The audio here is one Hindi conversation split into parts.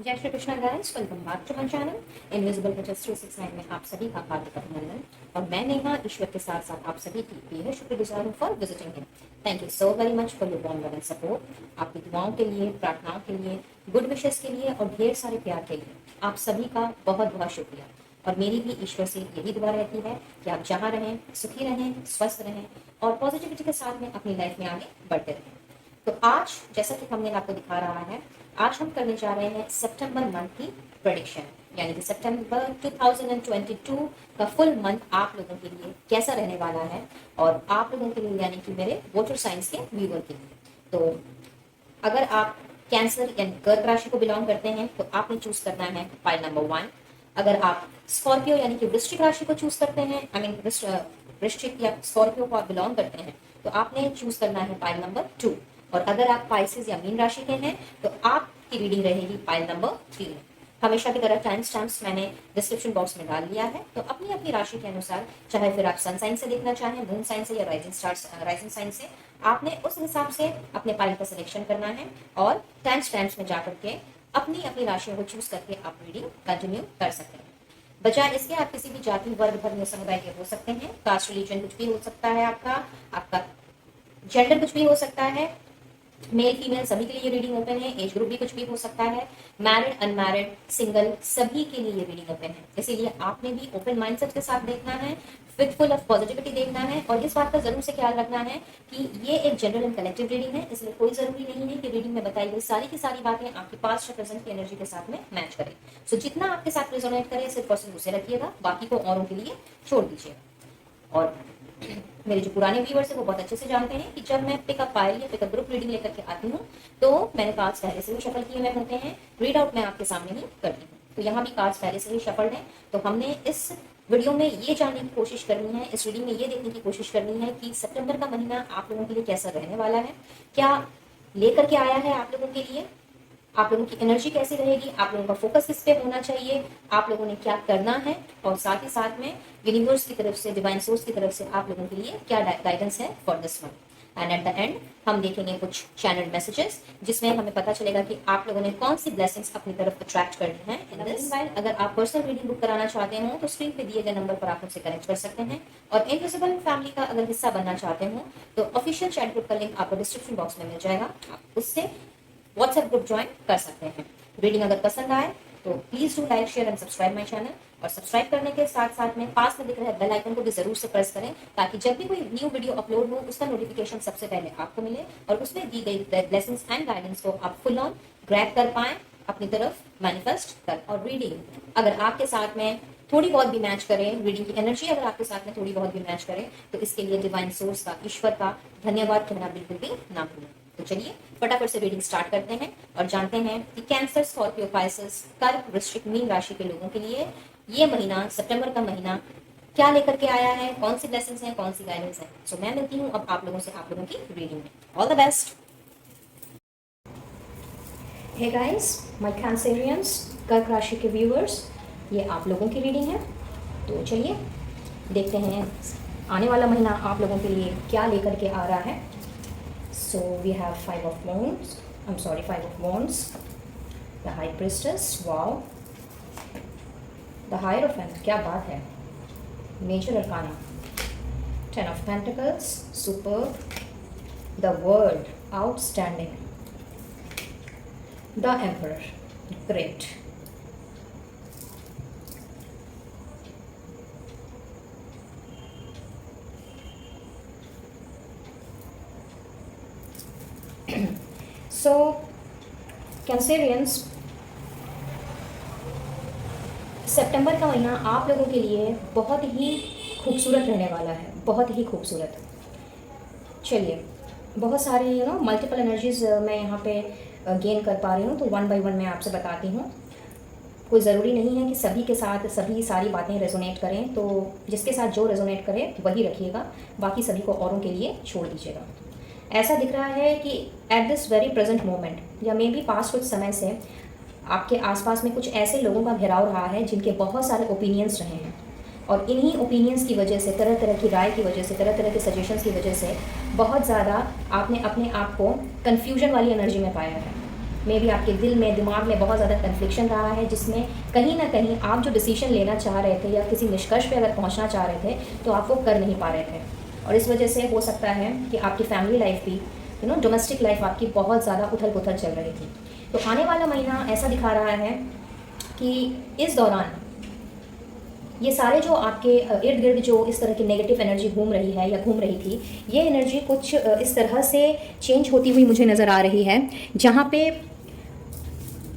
जय Shri Krishna guys, welcome back to my channel invisible project 369 में आप सभी का हार्दिक अभिनंदन। और मैं नेहा ईश्वर के साथ साथ आप सभी की बेहद शुक्रगुजार हूँ for visiting him. Thank you so very much for your warm love and support. आपकी दुआओं के लिए, प्रार्थनाओं के लिए, गुड विशेस के लिए और ढेर सारे प्यार के लिए आप सभी का बहुत बहुत शुक्रिया। और मेरी भी ईश्वर से यही दुआ रहती है कि आप जहाँ रहें, सुखी रहें, स्वस्थ रहें और पॉजिटिविटी के साथ में अपनी लाइफ में आगे बढ़ते रहें। तो आज जैसा कि हमने आपको दिखा रहा है, आज हम करने जा रहे हैं सितंबर मंथ की प्रेडिक्शन, यानी कि सितंबर 2022 का फुल मंथ आप लोगों के लिए कैसा रहने वाला है और आप लोगों के लिए यानी कि मेरे वाटर साइंस के व्यूअर के लिए। तो अगर आप कैंसर यानी कर्क राशि को बिलोंग करते हैं तो आपने चूज करना है पाइल नंबर 1। अगर आप स्कॉर्पियो यानी कि वृश्चिक राशि को चूज करते हैं, आई मीन वृश्चिक या स्कॉर्पियो को आप बिलोंग करते हैं तो आपने चूज करना है पाइल नंबर 2। और अगर आप पाइसेस या मीन राशि के हैं तो आपकी रीडिंग रहेगी पाइल नंबर 3 में। हमेशा की तरह टाइम स्टैम्प्स मैंने डिस्क्रिप्शन बॉक्स में डाल दिया है, तो अपनी अपनी राशि के अनुसार, चाहे फिर आप सन साइन से देखना चाहें, मून साइन से या राइजिंग साइन से, आपने उस हिसाब से अपने पाइल का सिलेक्शन करना है और टाइम स्टैम्प्स में जाकर के अपनी अपनी राशियों को चूज करके आप रीडिंग कंटिन्यू कर सकते हैं। बजाय इसके आप किसी भी जाति, वर्ग, धर्म, समुदाय के हो सकते हैं। कास्ट, रिलीजन कुछ भी हो सकता है, आपका जेंडर कुछ भी हो सकता है, मेल फीमेल सभी के लिए ये रीडिंग ओपन है। एज ग्रुप भी कुछ भी हो सकता है, मैरिड, अनमैरिड, सिंगल, सभी के लिए ये रीडिंग ओपन है। इसीलिए आपने भी ओपन माइंडसेट के साथ देखना है, विद फुल ऑफ पॉजिटिविटी देखना है और इस बात का जरूर से ख्याल रखना है कि ये एक जनरल एंड कलेक्टिव रीडिंग है, इसलिए कोई जरूरी नहीं है कि रीडिंग में बताई गई सारी की सारी बातें आपके पास प्रेजेंट की एनर्जी के साथ में मैच करें। सो जितना आपके साथ रेजोनेट करे सिर्फ परसेंट उसे रखिएगा, बाकी को औरों के लिए छोड़ दीजिएगा। और मेरे जो पुराने व्यूअर्स हैं वो बहुत अच्छे से जानते हैं कि जब मैं पिकअप पाइल या पिकअप ग्रुप रीडिंग लेकर के आती हूँ तो मैंने कार्ड्स पहले से ही शफल किए हुए होते हैं, रीड आउट मैं आपके सामने ही करती हूँ। तो यहाँ भी कार्ड्स पहले से ही शफल्ड हैं। तो हमने इस वीडियो में ये जानने की कोशिश करनी है, इस रीडिंग में ये देखने की कोशिश करनी है कि सितंबर का महीना आप लोगों के लिए कैसा रहने वाला है, क्या लेकर के आया है आप लोगों के लिए, आप लोगों की एनर्जी कैसी रहेगी, आप लोगों का फोकस किस पे होना चाहिए, आप लोगों ने क्या करना है और साथ ही साथ में यूनिवर्स की तरफ से, डिवाइन सोर्स की तरफ से आप लोगों के लिए क्या गाइडेंस है for this month. And at the end हम देखेंगे कुछ चैनल मैसेजेस जिसमें हमें पता चलेगा कि आप लोगों ने कौन सी ब्लेसिंग्स अपनी तरफ अट्रैक्ट करनी है इन दिस। अगर आप पर्सनल रीडिंग बुक कराना चाहते हो तो स्क्रीन पे दिए गए नंबर पर आप मुझसे कनेक्ट कर सकते हैं। और इनविजिबल फैमिली का अगर हिस्सा बनना चाहते हो तो ऑफिशियल चैट ग्रुप का लिंक आपको डिस्क्रिप्शन बॉक्स में मिल जाएगा, आप उससे व्हाट्सएप ग्रुप ज्वाइन कर सकते हैं। रीडिंग अगर पसंद आए तो please do like, share and subscribe my channel. और सब्सक्राइब करने के साथ साथ में पास में दिख रहे बेल आइकन को भी जरूर से प्रेस करें ताकि जब भी कोई न्यू वीडियो अपलोड हो उसका नोटिफिकेशन सबसे पहले आपको मिले और उसमें दी गई ब्लेसिंग्स एंड गाइडेंस को आप फुल ऑन ग्रैब कर पाए, अपनी तरफ मैनिफेस्ट कर। और रीडिंग अगर आपके साथ में थोड़ी बहुत भी मैच करे, रीडिंग की एनर्जी अगर आपके साथ में थोड़ी बहुत भी मैच करे तो इसके लिए डिवाइन सोर्स का, ईश्वर का धन्यवाद कहना बिल्कुल भी ना भूलें। तो चलिए फटाफट से रीडिंग स्टार्ट करते हैं और जानते हैं कि कैंसर, स्कॉर्पियो, पाइसेस, कर्क, वृश्चिक, मीन राशि के लोगों के लिए ये महीना, सितंबर का महीना क्या लेकर के आया है, कौन सी ब्लेसिंग्स हैं, कौन सी गाइडेंस है। सो मैं मिलती हूँ अब आप लोगों से आप लोगों की रीडिंग में। All the best. Hey guys, my cancerians, कर्क राशि के व्यूअर्स, ये आप लोगों की रीडिंग है। तो चलिए देखते हैं आने वाला महीना आप लोगों के लिए क्या लेकर के आ रहा है। So we have five of wands, the high priestess, wow, the hierophant, क्या बात है, major arcana, 10 of pentacles, superb, the world, outstanding, the emperor, great, so cancerians, सितंबर का महीना आप लोगों के लिए बहुत ही खूबसूरत रहने वाला है, बहुत ही खूबसूरत। चलिए बहुत सारे मल्टीपल एनर्जीज मैं यहाँ पे गेन कर पा रही हूँ, तो वन बाय वन मैं आपसे बताती हूँ। कोई ज़रूरी नहीं है कि सभी के साथ सभी सारी बातें रेजोनेट करें, तो जिसके साथ जो रेजोनेट करे वही रखिएगा, बाकी सभी को औरों के लिए छोड़ दीजिएगा। ऐसा दिख रहा है कि at this very present moment या मे बी पास्ट कुछ समय से आपके आसपास में कुछ ऐसे लोगों का घेराव रहा है जिनके बहुत सारे ओपिनियंस रहे हैं और इन्हीं ओपिनियंस की वजह से, तरह तरह की राय की वजह से, तरह तरह के सजेशंस की वजह से बहुत ज़्यादा आपने अपने आप को कन्फ्यूजन वाली एनर्जी में पाया है। मे भी आपके दिल में, दिमाग में बहुत ज़्यादा कन्फ्लिक्शन रहा है, जिसमें कहीं ना कहीं आप जो डिसीजन लेना चाह रहे थे या किसी निष्कर्ष पे अगर पहुंचना चाह रहे थे तो आप वो कर नहीं पा रहे थे। और इस वजह से हो सकता है कि आपकी फैमिली लाइफ भी, डोमेस्टिक लाइफ आपकी बहुत ज़्यादा उथल पुथल चल रही थी। तो आने वाला महीना ऐसा दिखा रहा है कि इस दौरान ये सारे जो आपके इर्द गिर्द जो इस तरह की नेगेटिव एनर्जी घूम रही है या घूम रही थी, ये एनर्जी कुछ इस तरह से चेंज होती हुई मुझे नज़र आ रही है, जहाँ पे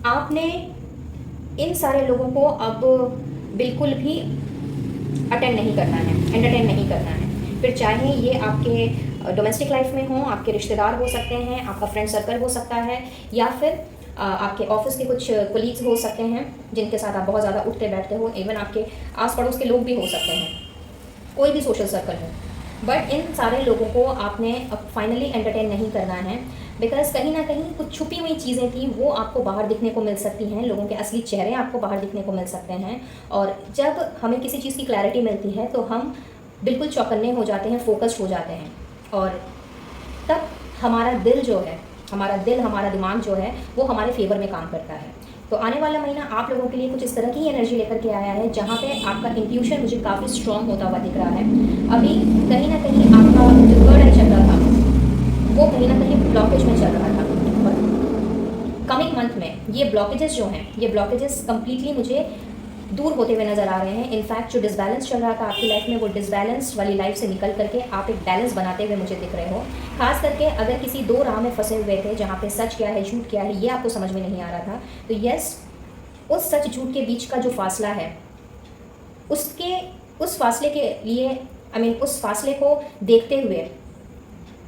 आपने इन सारे लोगों को अब बिल्कुल भी अटेंड नहीं करना है, एंटरटेन नहीं करना है। फिर चाहे ये आपके डोमेस्टिक लाइफ में हो, आपके रिश्तेदार हो सकते हैं, आपका फ्रेंड सर्कल हो सकता है, या फिर आपके ऑफिस के कुछ कोलीग्स हो सकते हैं जिनके साथ आप बहुत ज़्यादा उठते बैठते हो, इवन आपके आस पड़ोस के लोग भी हो सकते हैं, कोई भी सोशल सर्कल हो। बट इन सारे लोगों को आपने अब फाइनली एंटरटेन नहीं करना है, बिकॉज कहीं ना कहीं कुछ छुपी हुई चीज़ें थी वो आपको बाहर दिखने को मिल सकती हैं, लोगों के असली चेहरे आपको बाहर दिखने को मिल सकते हैं। और जब हमें किसी चीज़ की क्लैरिटी मिलती है तो हम बिल्कुल चौकन्ने हो जाते हैं, फोकस्ड हो जाते हैं, और तब हमारा दिल, हमारा दिमाग जो है वो हमारे फेवर में काम करता है। तो आने वाला महीना आप लोगों के लिए कुछ इस तरह की एनर्जी लेकर के आया है, जहाँ पे आपका इंट्यूशन मुझे काफ़ी स्ट्रॉन्ग होता हुआ दिख रहा है। अभी कहीं ना कहीं आपका जो थर्ड आई चल रहा था वो कहीं ना कहीं ब्लॉकेज में चल रहा था, और कमिंग मंथ में ये ब्लॉकेजेस जो हैं, ये ब्लॉकेजेस कम्प्लीटली मुझे दूर होते हुए नज़र आ रहे हैं। इनफैक्ट जो डिसबैलेंस चल रहा था आपकी लाइफ में, वो डिसबैलेंस वाली लाइफ से निकल करके आप एक बैलेंस बनाते हुए मुझे दिख रहे हो। खास करके अगर किसी दो राह में फंसे हुए थे, जहाँ पे सच क्या है झूठ क्या है ये आपको समझ में नहीं आ रहा था, तो यस, उस सच झूठ के बीच का जो फासला है, उस फासले के लिए उस फासले को देखते हुए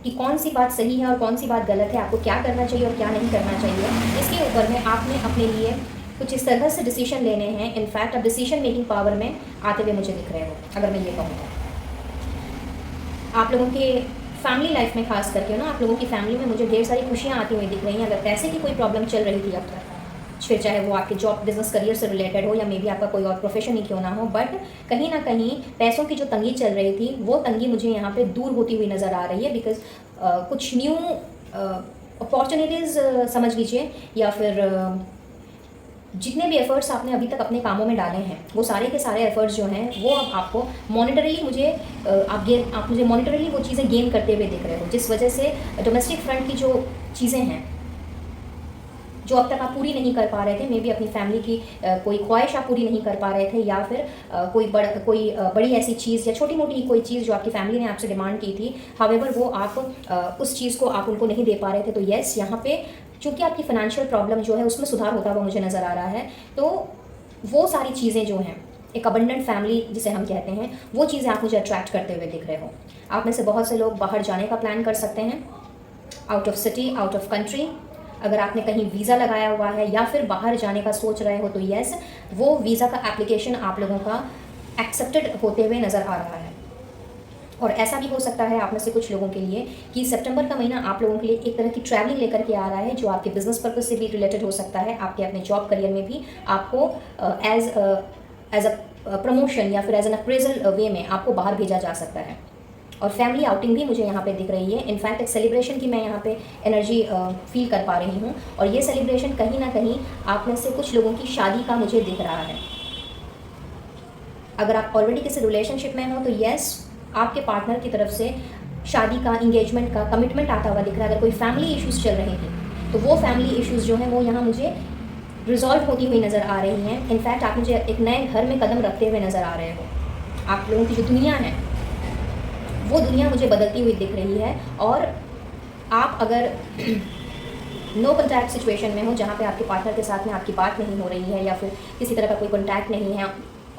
कि कौन सी बात सही है और कौन सी बात गलत है, आपको क्या करना चाहिए और क्या नहीं करना चाहिए, इसके ऊपर में आपने अपने लिए कुछ इस तरह से डिसीजन लेने हैं। इनफैक्ट अब डिसीजन मेकिंग पावर में आते हुए मुझे दिख रहे हो। अगर मैं ये कहूँ, आप लोगों के फैमिली लाइफ में खास करके आप लोगों की फैमिली में मुझे ढेर सारी खुशियाँ आती हुई दिख रही हैं। अगर पैसे की कोई प्रॉब्लम चल रही थी अब तक, फिर चाहे वो आपके जॉब, बिजनेस, करियर से रिलेटेड हो, या मे बी आपका कोई और प्रोफेशन ही क्यों ना हो, बट कहीं ना कहीं पैसों की जो तंगी चल रही थी वो तंगी मुझे यहाँ पे दूर होती हुई नज़र आ रही है। बिकॉज कुछ न्यू अपॉर्चुनिटीज़ समझ लीजिए, या फिर जितने भी एफर्ट्स आपने अभी तक अपने कामों में डाले हैं, वो सारे के सारे एफर्ट्स जो हैं वो अब आपको मॉनिटरली आप मुझे मॉनिटरली वो चीज़ें गेन करते हुए दिख रहे हो, जिस वजह से डोमेस्टिक फ्रंट की जो चीज़ें हैं जो अब तक आप पूरी नहीं कर पा रहे थे, मे बी अपनी फैमिली की कोई ख्वाहिश आप पूरी नहीं कर पा रहे थे, या फिर कोई बड़ी ऐसी चीज़ या छोटी मोटी कोई चीज़ जो आपकी फैमिली ने आपसे डिमांड की थी, हावेवर वो आप उस चीज़ को आप उनको नहीं दे पा रहे थे। तो येस, यहाँ पे चूँकि आपकी फाइनेंशियल प्रॉब्लम जो है उसमें सुधार होता हुआ मुझे नज़र आ रहा है। तो वो सारी चीज़ें जो हैं, एक अबंडेंट फैमिली जिसे हम कहते हैं, वो चीज़ें आप मुझे अट्रैक्ट करते हुए दिख रहे हो। आप में से बहुत से लोग बाहर जाने का प्लान कर सकते हैं, out of city, out of country. अगर आपने कहीं वीज़ा लगाया हुआ है या फिर बाहर जाने का सोच रहे हो, तो येस, वो वीज़ा का एप्लीकेशन आप लोगों का एक्सेप्टेड होते हुए नज़र आ रहा है। और ऐसा भी हो सकता है आप में से कुछ लोगों के लिए कि सितंबर का महीना आप लोगों के लिए एक तरह की ट्रैवलिंग लेकर के आ रहा है, जो आपके बिजनेस पर्पज से भी रिलेटेड हो सकता है, आपके अपने जॉब करियर में भी आपको एज अ प्रमोशन या फिर एज एन अप्रेजल वे में आपको बाहर भेजा जा सकता है। और फैमिली आउटिंग भी मुझे यहाँ पे दिख रही है। इनफैक्ट एक सेलिब्रेशन की मैं यहाँ पे एनर्जी फील कर पा रही हूँ, और ये सेलिब्रेशन कहीं ना कहीं आप में से कुछ लोगों की शादी का मुझे दिख रहा है। अगर आप ऑलरेडी किसी रिलेशनशिप में हो तो येस, आपके पार्टनर की तरफ से शादी का, इंगेजमेंट का कमिटमेंट आता हुआ दिख रहा है। अगर कोई फैमिली इश्यूज़ चल रहे थे तो वो फैमिली इश्यूज़ जो हैं वो यहाँ मुझे रिजॉल्व होती हुई नज़र आ रही हैं। इनफैक्ट आप मुझे एक नए घर में कदम रखते हुए नज़र आ रहे हो। आप लोगों की जो दुनिया है वो दुनिया मुझे बदलती हुई दिख रही है। और आप अगर नो कॉन्टैक्ट सिचुएशन में हो, जहाँ पे आपके पार्टनर के साथ में आपकी बात नहीं हो रही है, या फिर किसी तरह का कोई कॉन्टैक्ट नहीं है,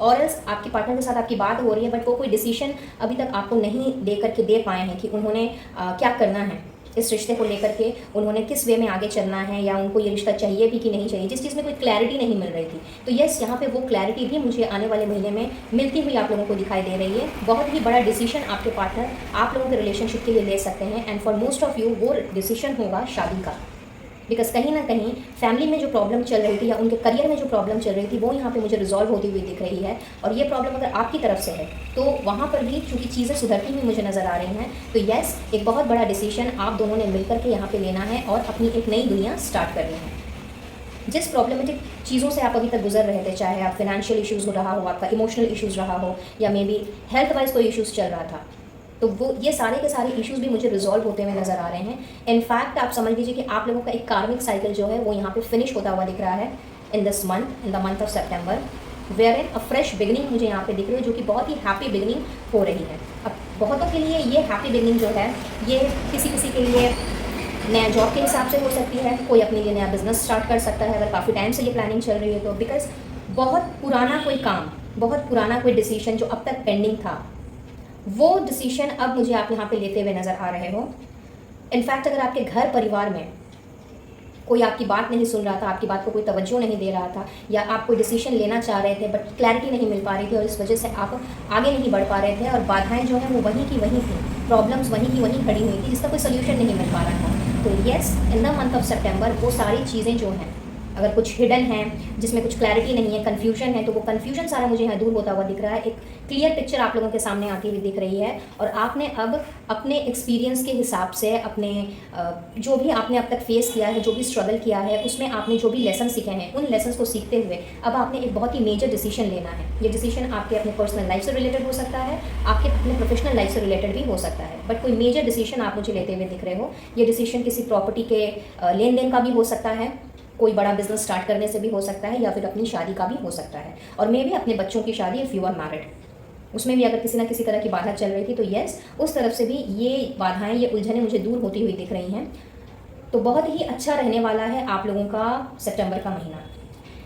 और आपके पार्टनर के साथ आपकी बात हो रही है बट वो कोई डिसीजन अभी तक आपको नहीं दे करके दे पाए हैं कि उन्होंने क्या करना है इस रिश्ते को लेकर के, उन्होंने किस वे में आगे चलना है, या उनको ये रिश्ता चाहिए भी कि नहीं चाहिए, जिस चीज़ में कोई क्लैरिटी नहीं मिल रही थी। तो यस, यहाँ पे वो क्लैरिटी भी मुझे आने वाले महीने में मिलती हुई आप लोगों को दिखाई दे रही है। बहुत ही बड़ा डिसीजन आपके पार्टनर आप लोगों के रिलेशनशिप के लिए ले सकते हैं, and for most of you वो डिसीजन होगा शादी का। बिकॉज कहीं ना कहीं फैमिली में जो प्रॉब्लम चल रही थी या उनके करियर में जो प्रॉब्लम चल रही थी वो यहाँ पे मुझे रिजॉल्व होती हुई दिख रही है। और ये प्रॉब्लम अगर आपकी तरफ से है तो वहाँ पर भी चूँकि चीज़ें सुधरती हुई मुझे नज़र आ रही हैं, तो येस, एक बहुत बड़ा डिसीजन आप दोनों ने मिलकर के यहाँ पे लेना है और अपनी एक नई दुनिया स्टार्ट करनी है। जिस प्रॉब्लमेटिक चीज़ों से आप अभी तक गुजर रहे थे, चाहे आप फाइनेंशियल इश्यूज़ हो रहा हो, आपका इमोशनल इश्यूज़ रहा हो, या मे बी हेल्थ वाइज कोई इश्यूज़ चल रहा था, तो वो ये सारे के सारे इश्यूज़ भी मुझे रिजॉल्व होते हुए नज़र आ रहे हैं। इनफैक्ट आप समझ लीजिए कि आप लोगों का एक कार्मिक साइकिल जो है वो यहाँ पे फिनिश होता हुआ दिख रहा है in this month, in the month of September, where in a fresh beginning मुझे यहाँ पे दिख रही है, जो कि बहुत ही हैप्पी बिगनिंग हो रही है। अब बहुतों के लिए ये हैप्पी बिगनिंग जो है ये किसी किसी के लिए नया जॉब के हिसाब से हो सकती है, कोई अपने लिए नया बिजनेस स्टार्ट कर सकता है अगर काफ़ी टाइम से ये प्लानिंग चल रही है तो, बिकॉज बहुत पुराना कोई काम, बहुत पुराना कोई डिसीजन जो अब तक पेंडिंग था, वो डिसीजन अब मुझे आप यहाँ पे लेते हुए नज़र आ रहे हो। इनफैक्ट अगर आपके घर परिवार में कोई आपकी बात नहीं सुन रहा था, आपकी बात को कोई तवज्जो नहीं दे रहा था, या आप कोई डिसीजन लेना चाह रहे थे बट क्लैरिटी नहीं मिल पा रही थी और इस वजह से आप आगे नहीं बढ़ पा रहे थे, और बाधाएं जो हैं वो वहीं की वहीं थी, प्रॉब्लम्स वहीं की वहीं खड़ी हुई थी, जिसका कोई सोल्यूशन नहीं मिल पा रहा था। तो yes, in the month of September वो सारी चीज़ें जो हैं, अगर कुछ हिडन है जिसमें कुछ क्लैरिटी नहीं है, कन्फ्यूजन है, तो वो कन्फ्यूजन सारा मुझे यहाँ दूर होता हुआ दिख रहा है। एक क्लियर पिक्चर आप लोगों के सामने आती हुई दिख रही है, और आपने अब अपने एक्सपीरियंस के हिसाब से, अपने जो भी आपने अब तक फेस किया है, जो भी स्ट्रगल किया है, उसमें आपने जो भी लेसन सीखे हैं, उन लेसन को सीखते हुए अब आपने एक बहुत ही मेजर डिसीजन लेना है। ये डिसीजन आपके अपने पर्सनल लाइफ से रिलेटेड हो सकता है, आपके अपने प्रोफेशनल लाइफ से रिलेटेड भी हो सकता है, बट कोई मेजर डिसीजन आप मुझे लेते हुए दिख रहे हो। ये डिसीजन किसी प्रॉपर्टी के लेन देन का भी हो सकता है, कोई बड़ा बिजनेस स्टार्ट करने से भी हो सकता है, या फिर अपनी शादी का भी हो सकता है, और मे भी अपने बच्चों की शादी, इफ़ यू आर मैरिड, उसमें भी अगर किसी ना किसी तरह की बाधा चल रही थी तो येस, उस तरफ से भी ये बाधाएं, ये उलझनें मुझे दूर होती हुई दिख रही हैं। तो बहुत ही अच्छा रहने वाला है आप लोगों का सितंबर का महीना।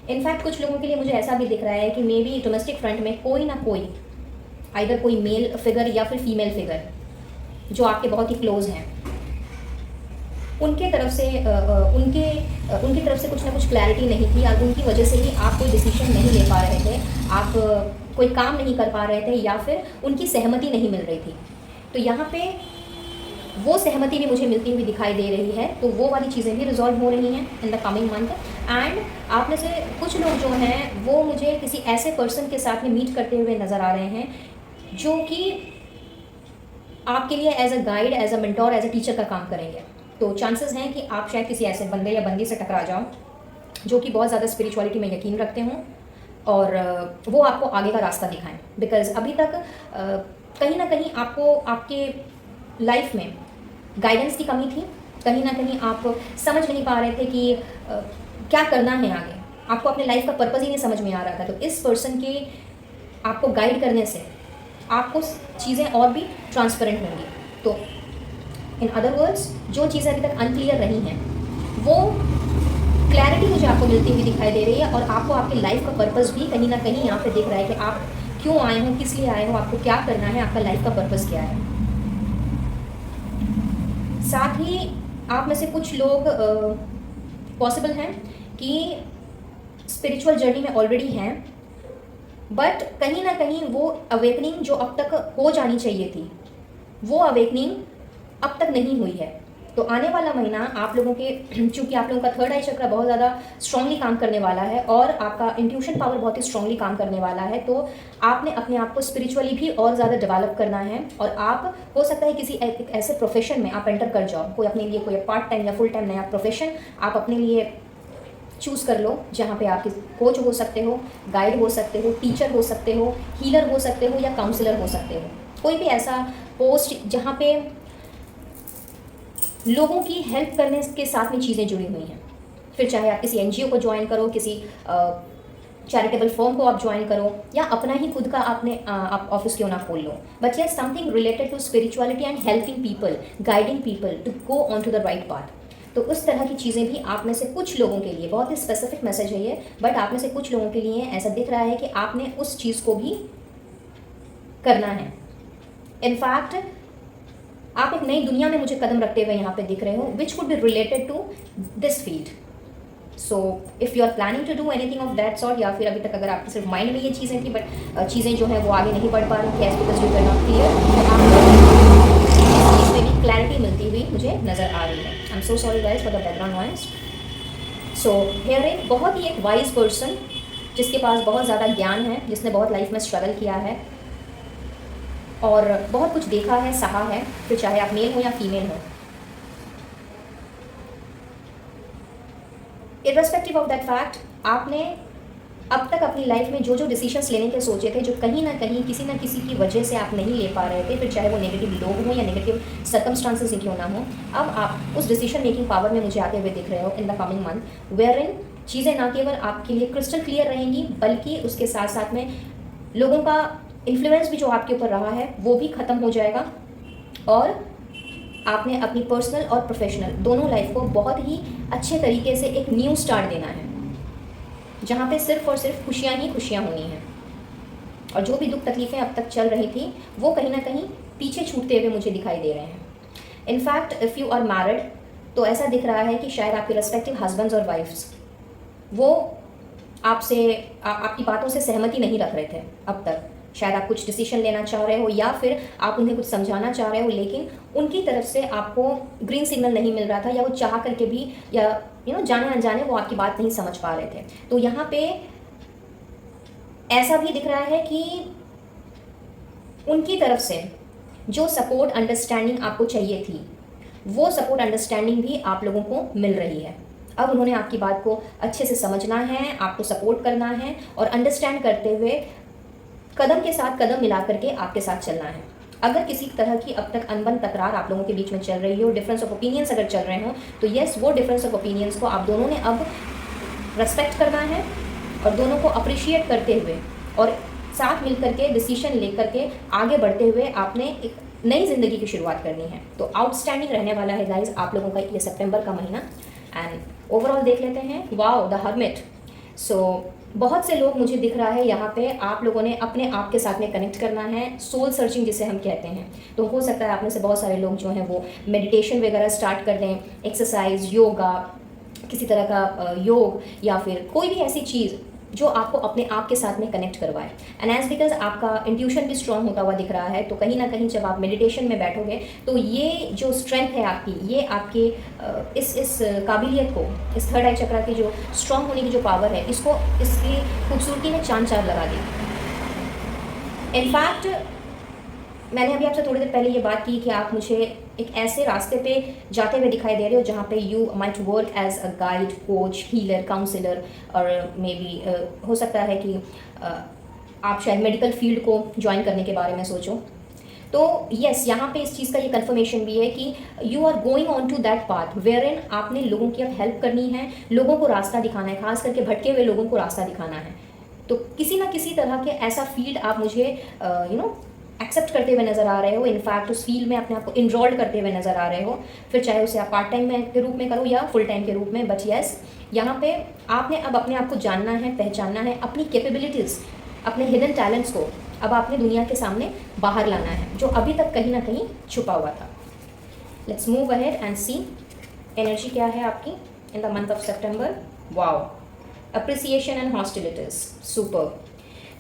इनफैक्ट कुछ लोगों के लिए मुझे ऐसा भी दिख रहा है कि मे बी डोमेस्टिक फ्रंट में कोई ना कोई, आइदर कोई मेल फिगर या फिर फीमेल फिगर जो आपके बहुत ही क्लोज हैं, उनके तरफ से उनकी तरफ से कुछ ना कुछ क्लैरिटी नहीं थी, और उनकी वजह से ही आप कोई डिसीजन नहीं ले पा रहे थे, आप कोई काम नहीं कर पा रहे थे, या फिर उनकी सहमति नहीं मिल रही थी। तो यहाँ पे वो सहमति भी मुझे मिलती हुई दिखाई दे रही है, तो वो वाली चीज़ें भी रिजॉल्व हो रही हैं in the coming month. And आप में से कुछ लोग जो हैं वो मुझे किसी ऐसे पर्सन के साथ में मीट करते हुए नज़र आ रहे हैं जो कि आपके लिए as a guide, as a mentor, as a teacher का काम करेंगे। तो चांसेस हैं कि आप शायद किसी ऐसे बंदे या बंदी से टकरा जाओ जो कि बहुत ज़्यादा स्पिरिचुअलिटी में यकीन रखते हों, और वो आपको आगे का रास्ता दिखाएं। बिकॉज अभी तक कहीं ना कहीं आपको आपके लाइफ में गाइडेंस की कमी थी, कहीं ना कहीं आप समझ नहीं पा रहे थे कि क्या करना है आगे, आपको अपने लाइफ का पर्पज़ ही नहीं समझ में आ रहा था। तो इस पर्सन के आपको गाइड करने से आपको चीज़ें और भी ट्रांसपेरेंट होंगी। तो इन अदर वर्ड्स, जो चीज़ें अभी तक अनक्लियर रही हैं वो क्लैरिटी मुझे आपको मिलती हुई दिखाई दे रही है, और आपको आपकी लाइफ का पर्पज़ भी कहीं ना कहीं यहाँ पे दिख रहा है कि आप क्यों आए हो, किस लिए आए हो, आपको क्या करना है, आपका लाइफ का पर्पज़ क्या है। साथ ही आप में से कुछ लोग पॉसिबल हैं कि स्पिरिचुअल जर्नी में ऑलरेडी हैं, बट कहीं ना कहीं वो अवेकनिंग जो अब तक हो जानी चाहिए थी, वो अवेकनिंग अब तक नहीं हुई है। तो आने वाला महीना आप लोगों के, चूंकि आप लोगों का थर्ड आई चक्र बहुत ज़्यादा स्ट्रांगली काम करने वाला है, और आपका इंट्यूशन पावर बहुत ही स्ट्रांगली काम करने वाला है, तो आपने अपने आप को स्पिरिचुअली भी और ज़्यादा डेवलप करना है, और आप हो सकता है किसी एक ऐसे प्रोफेशन में आप एंटर कर जाओ, कोई अपने लिए कोई पार्ट टाइम या फुल टाइम नया प्रोफेशन आप अपने लिए चूज़ कर लो, जहाँ पे आप कोच हो सकते हो, गाइड हो सकते हो, टीचर हो सकते हो, हीलर हो सकते हो, या काउंसलर हो सकते हो। कोई भी ऐसा पोस्ट जहाँ पे लोगों की हेल्प करने के साथ में चीज़ें जुड़ी हुई हैं। फिर चाहे आप किसी एनजीओ को ज्वाइन करो, किसी चैरिटेबल फर्म को आप ज्वाइन करो, या अपना ही खुद का आपने आप ऑफिस क्यों ना खोल लो, but yes something related to spirituality and helping people, guiding people to go on to the right path. तो उस तरह की चीज़ें भी आप में से कुछ लोगों के लिए, बहुत ही स्पेसिफिक मैसेज है ये, बट आप में से कुछ लोगों के लिए ऐसा दिख रहा है कि आपने उस चीज़ को भी करना है। इनफैक्ट आप एक नई दुनिया में मुझे कदम रखते हुए यहाँ पे दिख रहे हो, which would be related to this field. So if you are planning to do anything of that sort, या फिर अभी तक अगर आपके सिर्फ माइंड में ये चीज़ें थी बट चीज़ें जो है वो आगे नहीं बढ़ पा रही, कैसे because you can not clear, तो आपको इसमें भी क्लैरिटी मिलती हुई मुझे नज़र आ रही है। I am so sorry guys for the background noise. So here एक बहुत ही एक वाइज पर्सन जिसके पास बहुत ज़्यादा ज्ञान है, जिसने बहुत लाइफ में स्ट्रगल किया है और बहुत कुछ देखा है, सहा है, फिर चाहे आप मेल हो या फीमेल हो। इर्रेस्पेक्टिव ऑफ दैट फैक्ट, आपने अब तक अपनी लाइफ में जो जो डिसीजंस लेने के सोचे थे, जो कहीं ना कहीं किसी ना किसी की वजह से आप नहीं ले पा रहे थे, फिर चाहे वो नेगेटिव लोग हों या नेगेटिव सर्कमस्टांसेस ही क्यों ना हो, अब आप उस डिसीजन मेकिंग पावर में मुझे आते हुए दिख रहे हो in the coming month, wherein चीज़ें ना केवल आपके लिए क्रिस्टल क्लियर रहेंगी, बल्कि उसके साथ साथ में लोगों का इन्फ्लुएंस भी जो आपके ऊपर रहा है वो भी ख़त्म हो जाएगा, और आपने अपनी पर्सनल और प्रोफेशनल दोनों लाइफ को बहुत ही अच्छे तरीके से एक न्यू स्टार्ट देना है, जहाँ पे सिर्फ और सिर्फ खुशियाँ ही खुशियाँ होनी हैं, और जो भी दुख तकलीफ़ें अब तक चल रही थी वो कहीं ना कहीं पीछे छूटते हुए मुझे दिखाई दे रहे हैं। In fact if you are married, तो ऐसा दिख रहा है कि शायद आपके रेस्पेक्टिव हस्बैंड्स और वाइफ्स वो आपसे आपकी बातों से सहमति नहीं रख रहे थे अब तक। शायद आप कुछ डिसीजन लेना चाह रहे हो या फिर आप उन्हें कुछ समझाना चाह रहे हो, लेकिन उनकी तरफ से आपको ग्रीन सिग्नल नहीं मिल रहा था, या वो चाह करके भी या जाने अनजाने वो आपकी बात नहीं समझ पा रहे थे। तो यहाँ पे ऐसा भी दिख रहा है कि उनकी तरफ से जो सपोर्ट अंडरस्टैंडिंग आपको चाहिए थी, वो सपोर्ट अंडरस्टैंडिंग भी आप लोगों को मिल रही है। अब उन्होंने आपकी बात को अच्छे से समझना है, आपको सपोर्ट करना है, और अंडरस्टैंड करते हुए कदम के साथ कदम मिला करके आपके साथ चलना है। अगर किसी तरह की अब तक अनबन तकरार आप लोगों के बीच में चल रही हो, डिफरेंस ऑफ ओपिनियंस अगर चल रहे हो, तो यस, वो डिफरेंस ऑफ ओपिनियंस को आप दोनों ने अब रेस्पेक्ट करना है, और दोनों को अप्रिशिएट करते हुए और साथ मिल करके डिसीजन ले करके आगे बढ़ते हुए आपने एक नई ज़िंदगी की शुरुआत करनी है। तो आउटस्टैंडिंग रहने वाला है गाइज आप लोगों का ये सितंबर का महीना। एंड ओवरऑल देख लेते हैं, वाओ द हर्मिट। सो बहुत से लोग मुझे दिख रहा है यहाँ पे आप लोगों ने अपने आप के साथ में कनेक्ट करना है, सोल सर्चिंग जिसे हम कहते हैं। तो हो सकता है आप में से बहुत सारे लोग जो हैं वो मेडिटेशन वगैरह स्टार्ट कर दें, एक्सरसाइज, योगा, किसी तरह का योग, या फिर कोई भी ऐसी चीज़ जो आपको अपने आप के साथ में कनेक्ट करवाए। एंड एज बिकॉज आपका इंट्यूशन भी स्ट्रांग होता हुआ दिख रहा है, तो कहीं ना कहीं जब आप मेडिटेशन में बैठोगे तो ये जो स्ट्रेंथ है आपकी, ये आपके इस काबिलियत को, इस थर्ड आई चक्रा की जो स्ट्रांग होने की जो पावर है, इसको इसकी खूबसूरती में चांद चार लगा देगी। इनफैक्ट मैंने अभी आपसे थोड़ी देर पहले ये बात की कि आप मुझे एक ऐसे रास्ते पे जाते हुए दिखाई दे रहे हो जहाँ पे you might work as a guide, coach, healer, counsellor, और मे बी हो सकता है कि आप शायद मेडिकल फील्ड को ज्वाइन करने के बारे में सोचो। तो यस, यहाँ पे इस चीज़ का ये कंफर्मेशन भी है कि you are going on to that path wherein आपने लोगों की अब हेल्प करनी है, लोगों को रास्ता दिखाना है, खास करके भटके हुए लोगों को रास्ता दिखाना है। तो किसी ना किसी तरह के ऐसा फील्ड आप मुझे एक्सेप्ट करते हुए नज़र आ रहे हो, इनफैक्ट उस फील्ड में अपने आप को इनरोल्ड करते हुए नज़र आ रहे हो, फिर चाहे उसे आप पार्ट टाइम के रूप में करो या फुल टाइम के रूप में। बट यस, यहाँ पे आपने अब अपने आप को जानना है, पहचानना है, अपनी कैपेबिलिटीज़, अपने हिडन टैलेंट्स को अब आपने दुनिया के सामने बाहर लाना है, जो अभी तक कहीं ना कहीं छुपा हुआ था। Let's move ahead and see energy क्या है आपकी in the month of September. Wow, appreciation and hostilities, super.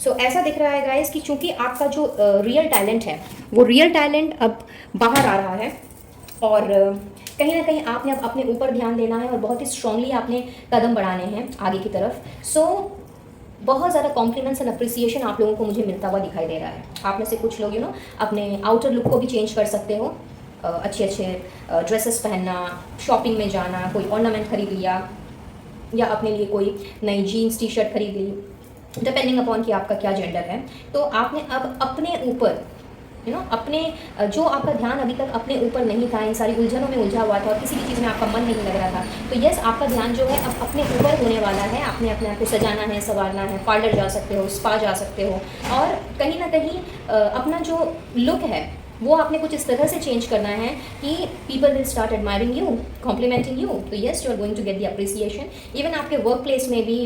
So ऐसा दिख रहा है गाइस कि चूंकि आपका जो रियल टैलेंट है, वो रियल टैलेंट अब बाहर आ रहा है, और कहीं ना कहीं आपने अब अपने ऊपर ध्यान देना है, और बहुत ही स्ट्रांगली आपने कदम बढ़ाने हैं आगे की तरफ। सो बहुत ज़्यादा कॉम्प्लीमेंट्स एंड अप्रिसिएशन आप लोगों को मुझे मिलता हुआ दिखाई दे रहा है। आप में से कुछ लोग अपने आउटर लुक को भी चेंज कर सकते हो, अच्छे अच्छे ड्रेसेस पहनना, शॉपिंग में जाना, कोई ऑर्नामेंट खरीद लिया, या अपने लिए कोई नई जीन्स टी शर्ट खरीद ली, डिपेंडिंग अपॉन कि आपका क्या जेंडर है। तो आपने अब अपने ऊपर अपने जो आपका ध्यान अभी तक अपने ऊपर नहीं था, इन सारी उलझनों में उलझा हुआ था और किसी भी चीज़ में आपका मन नहीं लग रहा था, तो यस, आपका ध्यान जो है अब अपने ऊपर होने वाला है। आपने अपने आप को सजाना है, संवारना है, पार्लर जा सकते हो, स्पा जा सकते हो, और कहीं ना कहीं अपना जो लुक है वो आपने कुछ इस तरह से चेंज करना है कि people will start admiring you, complimenting you. तो yes, you are going to get the appreciation. Even आपके वर्क प्लेस में भी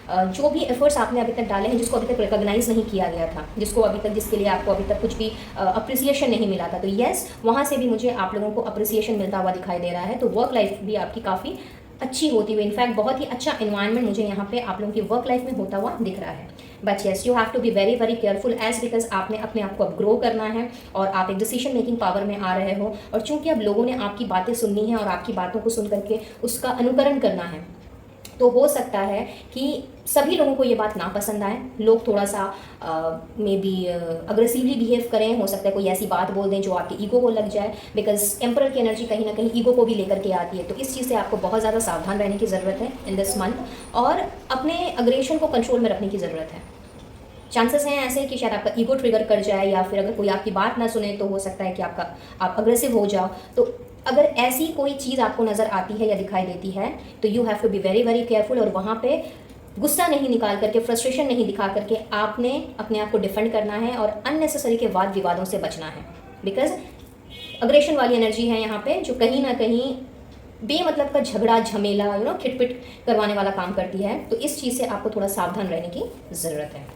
जो भी एफर्ट्स आपने अभी तक डाले हैं, जिसको अभी तक रिकॉग्नाइज नहीं किया गया था, जिसके लिए आपको अभी तक कुछ भी अप्रिसिएशन नहीं मिला था, तो येस, वहाँ से भी मुझे आप लोगों को अप्रिसिएशन मिलता हुआ दिखाई दे रहा है। तो वर्क लाइफ भी आपकी काफ़ी अच्छी होती हुई, इनफैक्ट बहुत ही अच्छा एनवायरनमेंट मुझे यहाँ पे आप लोगों की वर्क लाइफ में होता हुआ दिख रहा है। But yes, you have to be very very careful as because आपने अपने आप को अब ग्रो करना है, और आप एक डिसीजन मेकिंग पावर में आ रहे हो, और चूंकि अब लोगों ने आपकी बातें सुननी है और आपकी बातों को सुन करके उसका अनुकरण करना है, तो हो सकता है कि सभी लोगों को ये बात ना पसंद आए, लोग थोड़ा सा मे बी अग्रेसिवली बिहेव करें, हो सकता है कोई ऐसी बात बोल दें जो आपके ईगो को लग जाए, बिकॉज एम्परर की एनर्जी कहीं ना कहीं ईगो को भी लेकर के आती है। तो इस चीज़ से आपको बहुत ज़्यादा सावधान रहने की ज़रूरत है इन दिस मंथ, और अपने अग्रेशन को कंट्रोल में रखने की ज़रूरत है। चांसेस हैं ऐसे कि शायद आपका ईगो ट्रिगर कर जाए, या फिर अगर कोई आपकी बात ना सुने तो हो सकता है कि आप अग्रेसिव हो जाओ। तो अगर ऐसी कोई चीज़ आपको नज़र आती है या दिखाई देती है तो you have to be very very careful, और वहाँ पे गुस्सा नहीं निकाल करके, फ्रस्ट्रेशन नहीं दिखा करके आपने अपने आप को डिफेंड करना है और अननेसेसरी के वाद विवादों से बचना है। बिकॉज अग्रेशन वाली एनर्जी है यहाँ पे जो कहीं ना कहीं बेमतलब का झगड़ा झमेला खिटपिट करवाने वाला काम करती है। तो इस चीज़ से आपको थोड़ा सावधान रहने की ज़रूरत है।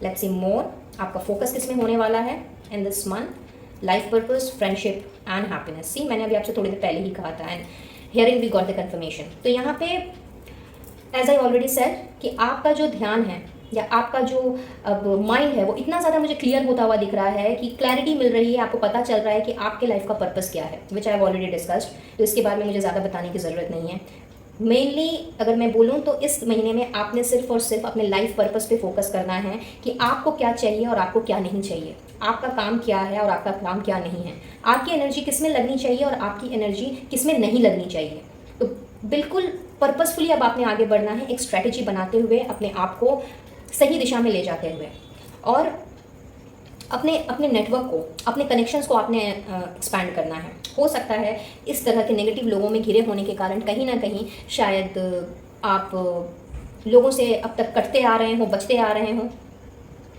लेट्स सी मोर, आपका फोकस किस में होने वाला है in this month? Life purpose, friendship and happiness. See, मैंने अभी आपसे थोड़ी देर पहले ही कहा था, and hearing we got the confirmation. तो यहाँ पे एज आई ऑलरेडी सेड कि आपका जो ध्यान है या आपका जो अब माइंड है वो इतना ज़्यादा मुझे क्लियर होता हुआ दिख रहा है कि क्लैरिटी मिल रही है, आपको पता चल रहा है कि आपके लाइफ का पर्पस क्या है, विच आई हैव ऑलरेडी डिस्कस्ड। तो इसके बारे में मुझे ज़्यादा बताने की ज़रूरत नहीं है। मेनली अगर मैं बोलूँ तो इस महीने में आपने सिर्फ और सिर्फ अपने लाइफ पर्पस पे फोकस करना है कि आपको क्या चाहिए और आपको क्या नहीं चाहिए, आपका काम क्या है और आपका काम क्या नहीं है, आपकी एनर्जी किस में लगनी चाहिए और आपकी एनर्जी किस में नहीं लगनी चाहिए। तो बिल्कुल पर्पसफुली अब आपने आगे बढ़ना है, एक स्ट्रैटेजी बनाते हुए अपने आप को सही दिशा में ले जाते हुए, और अपने अपने नेटवर्क को, अपने कनेक्शंस को आपने एक्सपैंड करना है। हो सकता है इस तरह के नेगेटिव लोगों में घिरे होने के कारण कहीं ना कहीं शायद आप लोगों से अब तक कटते आ रहे हो, बचते आ रहे हो,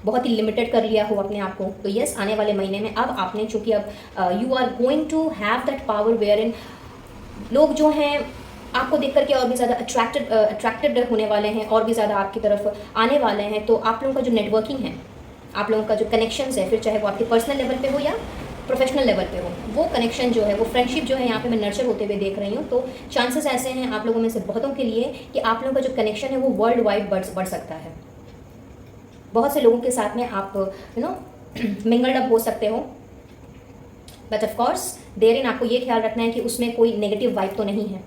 बहुत ही लिमिटेड कर लिया हो अपने आप को। तो यस, आने वाले महीने में अब आपने, चूँकि अब you are going to have that power wherein लोग जो हैं आपको देख करके और भी ज़्यादा अट्रैक्टेड होने वाले हैं, और भी ज़्यादा आपकी तरफ आने वाले हैं। तो आप लोगों का जो नेटवर्किंग है, आप लोगों का जो कनेक्शंस है, फिर चाहे वो आपके पर्सनल लेवल पे हो या प्रोफेशनल लेवल पे हो, वो कनेक्शन जो है, वो फ्रेंडशिप जो है यहाँ पे मैं नर्चर होते हुए देख रही हूँ। तो चांसेस ऐसे हैं आप लोगों में से बहुतों के लिए कि आप लोगों का जो कनेक्शन है वो वर्ल्ड वाइड बढ़ सकता है। बहुत से लोगों के साथ में आप मिंगल्ड अप हो सकते हो, बट ऑफकोर्स देर इन आपको ये ख्याल रखना है कि उसमें कोई नेगेटिव वाइब तो नहीं है।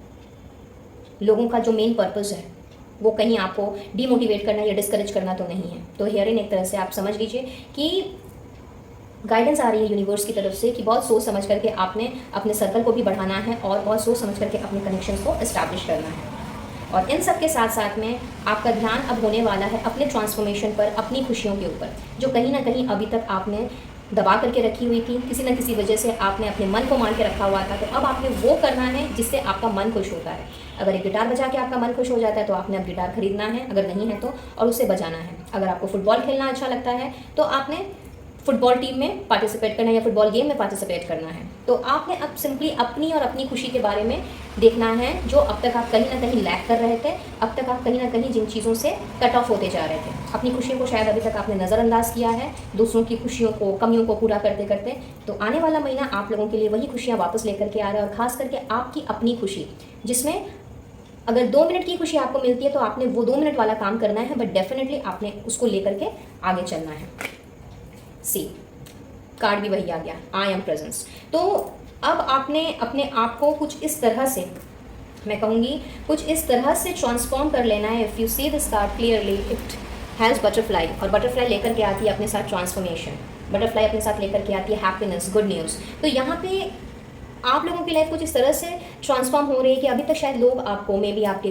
लोगों का जो मेन पर्पस है वो कहीं आपको डीमोटिवेट करना या डिस्करेज करना तो नहीं है। तो हियर इन एक तरह से आप समझ लीजिए कि गाइडेंस आ रही है यूनिवर्स की तरफ से कि बहुत सोच समझ करके आपने अपने सर्कल को भी बढ़ाना है और बहुत सोच समझ करके अपने कनेक्शंस को एस्टैब्लिश करना है। और इन सब के साथ साथ में आपका ध्यान अब होने वाला है अपने ट्रांसफॉर्मेशन पर, अपनी खुशियों के ऊपर, जो कहीं ना कहीं अभी तक आपने दबा करके रखी हुई थी, किसी न किसी वजह से आपने अपने मन को मान के रखा हुआ था। तो अब आपने वो करना है जिससे आपका मन खुश होता है। अगर एक गिटार बजा के आपका मन खुश हो जाता है तो आपने अब गिटार खरीदना है, अगर नहीं है तो, और उसे बजाना है। अगर आपको फुटबॉल खेलना अच्छा लगता है तो आपने फुटबॉल टीम में पार्टिसिपेट करना है या फुटबॉल गेम में पार्टिसिपेट करना है। तो आपने अब सिंपली अपनी और अपनी खुशी के बारे में देखना है, जो अब तक आप कहीं ना कहीं लैक कर रहे थे, अब तक आप कहीं ना कहीं जिन चीज़ों से कट ऑफ होते जा रहे थे। अपनी खुशियों को शायद अभी तक आपने नज़रअंदाज किया है, दूसरों की खुशियों को, कमियों को पूरा करते करते। तो आने वाला महीना आप लोगों के लिए वही खुशियाँ वापस लेकर के आ रहा है, और ख़ास करके आपकी अपनी खुशी, जिसमें अगर 2 मिनट की खुशी आपको मिलती है तो आपने वो 2 मिनट वाला काम करना है, बट डेफिनेटली आपने उसको लेकर के आगे चलना है। सी कार्ड भी वही आ गया, आई एम प्रेजेंस। तो अब आपने अपने आप को कुछ इस तरह से, मैं कहूँगी कुछ इस तरह से ट्रांसफॉर्म कर लेना है। If you see this card clearly, it has butterfly, और बटरफ्लाई लेकर के आती है अपने साथ ट्रांसफॉर्मेशन, बटरफ्लाई अपने साथ लेकर के आती है हैप्पीनेस, गुड न्यूज़। तो यहाँ पे आप लोगों की लाइफ कुछ इस तरह से ट्रांसफॉर्म हो रही है कि अभी तक शायद लोग आपको, मे बी आपके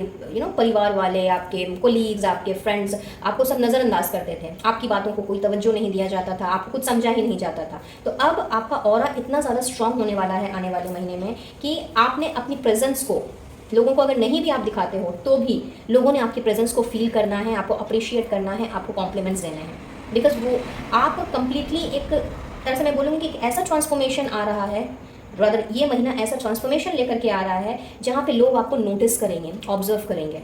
परिवार वाले, आपके कोलीग्स, आपके फ्रेंड्स आपको सब नज़रअंदाज करते थे, आपकी बातों को कोई तवज्जो नहीं दिया जाता था, आपको कुछ समझा ही नहीं जाता था। तो अब आपका ऑरा इतना ज़्यादा स्ट्रांग होने वाला है आने वाले महीने में कि आपने अपनी प्रेजेंस को, लोगों को अगर नहीं भी आप दिखाते हो तो भी लोगों ने आपकी प्रेजेंस को फील करना है, आपको अप्रिशिएट करना है, आपको कॉम्प्लीमेंट्स देने हैं। बिकॉज वो आप कंप्लीटली एक तरह से मैं बोलूँगी कि एक ऐसा ट्रांसफॉर्मेशन आ रहा है, ब्रदर ये महीना ऐसा ट्रांसफॉर्मेशन लेकर के आ रहा है जहाँ पे लोग आपको नोटिस करेंगे, ऑब्जर्व करेंगे,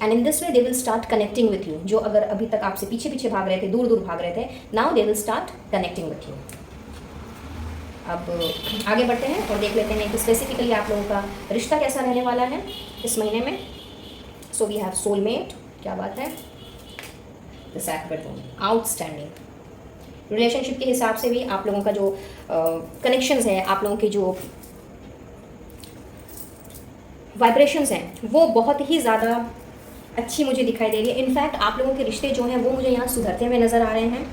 and in this way they will start connecting with you. जो अगर अभी तक आपसे पीछे पीछे भाग रहे थे, दूर दूर भाग रहे थे, now they will start connecting with you. अब आगे बढ़ते हैं और देख लेते हैं कि स्पेसिफिकली आप लोगों का रिश्ता कैसा रहने वाला है इस महीने में। सो वी हैव सोलमेट, क्या बात है, the sacred one, outstanding. Relationship के हिसाब से भी आप लोगों का जो कनेक्शंस है, आप लोगों के जो वाइब्रेशंस हैं, वो बहुत ही ज़्यादा अच्छी मुझे दिखाई दे रही है। इनफैक्ट आप लोगों के रिश्ते जो हैं वो मुझे यहाँ सुधरते हुए नज़र आ रहे हैं।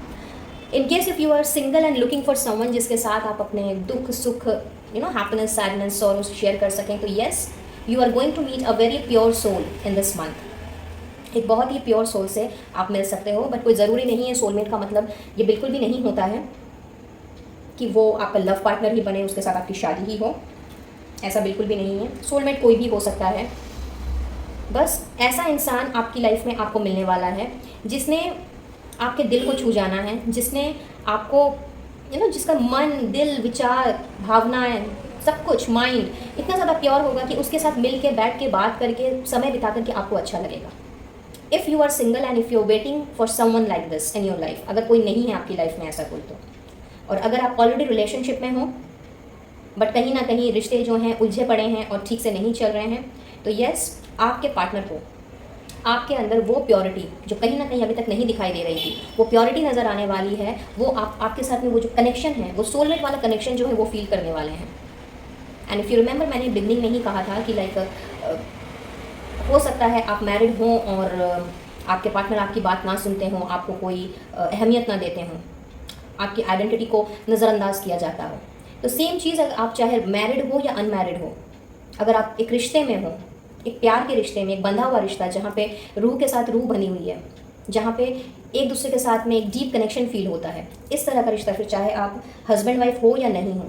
In case if you are single and looking for someone जिसके साथ आप अपने दुख सुख हैप्पीनेस सैडनेस सॉरो शेयर कर सकें, तो yes, you are going to meet a very pure soul in this month. एक बहुत ही प्योर सोल से आप मिल सकते हो। बट कोई ज़रूरी नहीं है, सोलमेट का मतलब ये बिल्कुल भी नहीं होता है कि वो आपका लव पार्टनर ही बने, उसके साथ आपकी शादी ही हो, ऐसा बिल्कुल भी नहीं है। सोलमेट कोई भी हो सकता है। बस ऐसा इंसान आपकी लाइफ में आपको मिलने वाला है जिसने आपके दिल को छू जाना है, जिसने आपको जिसका मन दिल विचार भावनाएं सब कुछ माइंड इतना ज़्यादा प्योर होगा कि उसके साथ मिल के बैठ के बात करके समय बिता करके आपको अच्छा लगेगा। If you are single and if you are waiting for someone like this in your life, अगर कोई नहीं है आपकी लाइफ में ऐसा कोई तो, और अगर आप ऑलरेडी रिलेशनशिप में हो बट कहीं ना कहीं रिश्ते जो हैं उलझे पड़े हैं और ठीक से नहीं चल रहे हैं, तो यस, आपके पार्टनर को आपके अंदर वो प्योरिटी जो कहीं ना कहीं अभी तक नहीं दिखाई दे रही थी, वो प्योरिटी नज़र आने वाली है। वो आपके साथ में वो जो कनेक्शन है, वो सोलमेट वाला कनेक्शन जो है वो फील करने वाले हैं। एंड इफ़ यू रिमेंबर, मैंने बिगनिंग में ही कहा था कि लाइक हो सकता है आप मैरिड हों और आपके पार्टनर आपकी बात ना सुनते हों, आपको कोई अहमियत ना देते हों, आपकी आइडेंटिटी को नज़रअंदाज किया जाता हो। तो सेम चीज़ अगर आप चाहे मैरिड हो या अनमैरिड हो, अगर आप एक रिश्ते में हो, एक प्यार के रिश्ते में, एक बंधा हुआ रिश्ता जहाँ पे रूह के साथ रूह बनी हुई है, जहाँ पे एक दूसरे के साथ में एक डीप कनेक्शन फील होता है, इस तरह का रिश्ता, फिर चाहे आप हस्बैंड वाइफ हो या नहीं हो,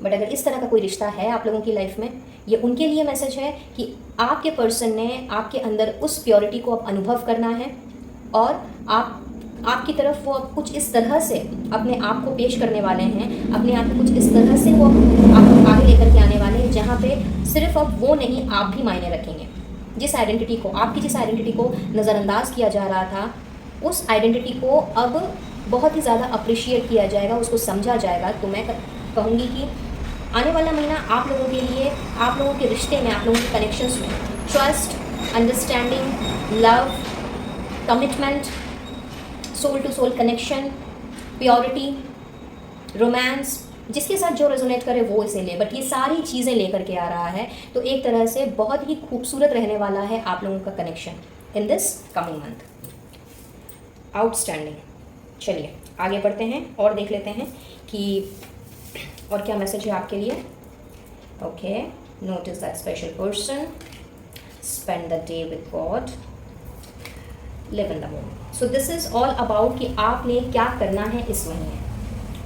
बट अगर इस तरह का कोई रिश्ता है आप लोगों की लाइफ में, ये उनके लिए मैसेज है कि आपके पर्सन ने आपके अंदर उस प्योरिटी को अब अनुभव करना है और आपकी तरफ वो अब कुछ इस तरह से अपने आप को पेश करने वाले हैं, अपने आप को कुछ इस तरह से वो आपको आगे लेकर के आने वाले हैं जहाँ पे सिर्फ अब वो नहीं, आप भी मायने रखेंगे। जिस आइडेंटिटी को, आपकी जिस आइडेंटिटी को नज़रअंदाज किया जा रहा था, उस आइडेंटिटी को अब बहुत ही ज़्यादा अप्रिशिएट किया जाएगा, उसको समझा जाएगा। तो मैं कहूँगी कि आने वाला महीना आप लोगों के लिए, आप लोगों के रिश्ते में, आप लोगों के कनेक्शंस में trust, understanding, love, commitment, soul to soul connection, purity, romance, जिसके साथ जो रेजोनेट करे वो इसे ले, बट ये सारी चीज़ें लेकर के आ रहा है। तो एक तरह से बहुत ही खूबसूरत रहने वाला है आप लोगों का connection in this coming month. Outstanding. चलिए आगे बढ़ते हैं और देख लेते हैं कि और क्या मैसेज है आपके लिए। Okay, notice that special person, spend the day with God, live in the moment. So this is all about कि आपने क्या करना है इस महीने,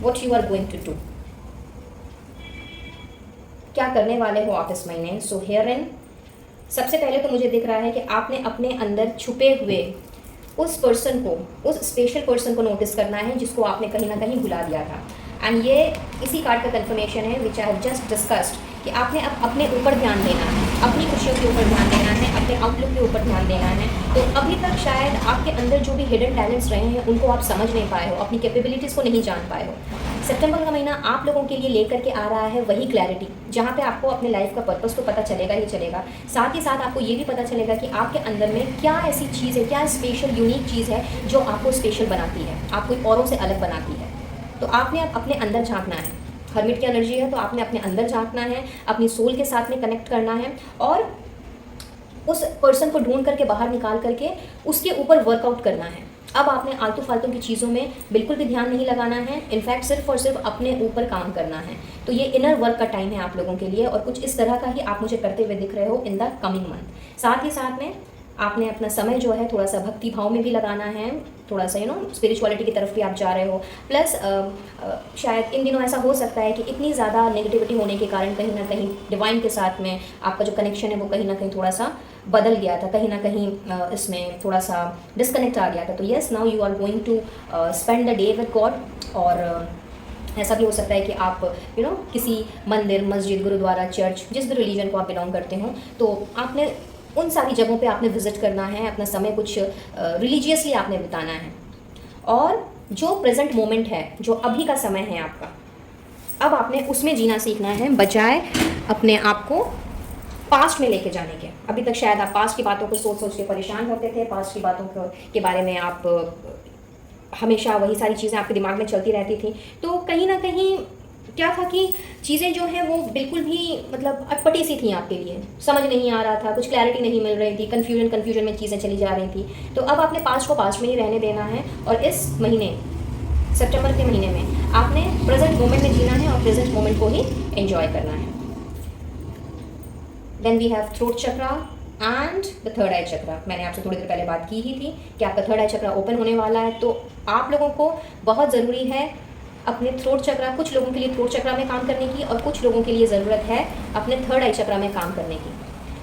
what you are going to do, क्या करने वाले हो आप इस महीने। सो हियर इन सबसे पहले तो मुझे दिख रहा है कि आपने अपने अंदर छुपे हुए उस पर्सन को, उस स्पेशल पर्सन को नोटिस करना है जिसको आपने कहीं ना कहीं भुला दिया था। एंड ये इसी कार्ड का कंफर्मेशन है विच आई हैव जस्ट डिस्कस्ड कि आपने अब अपने ऊपर ध्यान देना है, अपनी खुशियों के ऊपर ध्यान देना है, अपने आउटलुक के ऊपर ध्यान देना है। तो अभी तक शायद आपके अंदर जो भी हिडन टैलेंट्स रहे हैं उनको आप समझ नहीं पाए हो, अपनी कैपेबिलिटीज़ को नहीं जान पाए हो। सितंबर का महीना आप लोगों के लिए लेकर के आ रहा है वही क्लैरिटी, जहाँ पे आपको अपने लाइफ का पर्पस तो पता चलेगा ही चलेगा, साथ ही साथ आपको ये भी पता चलेगा कि आपके अंदर में क्या ऐसी चीज़ है, क्या स्पेशल यूनिक चीज़ है जो आपको स्पेशल बनाती है, आपको औरों से अलग बनाती है। तो आपने अब अपने अंदर झांकना है। हर्मिट की एनर्जी है तो आपने अपने अंदर झांकना है, अपनी सोल के साथ में कनेक्ट करना है और उस पर्सन को ढूंढ करके बाहर निकाल करके उसके ऊपर वर्कआउट करना है। अब आपने आलतू फालतू की चीज़ों में बिल्कुल भी ध्यान नहीं लगाना है, इनफैक्ट सिर्फ और सिर्फ अपने ऊपर काम करना है। तो ये इनर वर्क का टाइम है आप लोगों के लिए और कुछ इस तरह का ही आप मुझे करते हुए दिख रहे हो इन द कमिंग मंथ। साथ ही साथ में आपने अपना समय जो है थोड़ा सा भक्ति भाव में भी लगाना है, थोड़ा सा स्पिरिचुअलिटी की तरफ भी आप जा रहे हो। प्लस शायद इन दिनों ऐसा हो सकता है कि इतनी ज़्यादा नेगेटिविटी होने के कारण कहीं ना कहीं डिवाइन के साथ में आपका जो कनेक्शन है वो कहीं ना कहीं थोड़ा सा बदल गया था, कहीं ना कहीं इसमें थोड़ा सा डिस्कनेक्ट आ गया था। तो yes, now you are going to spend the day with God. और ऐसा भी हो सकता है कि आप किसी मंदिर, मस्जिद, गुरुद्वारा, चर्च, जिस भी रिलीजन को आप बिलोंग करते हो, तो आपने उन सारी जगहों पे आपने विजिट करना है, अपना समय कुछ रिलीजियसली आपने बिताना है। और जो प्रेजेंट मोमेंट है, जो अभी का समय है आपका, अब आपने उसमें जीना सीखना है, बजाय अपने आप को पास्ट में लेके जाने के। अभी तक शायद आप पास्ट की बातों को सोच सोच के परेशान होते थे, पास्ट की बातों के बारे में आप हमेशा वही सारी चीज़ें आपके दिमाग में चलती रहती थी। तो कहीं ना कहीं क्या था कि चीज़ें जो हैं वो बिल्कुल भी मतलब अटपटी सी थी आपके लिए, समझ नहीं आ रहा था, कुछ क्लैरिटी नहीं मिल रही थी, कन्फ्यूजन में चीज़ें चली जा रही थी। तो अब आपने पास्ट को पास्ट में ही रहने देना है और इस महीने सितंबर के महीने में आपने प्रेजेंट मोमेंट में जीना है और प्रेजेंट मोमेंट को ही एंजॉय करना है। Then we have throat chakra and the third eye chakra. मैंने आपसे थोड़ी देर पहले बात की ही थी कि आपका थर्ड आई चक्रा ओपन होने वाला है, तो आप लोगों को बहुत ज़रूरी है अपने थ्रोट चक्रा, कुछ लोगों के लिए थ्रोट चक्रा में काम करने की और कुछ लोगों के लिए ज़रूरत है अपने थर्ड आई चक्रा में काम करने की।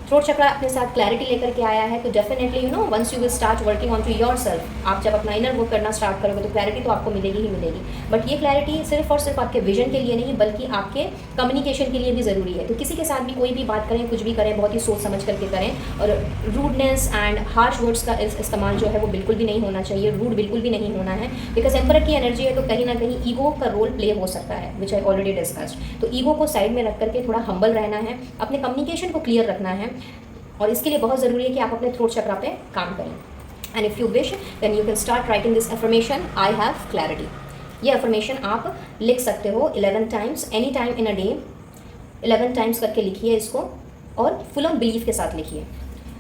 थ्रोट चक्रा अपने साथ क्लैरिटी लेकर के आया है, तो definitely you know once you will start working on to your self, आप जब अपना इनर वर्क करना स्टार्ट करोगे तो क्लैरिटी तो आपको मिलेगी ही मिलेगी। बट ये क्लैरिटी सिर्फ और सिर्फ आपके विजन के लिए नहीं बल्कि आपके कम्युनिकेशन के लिए भी ज़रूरी है। तो किसी के साथ भी कोई भी बात करें, कुछ भी करें, बहुत ही सोच समझ करके करें और रूडनेस एंड हार्श वर्ड्स का इस्तेमाल जो है वो बिल्कुल भी नहीं होना चाहिए, रूड बिल्कुल भी नहीं होना है। बिकॉज एम्परर की एनर्जी है तो कहीं ना कहीं ईगो का रोल प्ले हो सकता है, विच आई ऑलरेडी डिस्कस्ड। तो ईगो को साइड में रख करके थोड़ा हम्बल रहना है, अपने कम्युनिकेशन को क्लियर रखना है और इसके लिए बहुत ज़रूरी है कि आप अपने थ्रोट चक्रा पे काम करें। And if you wish then you can start writing this affirmation, I have clarity. ये अफर्मेशन आप लिख सकते हो 11 times, any time in a day 11 times करके लिखिए इसको और फुल ऑफ बिलीफ के साथ लिखिए।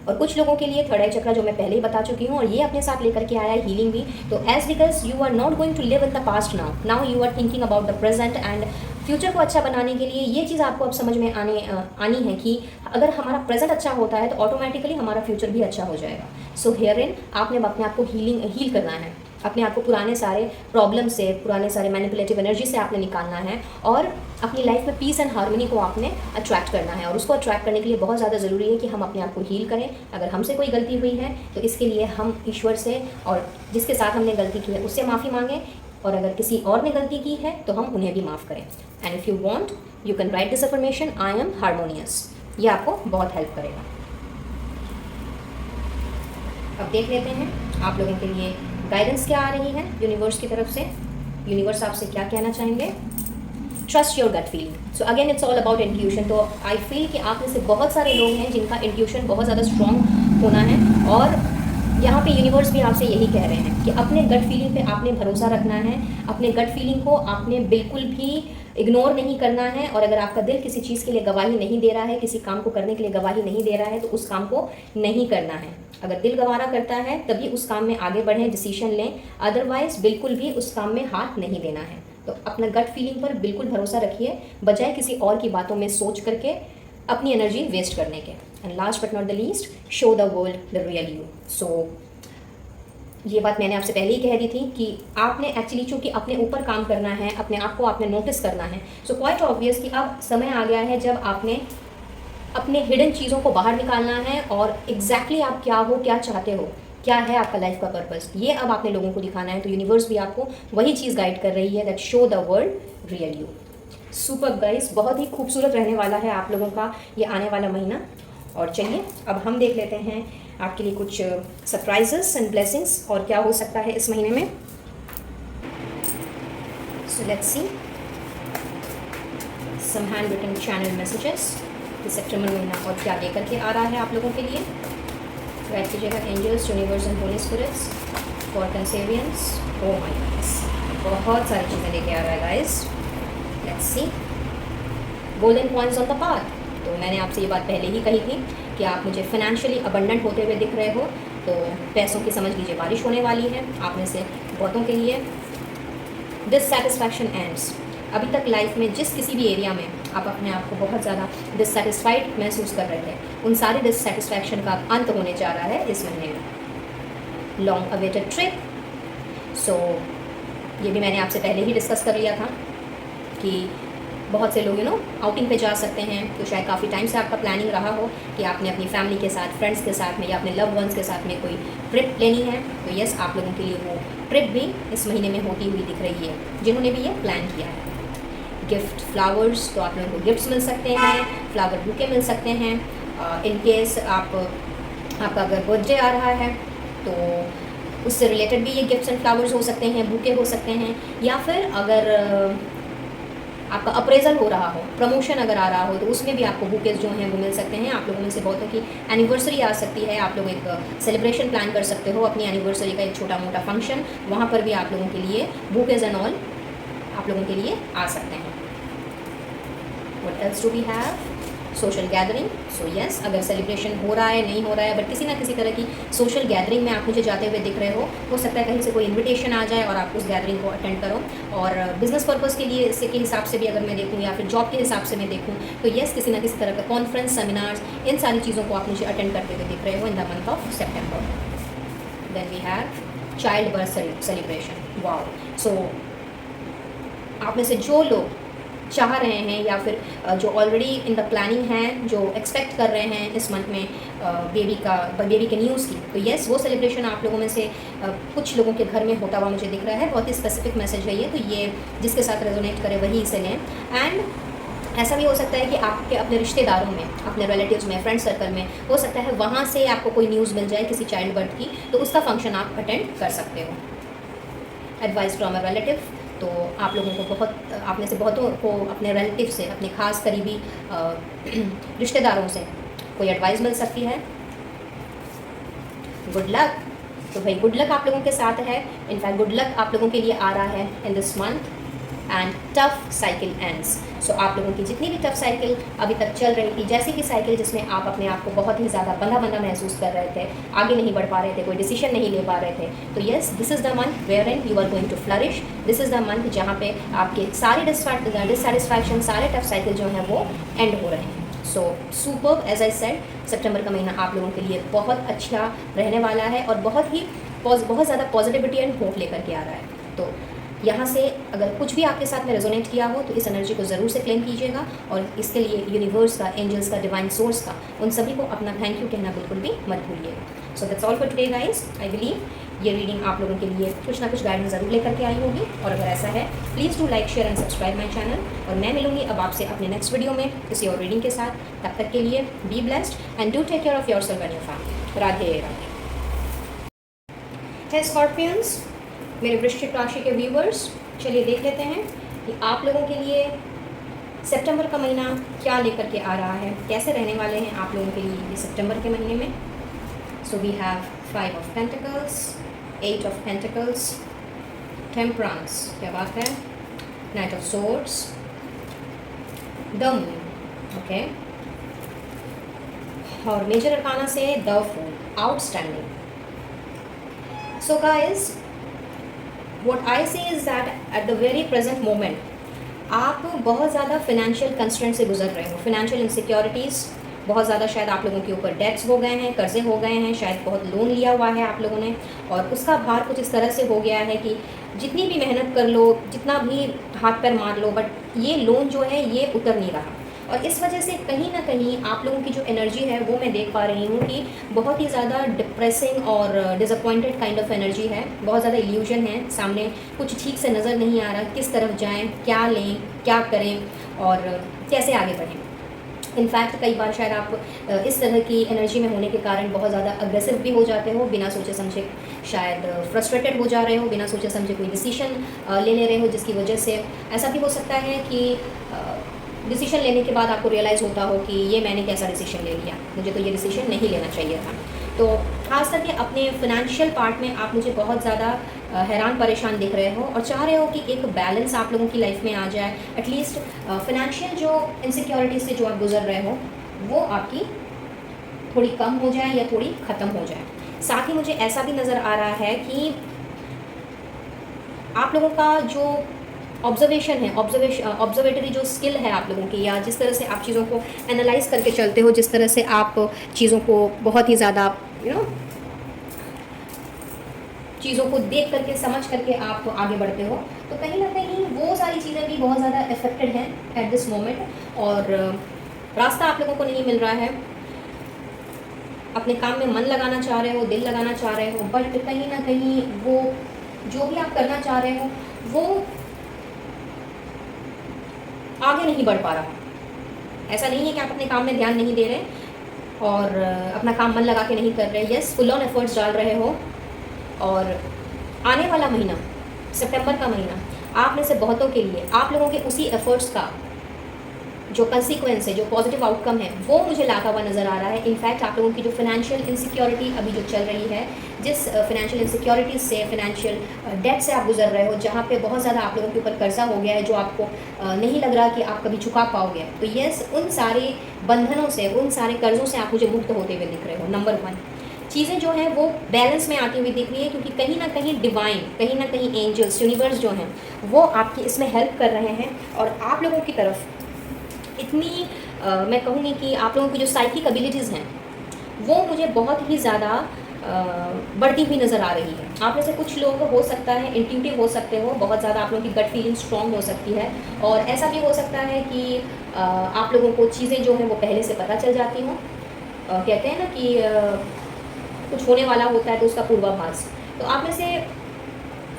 और कुछ लोगों के लिए थर्ड आई चक्रा जो मैं पहले ही बता चुकी हूँ और ये अपने साथ लेकर के आया है हीलिंग भी। तो as because you are not going to live in the past now you are thinking about the present and future को अच्छा बनाने के लिए ये चीज़ आपको अब समझ में आनी है कि अगर हमारा प्रेजेंट अच्छा होता है तो ऑटोमेटिकली हमारा फ्यूचर भी अच्छा हो जाएगा। सो हियर इन आपने अपने आप को हील करना है, अपने आप को पुराने सारे प्रॉब्लम से, पुराने सारे मैनिपुलेटिव एनर्जी से आपने निकालना है और अपनी लाइफ में पीस एंड हार्मनी को आपने अट्रैक्ट करना है। और उसको अट्रैक्ट करने के लिए बहुत ज़्यादा ज़रूरी है कि हम अपने आप को हील करें। अगर हमसे कोई गलती हुई है तो इसके लिए हम ईश्वर से और जिसके साथ हमने गलती की है उससे माफ़ी मांगें और अगर किसी और ने गलती की है तो हम उन्हें भी माफ़ करें। And if you want you can write this affirmation, I am harmonious. ये आपको बहुत हेल्प करेगा। अब देख लेते हैं आप लोगों के लिए गाइडेंस क्या आ रही है यूनिवर्स की तरफ से। यूनिवर्स आपसे क्या कहना चाहेंगे? Trust your gut feeling. So again it's all about intuition. तो आई फील कि आप में से बहुत सारे लोग हैं जिनका इंट्यूशन बहुत ज़्यादा स्ट्रॉन्ग होना है और यहाँ पे यूनिवर्स भी आपसे यही कह रहे हैं कि अपने गट फीलिंग पे आपने भरोसा रखना है, अपने गट फीलिंग को आपने बिल्कुल भी इग्नोर नहीं करना है। और अगर आपका दिल किसी चीज़ के लिए गवाही नहीं दे रहा है, किसी काम को करने के लिए गवाही नहीं दे रहा है तो उस काम को नहीं करना है। अगर दिल गवारा करता है तभी उस काम में आगे बढ़ें, डिसीजन लें, अदरवाइज बिल्कुल भी उस काम में हाथ नहीं देना है। तो अपना गट फीलिंग पर बिल्कुल भरोसा रखिए बजाय किसी और की बातों में सोच करके अपनी एनर्जी वेस्ट करने के। And last but not the least, show the world the real you. So ये बात मैंने आपसे पहले ही कह दी थी कि आपने एक्चुअली चूँकि अपने ऊपर काम करना है, अपने आप को आपने नोटिस करना है। सो क्वाइट ऑब्वियस कि अब समय आ गया है जब आपने अपने हिडन चीज़ों को बाहर निकालना है और एग्जैक्टली आप क्या हो, क्या चाहते हो, क्या है आपका लाइफ का पर्पस, ये अब आपने लोगों को दिखाना है। तो यूनिवर्स भी आपको वही चीज़ गाइड कर रही है, that show the world real you. Super guys, बहुत ही खूबसूरत रहने वाला है आप लोगों का ये आने वाला महीना। और चलिए अब हम देख लेते हैं आपके लिए कुछ सरप्राइजेस एंड ब्लेसिंग्स और क्या हो सकता है इस महीने में। So let's see some handwritten channel messages कि सितंबर महीना और क्या लेकर के आ रहा है आप लोगों के लिए। राइट कीजिएगा angels, universe and holy spirits for cancerians. Oh my gods, बहुत सारी चीज़ें लेके आ रहा है guys. Let's see golden points on the path. तो मैंने आपसे ये बात पहले ही कही थी कि आप मुझे फाइनेंशियली अबंडेंट होते हुए दिख रहे हो, तो पैसों की समझ लीजिए बारिश होने वाली है आप में से बहुतों के लिए। Dissatisfaction ends. अभी तक लाइफ में जिस किसी भी एरिया में आप अपने आप को बहुत ज़्यादा डिससैटिस्फाइड महसूस कर रहे थे, उन सारे डिससैटिस्फैक्शन का अंत होने जा रहा है इस महीने में। Long awaited trip. सो ये भी मैंने आपसे पहले ही डिस्कस कर लिया था कि बहुत से लोग आउटिंग पे जा सकते हैं। तो शायद काफ़ी टाइम से आपका प्लानिंग रहा हो कि आपने अपनी फैमिली के साथ, फ्रेंड्स के साथ में या अपने लव वंस के साथ में कोई ट्रिप लेनी है। तो यस, आप लोगों के लिए वो ट्रिप भी इस महीने में होती हुई दिख रही है जिन्होंने भी ये प्लान किया है। गिफ्ट फ्लावर्स, तो आप लोगों को गिफ्ट्स मिल सकते हैं, फ्लावर बुके मिल सकते हैं। इन केस आपका अगर बर्थडे आ रहा है तो उससे रिलेटेड भी ये गिफ्ट्स एंड फ्लावर्स हो सकते हैं, बुके हो सकते हैं। या फिर अगर आपका अप्रेजल हो रहा हो, प्रमोशन अगर आ रहा हो तो उसमें भी आपको बुकेज जो हैं वो मिल सकते हैं। आप लोगों में से बहुतों की एनिवर्सरी आ सकती है, आप लोग एक सेलिब्रेशन प्लान कर सकते हो अपनी एनिवर्सरी का, एक छोटा मोटा फंक्शन, वहाँ पर भी आप लोगों के लिए बुकेज एंड ऑल आप लोगों के लिए आ सकते हैं। What else do we have? Social gathering. So yes, अगर सेलिब्रेशन हो रहा है, नहीं हो रहा है, बट किसी ना किसी तरह की सोशल गैदरिंग में आप मुझे जाते हुए दिख रहे हो सकता है कहीं से कोई इन्विटेशन आ जाए और आप उस गैदरिंग को अटेंड करो. और बिजनेस पर्पज़ के लिए के हिसाब से भी अगर मैं देखूँ या फिर जॉब के हिसाब से मैं देखूँ तो यस, किसी ना किसी तरह का कॉन्फ्रेंस, सेमिनार्स, इन सारी चीज़ों को आप मुझे अटेंड करते हुए दिख रहे हो in the month of September. Then we have child birth celebration. Wow. So आप में से जो लोग चाह रहे हैं या फिर जो ऑलरेडी इन द प्लानिंग हैं, जो एक्सपेक्ट कर रहे हैं इस मंथ में बेबी के न्यूज़ की, तो येस, वो सेलिब्रेशन आप लोगों में से कुछ लोगों के घर में होता हुआ मुझे दिख रहा है. बहुत ही स्पेसिफिक मैसेज है ये, तो ये जिसके साथ रेजोनेट करे वही इसे लें. एंड ऐसा भी हो सकता है कि आपके अपने रिश्तेदारों में, अपने रिलेटिव्स में, फ्रेंड सर्कल में हो सकता है वहाँ से आपको कोई न्यूज़ मिल जाए किसी चाइल्ड बर्थ की, तो उसका फंक्शन आप अटेंड कर सकते हो. Advice from a relative. तो आप लोगों को आप में से बहुतों को अपने रिलेटिव से, अपने खास करीबी रिश्तेदारों से कोई एडवाइस मिल सकती है. Good luck. तो भाई गुड लक आप लोगों के साथ है. इनफैक्ट गुड लक आप लोगों के लिए आ रहा है in this month. And tough cycle ends. So आप लोगों की जितनी भी टफ साइकिल अभी तक चल रही थी, जैसे कि साइकिल जिसमें आप अपने आप को बहुत ही ज़्यादा बंधा बंधा महसूस कर रहे थे, आगे नहीं बढ़ पा रहे थे, कोई डिसीजन नहीं ले पा रहे थे, तो yes, this is the month wherein you are going to flourish. This is the month जहाँ पे आपके सारे डिससेटिस्फैक्शन, सारे टफ साइकिल जो हैं वो एंड हो रहे हैं. सो सुपर्ब. एज आई सेड, सितंबर का महीना आप लोगों के लिए बहुत अच्छा रहने वाला है और बहुत ज़्यादा पॉजिटिविटी एंड होप लेकर के आ रहा है. तो यहाँ से अगर कुछ भी आपके साथ में रेजोनेट किया हो तो इस एनर्जी को ज़रूर से क्लेम कीजिएगा और इसके लिए यूनिवर्स का, एंजल्स का, डिवाइन सोर्स का, उन सभी को अपना थैंक यू कहना बिल्कुल भी मत भूलिएगा. So that's all for today guys. I believe ये रीडिंग आप लोगों के लिए कुछ ना कुछ गाइडेंस ज़रूर लेकर के आई होगी, और अगर ऐसा है please do like, share and subscribe my channel. और मैं मिलूंगी अब आपसे अपने नेक्स्ट वीडियो में किसी और रीडिंग के साथ. तब तक के लिए be blessed and do take care of yourself and your family. Radhe Radhe. है स्कॉर्पियंस, मेरे वृश्चिक राशि के व्यूवर्स, चलिए देख लेते हैं कि आप लोगों के लिए सितंबर का महीना क्या लेकर के आ रहा है, कैसे रहने वाले हैं आप लोगों के लिए ये सितंबर के महीने में. So we have 5 of pentacles, 8 of pentacles, temperance, क्या बात है, knight of swords, the moon. Okay. और मेजर अरकाना से the fool. Outstanding. So guys, what I say is that at the very present moment आप बहुत ज़्यादा फिनेंशियल कंस्ट्रेंट से गुजर रहे हो. फिनेंशियल इनसिक्योरिटीज़ बहुत ज़्यादा, शायद आप लोगों के ऊपर डेट्स हो गए हैं, कर्जे हो गए हैं, शायद बहुत लोन लिया हुआ है आप लोगों ने, और उसका भार कुछ इस तरह से हो गया है कि जितनी भी मेहनत कर लो, जितना भी हाथ पैर मार लो, बट ये लोन जो है ये उतर नहीं रहा. और इस वजह से कहीं ना कहीं आप लोगों की जो एनर्जी है वो मैं देख पा रही हूँ कि बहुत ही ज़्यादा डिप्रेसिंग और डिसअपॉइंटेड काइंड ऑफ एनर्जी है. बहुत ज़्यादा इल्यूजन है, सामने कुछ ठीक से नज़र नहीं आ रहा, किस तरफ जाएं, क्या लें, क्या करें और कैसे आगे बढ़ें. इनफैक्ट कई बार शायद आप इस तरह की एनर्जी में होने के कारण बहुत ज़्यादा अग्रेसिव भी हो जाते हो, बिना सोचे समझे शायद फ्रस्ट्रेटेड हो जा रहे हो, बिना सोचे समझे कोई डिसीजन ले रहे हो, जिसकी वजह से ऐसा भी हो सकता है कि डिसीजन लेने के बाद आपको रियलाइज़ होता हो कि ये मैंने कैसा डिसीजन ले लिया, मुझे तो ये डिसीजन नहीं लेना चाहिए था. तो खास करके अपने फिनेंशियल पार्ट में आप मुझे बहुत ज़्यादा हैरान परेशान दिख रहे हो और चाह रहे हो कि एक बैलेंस आप लोगों की लाइफ में आ जाए. एटलीस्ट फिनेंशियल जो इनसिक्योरिटी से जो आप गुजर रहे हो वो आपकी थोड़ी कम हो जाए या थोड़ी ख़त्म हो जाए. साथ ही मुझे ऐसा भी नज़र आ रहा है कि आप लोगों का जो ऑब्जर्वेशन है, ऑब्जर्वेटरी जो स्किल है आप लोगों की, या जिस तरह से आप चीज़ों को एनालाइज करके चलते हो, जिस तरह से आप चीज़ों को बहुत ही ज़्यादा चीज़ों को देख करके, समझ करके आप आगे बढ़ते हो, तो कहीं ना कहीं वो सारी चीज़ें भी बहुत ज़्यादा इफेक्टेड हैं एट दिस मोमेंट. और रास्ता आप लोगों को नहीं मिल रहा है. अपने काम में मन लगाना चाह रहे हो, दिल लगाना चाह रहे हो, बट कहीं ना कहीं वो जो भी आप करना चाह रहे हो वो आगे नहीं बढ़ पा रहा. ऐसा नहीं है कि आप अपने काम में ध्यान नहीं दे रहे और अपना काम मन लगा के नहीं कर रहे. यस, फुल ऑन एफर्ट्स डाल रहे हो. और आने वाला महीना, सितंबर का महीना, आप में से बहुतों के लिए आप लोगों के उसी एफर्ट्स का जो कंसिक्वेंस है, जो पॉजिटिव आउटकम है, वो मुझे लाता हुआ नज़र आ रहा है। इनफैक्ट आप लोगों की जो फाइनेंशियल इनसिक्योरिटी अभी जो चल रही है, जिस फाइनेंशियल इनसिक्योरिटी से, फाइनेंशियल डेट से आप गुजर रहे हो, जहाँ पे बहुत ज़्यादा आप लोगों के ऊपर कर्जा हो गया है जो आपको नहीं लग रहा कि आप कभी चुका पाओगे, तो यस, उन सारे बंधनों से, उन सारे कर्जों से आप मुझे मुक्त होते हुए दिख रहे हो। नंबर 1, चीज़ें जो हैं वो बैलेंस में आती हुई दिख रही है, क्योंकि कहीं ना कहीं डिवाइन, कहीं ना कहीं एंजल्स, यूनिवर्स जो हैं वो आपकी इसमें हेल्प कर रहे हैं। और आप लोगों की तरफ इतनी मैं कहूँगी कि आप लोगों की जो साइकिक एबिलिटीज़ हैं वो मुझे बहुत ही ज़्यादा बढ़ती हुई नज़र आ रही है। आप में से कुछ लोग हो सकता है इंट्यूटिव हो सकते हो, बहुत ज़्यादा आप लोगों की गट फीलिंग स्ट्रॉन्ग हो सकती है, और ऐसा भी हो सकता है कि आप लोगों को चीज़ें जो हैं वो पहले से पता चल जाती हों। कहते हैं ना कि कुछ होने वाला होता है तो उसका पूर्वाभास। तो आप में से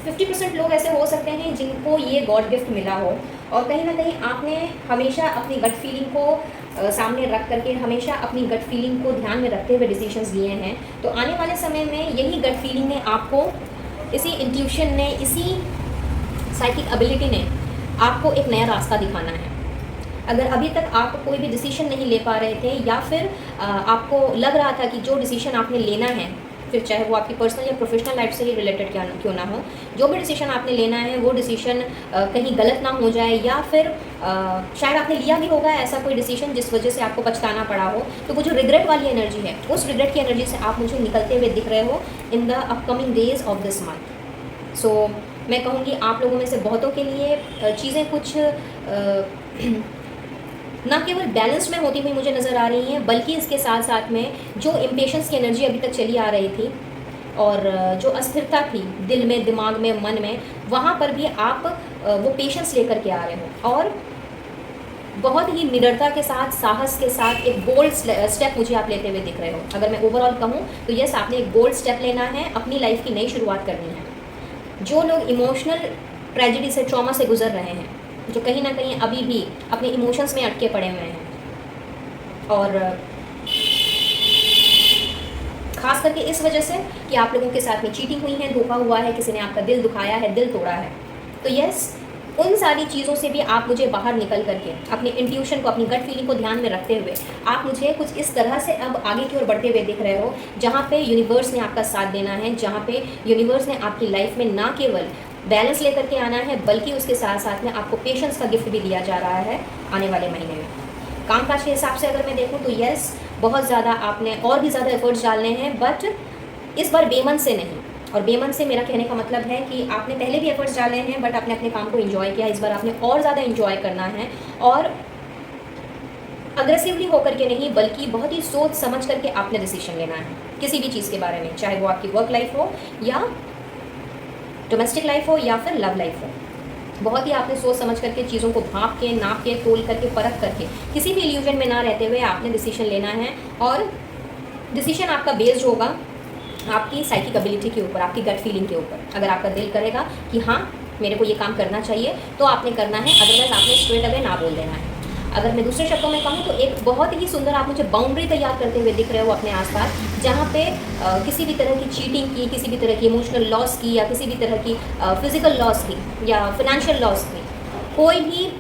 50% लोग ऐसे हो सकते हैं जिनको ये गॉड गिफ्ट मिला हो, और कहीं ना कहीं आपने हमेशा अपनी गट फीलिंग को सामने रख करके, हमेशा अपनी गट फीलिंग को ध्यान में रखते हुए डिसीजंस लिए हैं। तो आने वाले समय में यही गट फीलिंग ने आपको, इसी इंट्यूशन ने, इसी साइकिक एबिलिटी ने आपको एक नया रास्ता दिखाना है। अगर अभी तक आप कोई भी डिसीजन नहीं ले पा रहे थे, या फिर आपको लग रहा था कि जो डिसीजन आपने लेना है, फिर चाहे वो आपकी पर्सनल या प्रोफेशनल लाइफ से ही रिलेटेड क्यों ना हो, जो भी डिसीजन आपने लेना है वो डिसीजन कहीं गलत ना हो जाए, या फिर शायद आपने लिया भी होगा ऐसा कोई डिसीजन जिस वजह से आपको पछताना पड़ा हो, तो वो जो रिग्रेट वाली एनर्जी है, उस रिग्रेट की एनर्जी से आप मुझे निकलते हुए दिख रहे हो in the upcoming days of this month. So मैं कहूँगी आप लोगों में से बहुतों के लिए चीज़ें कुछ ना केवल बैलेंस में होती हुई मुझे नज़र आ रही हैं, बल्कि इसके साथ साथ में जो इम्पेशंस की एनर्जी अभी तक चली आ रही थी, और जो अस्थिरता थी दिल में, दिमाग में, मन में, वहाँ पर भी आप वो पेशेंस लेकर के आ रहे हो, और बहुत ही निडरता के साथ, साहस के साथ एक बोल्ड स्टेप मुझे आप लेते हुए दिख रहे हो। अगर मैं ओवरऑल कहूँ तो यस, आपने एक बोल्ड स्टेप लेना है, अपनी लाइफ की नई शुरुआत करनी है। जो लोग इमोशनल ट्रेजेडी से, ट्रॉमा से गुजर रहे हैं, जो कहीं ना कहीं अभी भी अपने इमोशंस में अटके पड़े हुए हैं, और ख़ास करके इस वजह से कि आप लोगों के साथ में चीटिंग हुई है, धोखा हुआ है, किसी ने आपका दिल दुखाया है, दिल तोड़ा है, तो यस, उन सारी चीज़ों से भी आप मुझे बाहर निकल करके अपनी इंट्यूशन को, अपनी गट फीलिंग को ध्यान में रखते हुए आप मुझे कुछ इस तरह से अब आगे की ओर बढ़ते हुए दिख रहे हो, जहाँ पे यूनिवर्स ने आपका साथ देना है, जहाँ पे यूनिवर्स ने आपकी लाइफ में ना केवल बैलेंस लेकर के आना है, बल्कि उसके साथ साथ में आपको पेशेंस का गिफ्ट भी दिया जा रहा है आने वाले महीने में। कामकाज के हिसाब से अगर मैं देखूं तो यस, बहुत ज़्यादा आपने और भी ज़्यादा एफर्ट्स डालने हैं, बट इस बार बेमन से नहीं। और बेमन से मेरा कहने का मतलब है कि आपने पहले भी एफर्ट्स डाले हैं, बट आपने अपने काम को एंजॉय किया, इस बार आपने और ज़्यादा एंजॉय करना है, और अग्रेसिवली होकर के नहीं, बल्कि बहुत ही सोच समझ करके आपने डिसीजन लेना है किसी भी चीज़ के बारे में, चाहे वो आपकी वर्क लाइफ हो, या डोमेस्टिक लाइफ हो, या फिर लव लाइफ हो। बहुत ही आपने सोच समझ करके चीज़ों को भाप के, नाप के, तोल करके, परख करके, किसी भी इल्यूजन में ना रहते हुए आपने डिसीजन लेना है, और डिसीजन आपका बेस्ड होगा आपकी साइकिक एबिलिटी के ऊपर, आपकी गट फीलिंग के ऊपर। अगर आपका दिल करेगा कि हाँ मेरे को ये काम करना चाहिए, तो आपने करना है, अदरवाइज आपने स्ट्रेट अवे ना बोल देना है। अगर मैं दूसरे शब्दों में कहूँ तो एक बहुत ही सुंदर आप मुझे बाउंड्री तैयार करते हुए दिख रहे हो अपने आसपास, जहाँ पे किसी भी तरह की चीटिंग की, किसी भी तरह की इमोशनल लॉस की, या किसी भी तरह की फिजिकल लॉस की, या फाइनेंशियल लॉस की कोई भी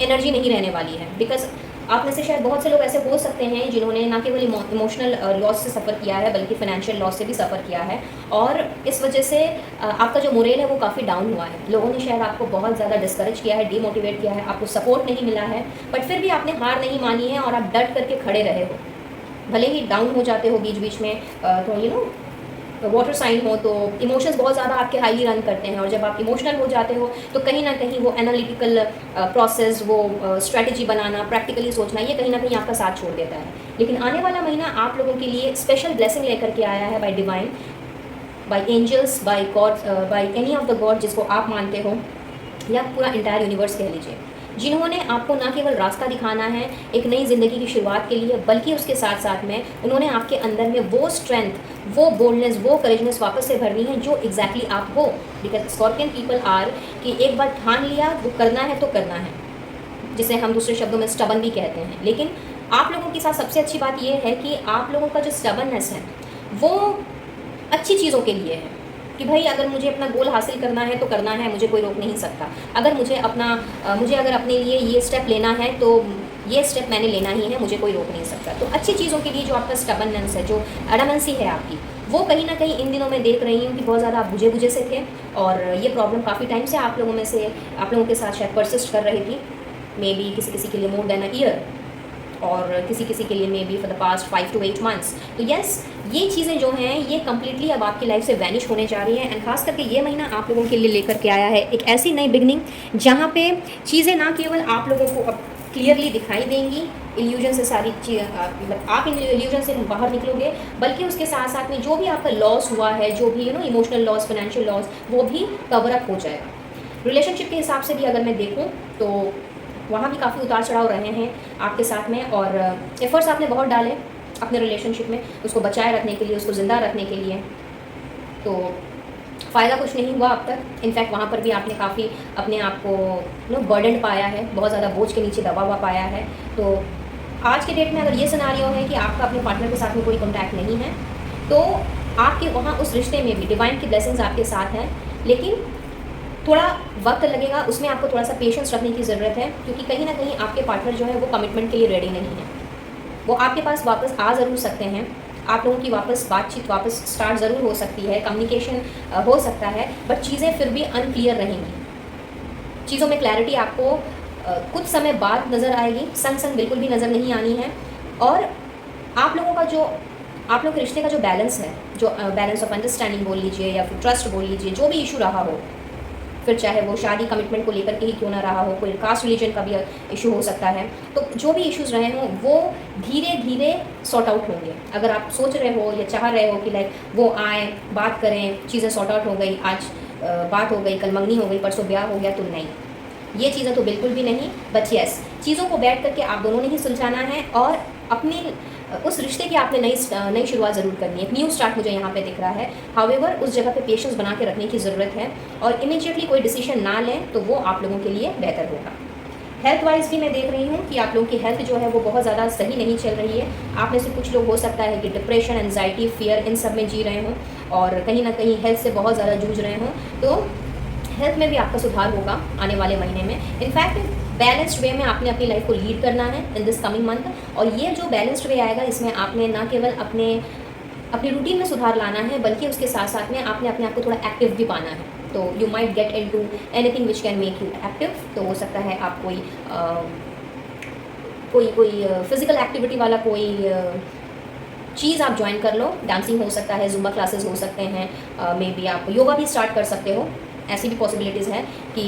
एनर्जी नहीं रहने वाली है। बिकॉज आप में से शायद बहुत से लोग ऐसे हो सकते हैं जिन्होंने ना केवल इमोशनल लॉस से सफ़र किया है, बल्कि फाइनेंशियल लॉस से भी सफ़र किया है, और इस वजह से आपका जो मोरल है वो काफ़ी डाउन हुआ है। लोगों ने शायद आपको बहुत ज़्यादा डिस्करेज किया है, डीमोटिवेट किया है, आपको सपोर्ट नहीं मिला है, बट फिर भी आपने हार नहीं मानी है, और आप डट करके खड़े रहे हो। भले ही डाउन हो जाते हो बीच बीच में, तो वाटर साइन हो तो इमोशंस बहुत ज़्यादा आपके हाईली रन करते हैं, और जब आप इमोशनल हो जाते हो तो कहीं ना कहीं वो एनालिटिकल प्रोसेस, वो स्ट्रेटजी बनाना, प्रैक्टिकली सोचना, ये कहीं ना कहीं आपका साथ छोड़ देता है। लेकिन आने वाला महीना आप लोगों के लिए स्पेशल ब्लेसिंग लेकर के आया है, by divine, by angels, by God, by any of the God जिसको आप मानते हो, या पूरा इंटायर यूनिवर्स कह लीजिए, जिन्होंने आपको ना केवल रास्ता दिखाना है एक नई ज़िंदगी की शुरुआत के लिए, बल्कि उसके साथ साथ में उन्होंने आपके अंदर में वो स्ट्रेंथ, वो बोल्डनेस, वो करेजनेस वापस से भरनी है जो एग्जैक्टली आप हो। बिकॉज स्कॉर्पियन पीपल आर कि एक बार ठान लिया, वो करना है तो करना है, जिसे हम दूसरे शब्दों में स्टबन भी कहते हैं। लेकिन आप लोगों के साथ सबसे अच्छी बात यह है कि आप लोगों का जो स्टबननेस है वो अच्छी चीज़ों के लिए है, कि भाई अगर मुझे अपना गोल हासिल करना है तो करना है, मुझे कोई रोक नहीं सकता। अगर मुझे अगर अपने लिए ये स्टेप लेना है तो ये स्टेप मैंने लेना ही है, मुझे कोई रोक नहीं सकता। तो अच्छी चीज़ों के लिए जो आपका स्टबननेस है, जो एडमेंसी है आपकी, वो कहीं ना कहीं इन दिनों में देख रही हूँ कि बहुत ज़्यादा आप बुझे से थे, और ये प्रॉब्लम काफ़ी टाइम से आप लोगों के साथ शायद परसिस्ट कर रही थी। मे बी किसी के लिए मोर देन अ ईयर, और किसी के लिए may be for the past 5 to 8 months। तो यस, ये चीज़ें जो हैं ये कम्प्लीटली अब आपकी लाइफ से वैनिश होने जा रही हैं। एंड खास करके ये महीना आप लोगों के लिए लेकर के आया है एक ऐसी नई बिगनिंग जहाँ पे चीज़ें ना केवल आप लोगों को अब क्लियरली दिखाई देंगी, इल्यूजन से सारी मतलब आप इन इल्यूजन से बाहर निकलोगे, बल्कि उसके साथ साथ में जो भी आपका लॉस हुआ है, जो भी इमोशनल लॉस, फाइनेंशियल लॉस, वो भी कवर अप हो जाएगा। रिलेशनशिप के हिसाब से भी अगर मैं देखूँ तो वहाँ भी काफ़ी उतार चढ़ाव रहे हैं आपके साथ में, और एफर्ट्स आपने बहुत डाले अपने रिलेशनशिप में, उसको बचाए रखने के लिए, उसको ज़िंदा रखने के लिए। तो फ़ायदा कुछ नहीं हुआ अब तक। इनफैक्ट वहाँ पर भी आपने काफ़ी अपने आप को बर्डन पाया है, बहुत ज़्यादा बोझ के नीचे दबा हुआ पाया है। तो आज के डेट में अगर ये सिनारियो है कि आपका अपने पार्टनर के साथ में कोई कॉन्टैक्ट नहीं है, तो आपके वहाँ उस रिश्ते में भी डिवाइन की ब्लेसिंग्स आपके साथ हैं, लेकिन थोड़ा वक्त लगेगा, उसमें आपको थोड़ा सा पेशेंस रखने की ज़रूरत है, क्योंकि कहीं ना कहीं आपके पार्टनर जो है वो कमिटमेंट के लिए रेडी नहीं है। वो आपके पास वापस आ ज़रूर सकते हैं, आप लोगों की बातचीत वापस स्टार्ट ज़रूर हो सकती है, कम्युनिकेशन हो सकता है, बट चीज़ें फिर भी अनक्लियर रहेंगी। चीज़ों में क्लैरिटी आपको कुछ समय बाद नज़र आएगी, संग बिल्कुल भी नज़र नहीं आनी है। और आप लोग के रिश्ते का जो बैलेंस है, जो बैलेंस ऑफ अंडरस्टैंडिंग बोल लीजिए या फिर ट्रस्ट बोल लीजिए, जो भी इशू रहा हो, फिर चाहे वो शादी कमिटमेंट को लेकर के ही क्यों ना रहा हो, कोई कास्ट रिलीजन का भी इशू हो सकता है, तो जो भी इश्यूज़ रहे हों वो धीरे धीरे सॉर्ट आउट होंगे। अगर आप सोच रहे हो या चाह रहे हो कि लाइक वो आए, बात करें, चीज़ें सॉर्ट आउट हो गई, आज बात हो गई, कल मंगनी हो गई, परसों ब्याह हो गया, तो नहीं, ये चीज़ें तो बिल्कुल भी नहीं। बट यस, चीज़ों को बैठ करके आप दोनों ने ही सुलझाना है, और अपनी उस रिश्ते की आपने नई शुरुआत ज़रूर करनी है। एक न्यू स्टार्ट मुझे यहाँ पे दिख रहा है। हाउएवर उस जगह पे पेशेंस बना के रखने की ज़रूरत है, और इमीडिएटली कोई डिसीजन ना लें तो वो आप लोगों के लिए बेहतर होगा। हेल्थ वाइज भी मैं देख रही हूँ कि आप लोगों की हेल्थ जो है वो बहुत ज़्यादा सही नहीं चल रही है। आप में से कुछ लोग हो सकता है कि डिप्रेशन, एंजाइटी, फियर, इन सब में जी रहे हों, और कहीं ना कहीं हेल्थ से बहुत ज़्यादा जूझ रहे हों। तो हेल्थ में भी आपका सुधार होगा आने वाले महीने में। इनफैक्ट बैलेंस्ड वे में आपने अपनी लाइफ को लीड करना है इन दिस कमिंग मंथ, और ये जो बैलेंस्ड वे आएगा इसमें आपने ना केवल अपनी रूटीन में सुधार लाना है, बल्कि उसके साथ साथ में आपने अपने आप को थोड़ा एक्टिव भी पाना है। तो you might get into anything which can make you active. तो हो सकता है आप कोई फिजिकल एक्टिविटी वाला कोई चीज़ आप ज्वाइन कर लो। डांसिंग हो सकता है, जुम्बा क्लासेस हो सकते हैं, मे बी आप योगा भी स्टार्ट कर सकते हो। ऐसी भी पॉसिबिलिटीज़ है कि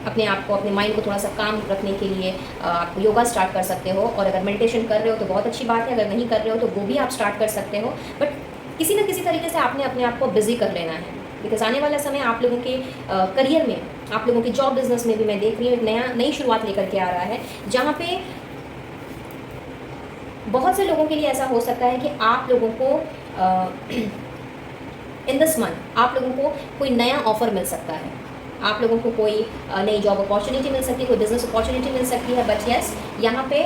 अपने आप को, अपने माइंड को थोड़ा सा काम रखने के लिए आप योगा स्टार्ट कर सकते हो। और अगर मेडिटेशन कर रहे हो तो बहुत अच्छी बात है, अगर नहीं कर रहे हो तो वो भी आप स्टार्ट कर सकते हो। बट किसी न किसी तरीके से आपने अपने आप को बिजी कर लेना है, बिकॉज आने वाला समय आप लोगों के करियर में, आप लोगों के जॉब बिजनेस में भी मैं देख रही हूँ एक नई शुरुआत लेकर के आ रहा है, जहाँ पे बहुत से लोगों के लिए ऐसा हो सकता है कि आप लोगों को इन दिस मंथ आप लोगों को कोई नया ऑफर मिल सकता है, आप लोगों को कोई नई जॉब अपॉर्चुनिटी मिल सकती है, कोई बिजनेस अपॉर्चुनिटी मिल सकती है। बट यस, यहाँ पे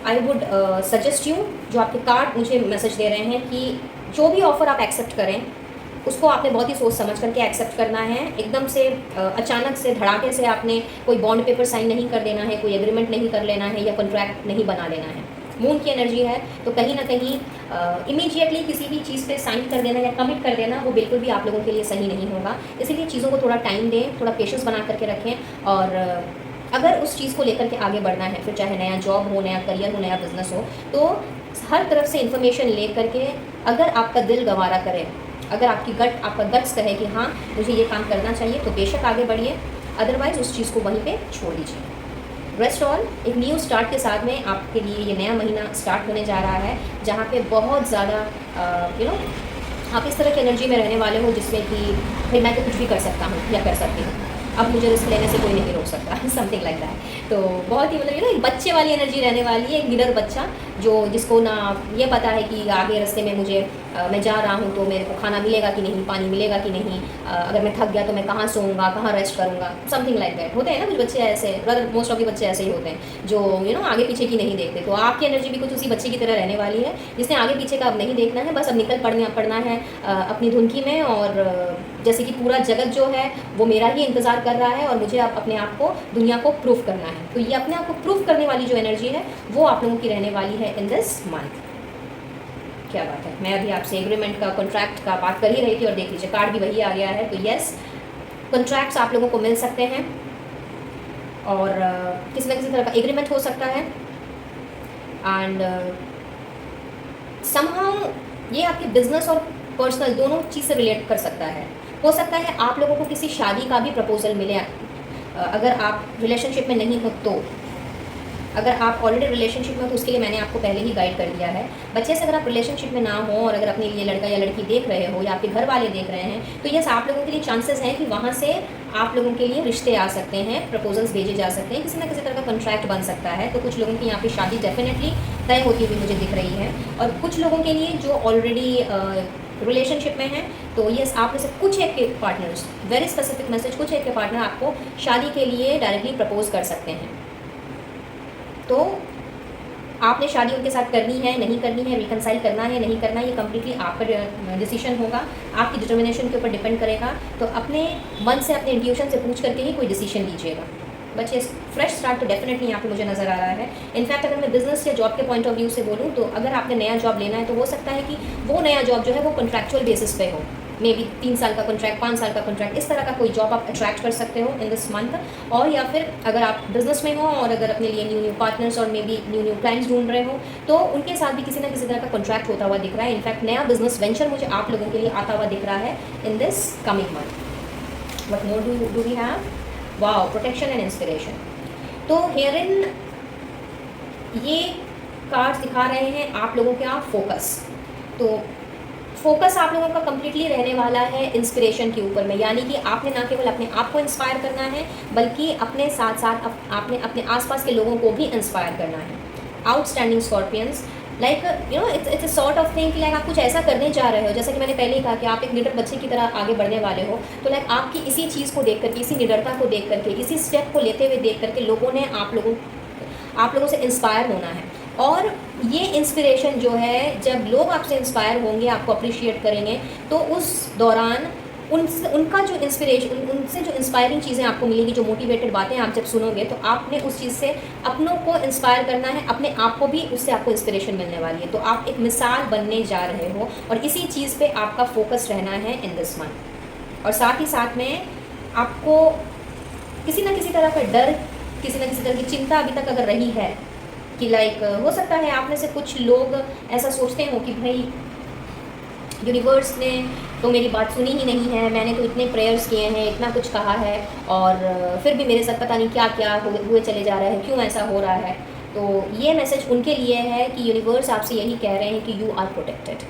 आई वुड सजेस्ट यू, जो आपके कार्ड मुझे मैसेज दे रहे हैं कि जो भी ऑफ़र आप एक्सेप्ट करें उसको आपने बहुत ही सोच समझ करके एक्सेप्ट करना है। एकदम से अचानक से धड़ाके से आपने कोई बॉन्ड पेपर साइन नहीं कर देना है, कोई एग्रीमेंट नहीं कर लेना है, या कॉन्ट्रैक्ट नहीं बना लेना है। मून की एनर्जी है, तो कहीं ना कहीं इमीडिएटली किसी भी चीज़ पे साइन कर देना या कमिट कर देना वो बिल्कुल भी आप लोगों के लिए सही नहीं होगा। इसीलिए चीज़ों को थोड़ा टाइम दें, थोड़ा पेशेंस बना करके रखें। और अगर उस चीज़ को लेकर के आगे बढ़ना है, फिर चाहे नया जॉब हो, नया करियर हो, नया बिजनेस हो, तो हर तरफ से इन्फॉर्मेशन ले करके, अगर आपका दिल गवारा करे, अगर आपका गट्स कहे कि हाँ मुझे ये काम करना चाहिए, तो बेशक आगे बढ़िए, अदरवाइज़ उस चीज़ को वहीं पे छोड़ दीजिए। रेस्ट ऑल, एक न्यू स्टार्ट के साथ में आपके लिए ये नया महीना स्टार्ट होने जा रहा है, जहाँ पे बहुत ज़्यादा आप इस तरह की एनर्जी में रहने वाले हो जिसमें कि भाई मैं तो कुछ भी कर सकता हूँ या कर सकती हूँ, अब मुझे रिस्क लेने से कोई नहीं रोक सकता, समथिंग लाइक दैट। तो बहुत ही मतलब एक बच्चे वाली एनर्जी रहने वाली है, एक निडर बच्चा जिसको ना ये पता है कि आगे रास्ते में मुझे मैं जा रहा हूँ तो मेरे को खाना मिलेगा कि नहीं, पानी मिलेगा कि नहीं, अगर मैं थक गया तो मैं कहाँ सोऊंगा, कहाँ रेस्ट करूँगा, समथिंग लाइक दैट। होते हैं ना कुछ बच्चे ऐसे, ब्रदर मोस्ट ऑफ के बच्चे ऐसे ही होते हैं जो आगे पीछे की नहीं देखते। तो आपकी एनर्जी भी कुछ उसी बच्चे की तरह रहने वाली है, जिसने आगे पीछे का अब नहीं देखना है, बस अब निकल पड़ना है अपनी धुनकी में। और जैसे कि पूरा जगत जो है वो मेरा ही इंतज़ार कर रहा है और मुझे अब अपने आप को दुनिया को प्रूफ करना है। तो ये अपने आप को प्रूफ करने वाली जो एनर्जी है वो आप लोगों की रहने वाली है इन दिस मंथ। क्या बात है, मैं अभी आपसे एग्रीमेंट का, कॉन्ट्रैक्ट का बात कर ही रही थी और देख लीजिए कार्ड भी वही आ गया है। तो यस, कॉन्ट्रैक्ट्स आप लोगों को मिल सकते हैं और किसी न किसी तरह का एग्रीमेंट हो सकता है। एंड समहाउ ये आपके बिजनेस और पर्सनल दोनों चीज़ से रिलेट कर सकता है। हो सकता है आप लोगों को किसी शादी का भी प्रपोजल मिले, अगर आप रिलेशनशिप में नहीं हो तो। अगर आप ऑलरेडी रिलेशनशिप में हो तो उसके लिए मैंने आपको पहले ही गाइड कर दिया है। बच्चे से अगर आप रिलेशनशिप में ना हो और अगर अपने लिए लड़का या लड़की देख रहे हो या आपके घर वाले देख रहे हैं, तो यस, आप लोगों के लिए चांसेस हैं कि वहाँ से आप लोगों के लिए रिश्ते आ सकते हैं, प्रपोजल्स भेजे जा सकते हैं, किसी ना किसी तरह का कॉन्ट्रैक्ट बन सकता है। तो कुछ लोगों की यहाँ पे शादी डेफिनेटली तय होती हुई मुझे दिख रही है। और कुछ लोगों के लिए जो ऑलरेडी रिलेशनशिप में हैं, तो यस, आप में से कुछ एक के पार्टनर्स, वेरी स्पेसिफिक मैसेज, कुछ एक के पार्टनर आपको शादी के लिए डायरेक्टली प्रपोज कर सकते हैं। तो आपने शादी उनके साथ करनी है, नहीं करनी है, रिकनसाइल करना है, नहीं करना है, ये कम्प्लीटली आपका डिसीजन होगा, आपकी डिटर्मिनेशन के ऊपर डिपेंड करेगा। तो अपने मन से, अपने इंट्यूशन से पूछ करके ही कोई डिसीजन लीजिएगा। बच्चे, फ्रेश स्टार्ट तो डेफिनेटली यहाँ पे मुझे नज़र आ रहा है। इनफैक्ट अगर मैं बिजनेस या जॉब के पॉइंट ऑफ व्यू से बोलूँ तो अगर आपने नया जॉब लेना है तो हो सकता है कि वो नया जॉब जो है वो कॉन्ट्रैक्चुअल बेसिस पे हो, मे बी 3 साल का कॉन्ट्रैक्ट, 5 साल का कॉन्ट्रैक्ट, इस तरह का कोई जॉब आप अट्रैक्ट कर सकते हो इन दिस मंथ। और या फिर अगर आप बिजनेस में हो और अगर अपने लिए न्यू पार्टनर्स और मे बी न्यू क्लाइंट्स ढूंढ रहे हो तो उनके साथ भी किसी ना किसी तरह का कॉन्ट्रैक्ट होता हुआ दिख रहा है। इनफैक्ट नया बिजनेस वेंचर मुझे आप लोगों के लिए आता हुआ दिख रहा है in this coming month. What more do we have? Wow, protection and inspiration. तो हेयरिन ये कार्ड्स दिखा रहे हैं आप लोगों का फोकस। तो फोकस आप लोगों का कम्प्लीटली रहने वाला है इंस्पिरेशन के ऊपर में, यानी कि आपने ना केवल अपने आप को इंस्पायर करना है बल्कि अपने साथ साथ आपने अपने आसपास के लोगों को भी इंस्पायर करना है। Outstanding scorpions, like it's a sort of thing कि लाइक आप कुछ ऐसा करने जा रहे हो, जैसा कि मैंने पहले ही कहा कि आप एक निडर बच्चे की तरह आगे बढ़ने वाले हो। तो लाइक आपकी इसी चीज़ को देख करके, इसी निडरता को देख करके, इसी स्टेप को लेते हुए देख करके लोगों ने आप लोगों से इंस्पायर होना है। और ये इंस्पिरेशन जो है, जब लोग आपसे इंस्पायर होंगे, आपको अप्रिशिएट करेंगे, तो उस दौरान उनका जो इंस्पिरेशन, उनसे जो इंस्पायरिंग चीज़ें आपको मिलेंगी, जो मोटिवेटेड बातें आप जब सुनोगे, तो आपने उस चीज़ से अपनों को इंस्पायर करना है, अपने आप को भी उससे आपको इंस्पिरेशन मिलने वाली है। तो आप एक मिसाल बनने जा रहे हो और इसी चीज़ पे आपका फोकस रहना है इन दिस मंथ। और साथ ही साथ में आपको किसी न किसी तरह का डर, किसी न किसी तरह की चिंता अभी तक अगर रही है कि लाइक हो सकता है आप में से कुछ लोग ऐसा सोचते हो कि भाई यूनिवर्स ने तो मेरी बात सुनी ही नहीं है, मैंने तो इतने प्रेयर्स किए हैं, इतना कुछ कहा है और फिर भी मेरे साथ पता नहीं क्या क्या हुए चले जा रहे हैं, क्यों ऐसा हो रहा है। तो ये मैसेज उनके लिए है कि यूनिवर्स आपसे यही कह रहे हैं कि यू आर प्रोटेक्टेड।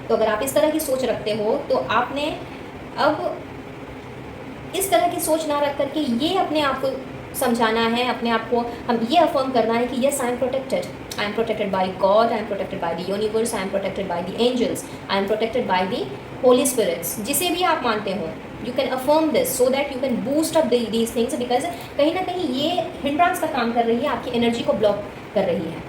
तो अगर आप इस तरह की सोच रखते हो तो आपने अब इस तरह की सोच ना रख करके ये अपने आप को समझाना है, अपने आप को हम ये अफर्म करना है कि yes, I am protected, I am protected by God, I am protected by the universe, I am protected by the angels, I am protected by the holy spirits, जिसे भी आप मानते हो। You can affirm this so that you can boost up these things, because कहीं ना कहीं ये हिंड्रेंस का काम कर रही है, आपकी एनर्जी को ब्लॉक कर रही है।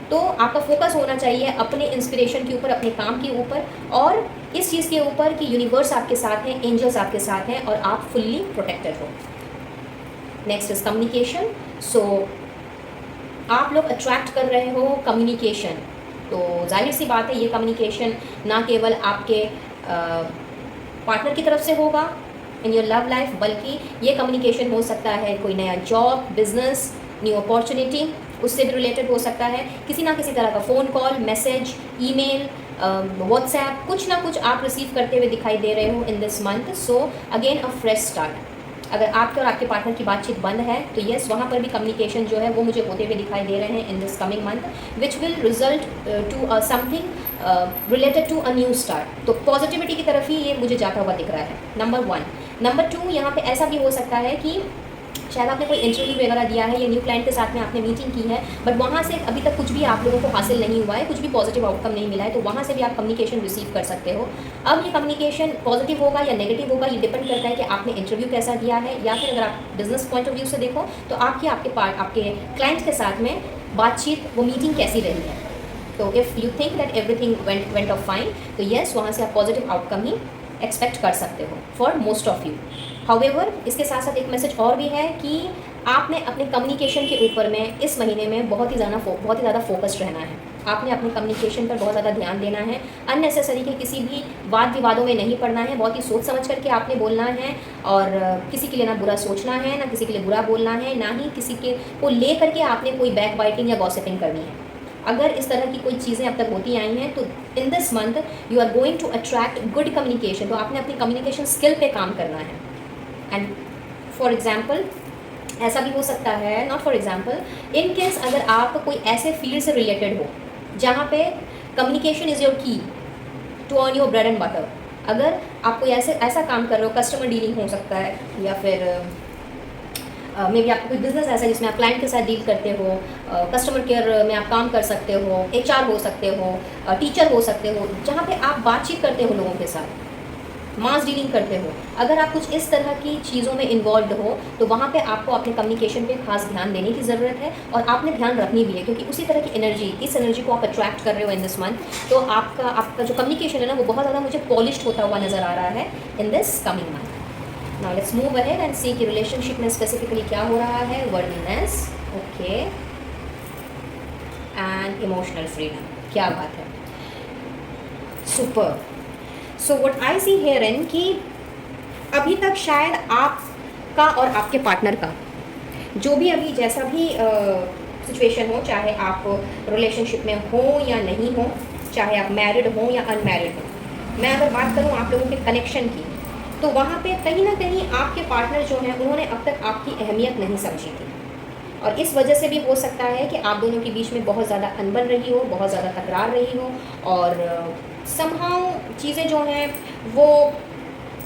तो आपका फोकस होना चाहिए अपने इंस्पिरेशन के ऊपर, अपने काम के ऊपर और इस चीज़ के ऊपर कि यूनिवर्स आपके साथ हैं, एंजल्स आपके साथ हैं और आप फुल्ली प्रोटेक्टेड हो। Next is communication. सो आप लोग अट्रैक्ट कर रहे हो कम्युनिकेशन, तो जाहिर सी बात है ये कम्युनिकेशन ना केवल आपके पार्टनर की तरफ से होगा इन योर लव लाइफ, बल्कि ये कम्युनिकेशन हो सकता है कोई नया जॉब, बिजनेस, न्यू अपॉर्चुनिटी, उससे भी रिलेटेड हो सकता है। किसी ना किसी तरह का phone call, message, email, WhatsApp, कुछ ना कुछ आप रिसीव करते हुए दिखाई दे रहे हो in this month. So again a fresh start. अगर आपके और आपके पार्टनर की बातचीत बंद है तो येस, वहाँ पर भी कम्युनिकेशन जो है वो मुझे होते हुए दिखाई दे रहे हैं in this coming month, which will result to something related to a new start. तो पॉजिटिविटी की तरफ ही ये मुझे जाता हुआ दिख रहा है, नंबर 1। नंबर 2, यहाँ पे ऐसा भी हो सकता है कि शायद आपने कोई इंटरव्यू वगैरह दिया है या न्यू क्लाइंट के साथ में आपने मीटिंग की है, बट वहाँ से अभी तक कुछ भी आप लोगों को हासिल नहीं हुआ है, कुछ भी पॉजिटिव आउटकम नहीं मिला है, तो वहाँ से भी आप कम्युनिकेशन रिसीव कर सकते हो। अब ये कम्युनिकेशन पॉजिटिव होगा या नेगेटिव होगा, ये डिपेंड करता है कि आपने इंटरव्यू कैसा दिया है, या फिर अगर आप बिजनेस पॉइंट ऑफ व्यू से देखो तो आपके क्लाइंट के साथ में बातचीत, वो मीटिंग कैसी रही है। तो if you think that everything went of fine, तो येस, वहाँ से आप पॉजिटिव आउटकम ही एक्सपेक्ट कर सकते हो for most of you. However, इसके साथ साथ एक मैसेज और भी है कि आपने अपने कम्युनिकेशन के ऊपर में इस महीने में बहुत ही ज़्यादा फोकस्ड रहना है। आपने अपने कम्युनिकेशन पर बहुत ज़्यादा ध्यान देना है। अननेसेसरी के किसी भी वाद विवादों में नहीं पड़ना है। बहुत ही सोच समझ करके आपने बोलना है, और किसी के लिए ना बुरा सोचना है, ना किसी के लिए बुरा बोलना है, ना ही किसी के को ले करके आपने कोई बैक बाइटिंग या गॉसिपिंग करनी है। अगर इस तरह की कोई चीज़ें अब तक होती आई हैं, तो in this month you are going to attract good communication. तो आपने अपनी कम्युनिकेशन स्किल पे काम करना है। एंड फॉर एग्जाम्पल, ऐसा भी हो सकता है, not for example, in case अगर आप कोई ऐसे फील्ड से रिलेटेड हो जहाँ पे communication is your key to earn your bread and butter. अगर आप कोई ऐसा काम कर रहे हो, कस्टमर डीलिंग हो सकता है, या फिर मे बी आपका कोई बिजनेस ऐसा है जिसमें आप क्लाइंट के साथ डील करते हो, कस्टमर केयर में आप काम कर सकते हो, HR हो सकते हो, टीचर हो सकते हो, जहाँ पे आप बातचीत करते हो लोगों के साथ, मास डीलिंग करते हो। अगर आप कुछ इस तरह की चीज़ों में इन्वॉल्व हो, तो वहाँ पे आपको अपने कम्युनिकेशन पे खास ध्यान देने की ज़रूरत है, और आपने ध्यान रखनी भी है, क्योंकि उसी तरह की एनर्जी, इस एनर्जी को आप अट्रैक्ट कर रहे हो इन दिस मंथ। तो आपका जो कम्युनिकेशन है ना, वो बहुत ज़्यादा मुझे पॉलिश्ड होता हुआ नज़र आ रहा है in this coming month. Now let's move ahead and see कि रिलेशनशिप में स्पेसिफिकली क्या हो रहा है। Wordiness, okay, and emotional freedom, क्या बात है, super. So what I see here in कि अभी तक शायद आपका और आपके पार्टनर का जो भी अभी जैसा भी सिचुएशन हो, चाहे आप रिलेशनशिप में हो या नहीं हो, चाहे आप मैरिड हो या अनमैरिड हो, मैं अगर बात करूँ आप लोगों के कनेक्शन की, तो वहाँ पे कहीं ना कहीं आपके पार्टनर जो हैं उन्होंने अब तक आपकी अहमियत नहीं समझी थी, और इस वजह से भी हो सकता है कि आप दोनों के बीच में बहुत ज़्यादा अनबन रही हो, बहुत ज़्यादा तकरार रही हो, और समहाउ चीज़ें जो हैं वो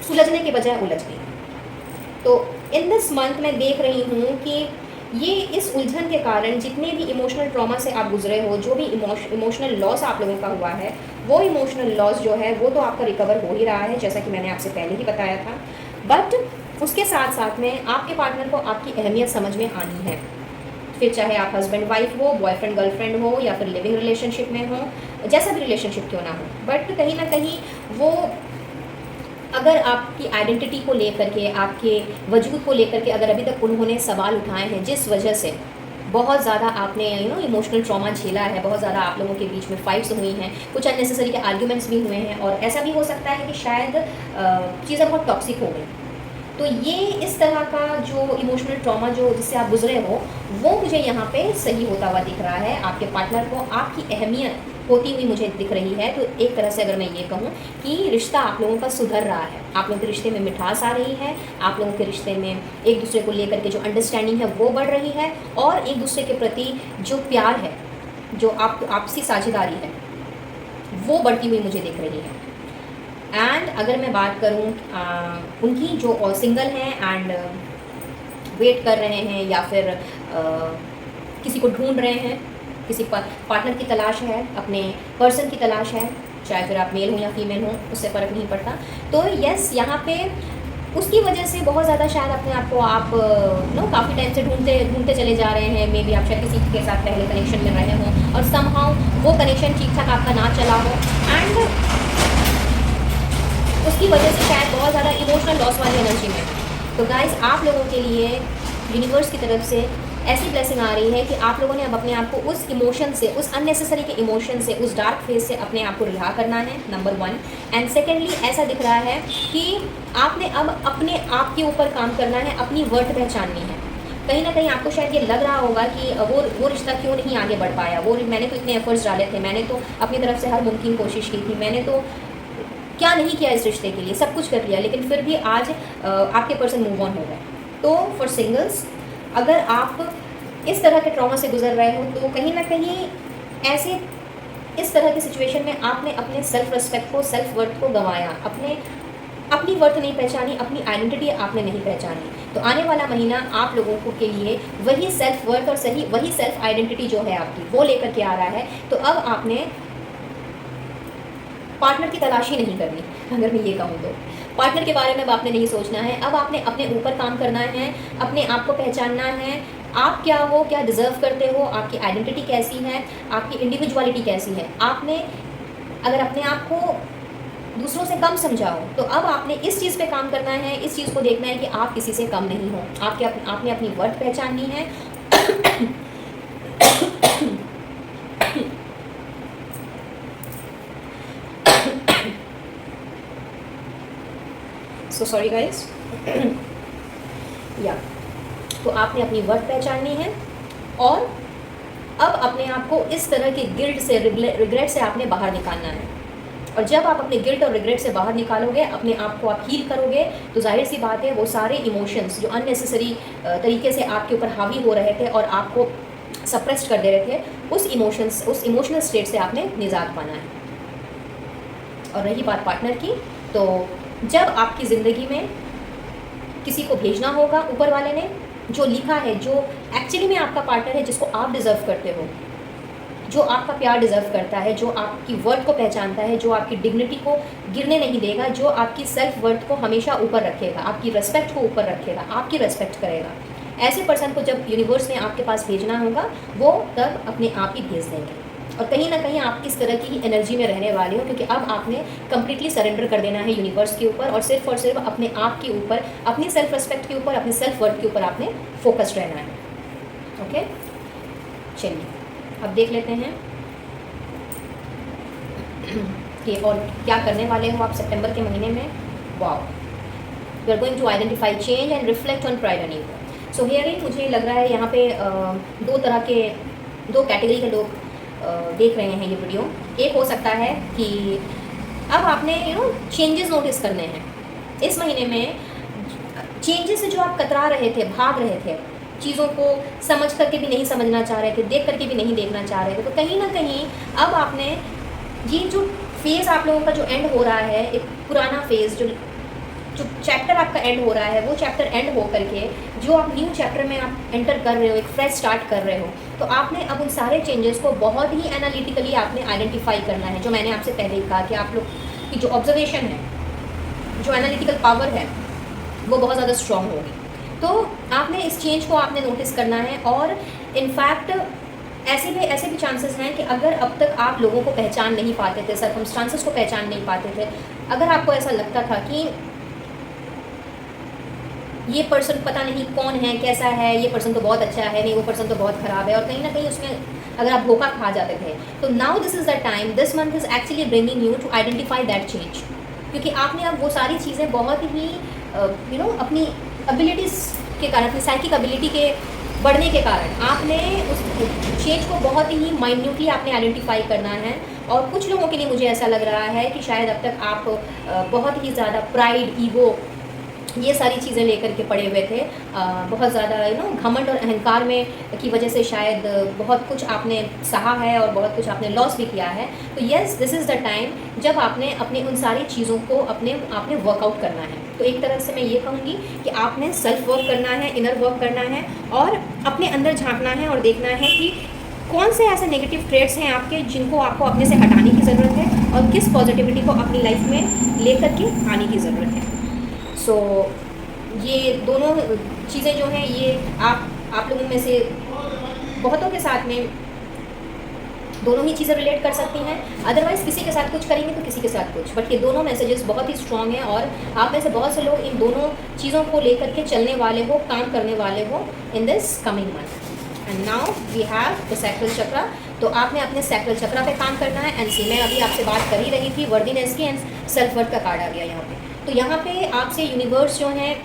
सुलझने के बजाय उलझ गई। तो इन दिस मंथ मैं देख रही हूँ कि ये इस उलझन के कारण जितने भी इमोशनल ट्रॉमा से आप गुजरे हो, जो भी इमोशनल लॉस आप लोगों का हुआ है, वो इमोशनल लॉस जो है वो तो आपका रिकवर हो ही रहा है, जैसा कि मैंने आपसे पहले ही बताया था। बट उसके साथ साथ में आपके पार्टनर को आपकी अहमियत समझ में आनी है। फिर चाहे आप हस्बैंड वाइफ हो, बॉयफ्रेंड गर्लफ्रेंड हो, या फिर लिविंग रिलेशनशिप में हो, जैसा भी रिलेशनशिप क्यों ना हो, बट कहीं ना कहीं वो अगर आपकी आइडेंटिटी को लेकर के, आपके वजूद को लेकर के अगर अभी तक उन्होंने सवाल उठाए हैं, जिस वजह से बहुत ज़्यादा आपने इमोशनल ट्रॉमा झेला है, बहुत ज़्यादा आप लोगों के बीच में फाइट्स हुई हैं, कुछ अननेसेसरी के आर्ग्यूमेंट्स भी हुए हैं, और ऐसा भी हो सकता है कि शायद चीज़ें बहुत टॉक्सिक हो गई। तो ये इस तरह का जो इमोशनल ट्रॉमा जो जिससे आप गुजरे हो, वो मुझे यहाँ पे सही होता हुआ दिख रहा है। आपके पार्टनर को आपकी अहमियत होती हुई मुझे दिख रही है। तो एक तरह से अगर मैं ये कहूँ कि रिश्ता आप लोगों का सुधर रहा है, आप लोगों के रिश्ते में मिठास आ रही है, आप लोगों के रिश्ते में एक दूसरे को लेकर के जो अंडरस्टैंडिंग है वो बढ़ रही है, और एक दूसरे के प्रति जो प्यार है, जो आपसी साझेदारी है, वो बढ़ती हुई मुझे दिख रही है। एंड अगर मैं बात करूँ उनकी जो सिंगल हैं एंड वेट कर रहे हैं, या फिर किसी को ढूंढ रहे हैं, किसी पार्टनर की तलाश है, अपने पर्सन की तलाश है, चाहे फिर आप मेल हो या फीमेल हो, उससे फ़र्क नहीं पड़ता। तो यस, यहाँ पे उसकी वजह से बहुत ज़्यादा शायद अपने आप को आप काफ़ी टाइम से ढूंढते चले जा रहे हैं। मे बी आप शायद किसी के साथ पहले कनेक्शन में रहे हों, और समहाउ वो कनेक्शन ठीक ठाक आपका ना चला हो, एंड उसकी वजह से शायद बहुत ज़्यादा इमोशनल लॉस वाली एनर्जी में। तो गाइस, आप लोगों के लिए यूनिवर्स की तरफ से ऐसी ब्लेसिंग आ रही है कि आप लोगों ने अब अपने आप को उस इमोशन से, उस अननेसेसरी के इमोशन से, उस डार्क फेज से अपने आप को रिहा करना है, नंबर 1। एंड सेकेंडली, ऐसा दिख रहा है कि आपने अब अपने आप के ऊपर काम करना है, अपनी वर्थ पहचाननी है। कहीं ना कहीं आपको शायद ये लग रहा होगा कि वो रिश्ता क्यों नहीं आगे बढ़ पाया, मैंने तो इतने एफर्ट्स डाले थे, मैंने तो अपनी तरफ से हर मुमकिन कोशिश की थी, मैंने तो क्या नहीं किया इस रिश्ते के लिए, सब कुछ कर लिया, लेकिन फिर भी आज आपके पर्सन मूव ऑन हो गए। तो फॉर सिंगल्स, अगर आप इस तरह के ट्रॉमा से गुजर रहे हो, तो कहीं ना कहीं ऐसे इस तरह की सिचुएशन में आपने अपने सेल्फ रिस्पेक्ट को, सेल्फ वर्थ को गंवाया, अपने अपनी वर्थ नहीं पहचानी, अपनी आइडेंटिटी आपने नहीं पहचानी, तो आने वाला महीना आप लोगों को के लिए वही सेल्फ वर्थ और सही वही सेल्फ आइडेंटिटी जो है आपकी वो लेकर के आ रहा है। तो अब आपने पार्टनर की तलाश ही नहीं करनी, अगर मैं ये कहूँ तो पार्टनर के बारे में अब आपने नहीं सोचना है। अब आपने अपने ऊपर काम करना है, अपने आप को पहचानना है, आप क्या हो, क्या डिज़र्व करते हो, आपकी आइडेंटिटी कैसी है, आपकी इंडिविजुअलिटी कैसी है। आपने अगर अपने आप को दूसरों से कम समझाओ तो अब आपने इस चीज़ पे काम करना है, इस चीज़ को देखना है कि आप किसी से कम नहीं हो। आपने अपनी वर्थ पहचाननी है। So sorry guys. या तो आपने अपनी वर्थ पहचाननी है और अब अपने आप को इस तरह के गिल्ट से, रिग्रेट से आपने बाहर निकालना है। और जब आप अपने गिल्ट और रिग्रेट से बाहर निकालोगे, अपने आप को आप हील करोगे, तो जाहिर सी बात है वो सारे इमोशंस जो अननेसेसरी तरीके से आपके ऊपर हावी हो रहे थे और आपको सप्रेस्ड कर दे रहे थे, उस इमोशनल स्टेट से आपने निजात पाना है। और रही बात पार्टनर की, तो जब आपकी ज़िंदगी में किसी को भेजना होगा, ऊपर वाले ने जो लिखा है, जो एक्चुअली में आपका पार्टनर है, जिसको आप डिज़र्व करते हो, जो आपका प्यार डिज़र्व करता है, जो आपकी वर्थ को पहचानता है, जो आपकी डिग्निटी को गिरने नहीं देगा, जो आपकी सेल्फ वर्थ को हमेशा ऊपर रखेगा, आपकी रेस्पेक्ट को ऊपर रखेगा, आपकी रेस्पेक्ट करेगा, ऐसे पर्सन को जब यूनिवर्स ने आपके पास भेजना होगा, वो तब अपने आप ही भेज देंगे। और कहीं ना कहीं आप इस तरह की ही एनर्जी में रहने वाले हो, क्योंकि अब आपने कम्प्लीटली सरेंडर कर देना है यूनिवर्स के ऊपर और सिर्फ अपने आप के ऊपर, अपनी सेल्फ रेस्पेक्ट के ऊपर, अपनी सेल्फ वर्थ के ऊपर आपने फोकस्ड रहना है। ओके, चलिए अब देख लेते हैं कि और क्या करने वाले हो आप सितंबर के महीने में। Wow, you are going to identify change and reflect on pride and ego. So hearing मुझे लग रहा है यहाँ पे दो कैटेगरी के लोग देख रहे हैं ये वीडियो। एक हो सकता है कि अब आपने चेंजेस नोटिस करने हैं इस महीने में। चेंजेस से जो आप कतरा रहे थे, भाग रहे थे, चीज़ों को समझ करके भी नहीं समझना चाह रहे थे, देख करके भी नहीं देखना चाह रहे थे, तो कहीं ना कहीं अब आपने ये जो फेज़ आप लोगों का जो एंड हो रहा है, एक पुराना फेज़ जो चैप्टर आपका एंड हो रहा है, वो चैप्टर एंड हो करके जो आप न्यू चैप्टर में आप एंटर कर रहे हो, एक फ्रेश स्टार्ट कर रहे हो, तो आपने अब उन सारे चेंजेस को बहुत ही एनालिटिकली आपने आइडेंटिफाई करना है। जो मैंने आपसे पहले ही कहा कि आप लोग की जो ऑब्जर्वेशन है, जो एनालिटिकल पावर है, वो बहुत ज़्यादा स्ट्रॉन्ग होगी। तो आपने इस चेंज को आपने नोटिस करना है। और इनफैक्ट ऐसे भी चांसेस हैं कि अगर अब तक आप लोगों को पहचान नहीं पाते थे, सर्कमस्टांसेस को पहचान नहीं पाते थे, अगर आपको ऐसा लगता था कि ये पर्सन पता नहीं कौन है, कैसा है, ये पर्सन तो बहुत अच्छा है, नहीं वो पर्सन तो बहुत ख़राब है, और कहीं ना कहीं उसमें अगर आप धोखा खा जाते थे, तो now this is the time, this month is actually bringing you to identify that change. क्योंकि आपने अब वो सारी चीज़ें बहुत ही अपनी एबिलिटीज़ के कारण, अपनी साइकिक एबिलिटी के बढ़ने के कारण आपने उस चेंज को बहुत ही माइन्यूटली आपने आइडेंटिफाई करना है। और कुछ लोगों के लिए मुझे ऐसा लग रहा है कि शायद अब तक आप बहुत ही ज़्यादा प्राइड, ईगो, ये सारी चीज़ें लेकर के पड़े हुए थे, बहुत ज़्यादा घमंड और अहंकार में की वजह से शायद बहुत कुछ आपने सहा है और बहुत कुछ आपने लॉस भी किया है। तो yes, this is the time जब आपने अपने उन सारी चीज़ों को आपने वर्कआउट करना है। तो एक तरह से मैं ये कहूँगी कि आपने सेल्फ वर्क करना है, इनर वर्क करना है, और अपने अंदर झांकना है और देखना है कि कौन से ऐसे नेगेटिव ट्रेड्स हैं आपके जिनको आपको अपने से हटाने की ज़रूरत है और किस पॉजिटिविटी को अपनी लाइफ में लेकर के आने की ज़रूरत है। सो ये दोनों चीज़ें जो हैं, ये आप लोगों में से बहुतों के साथ में दोनों ही चीज़ें रिलेट कर सकती हैं। अदरवाइज़ किसी के साथ कुछ करेंगे तो किसी के साथ कुछ, बट ये दोनों मैसेजेस बहुत ही स्ट्रॉन्ग हैं और आप में से बहुत से लोग इन दोनों चीज़ों को लेकर के चलने वाले हो, काम करने वाले हो in this coming month. And now we have the sacral chakra. तो आपने अपने सैक्रल चक्रा पे काम करना है। एंड सी, मैं अभी आपसे बात कर ही रही थी वर्दीनेस की, एंड सेल्फ वर्थ का कार्ड आ गया यहाँ पे। तो यहाँ पे आपसे यूनिवर्स जो है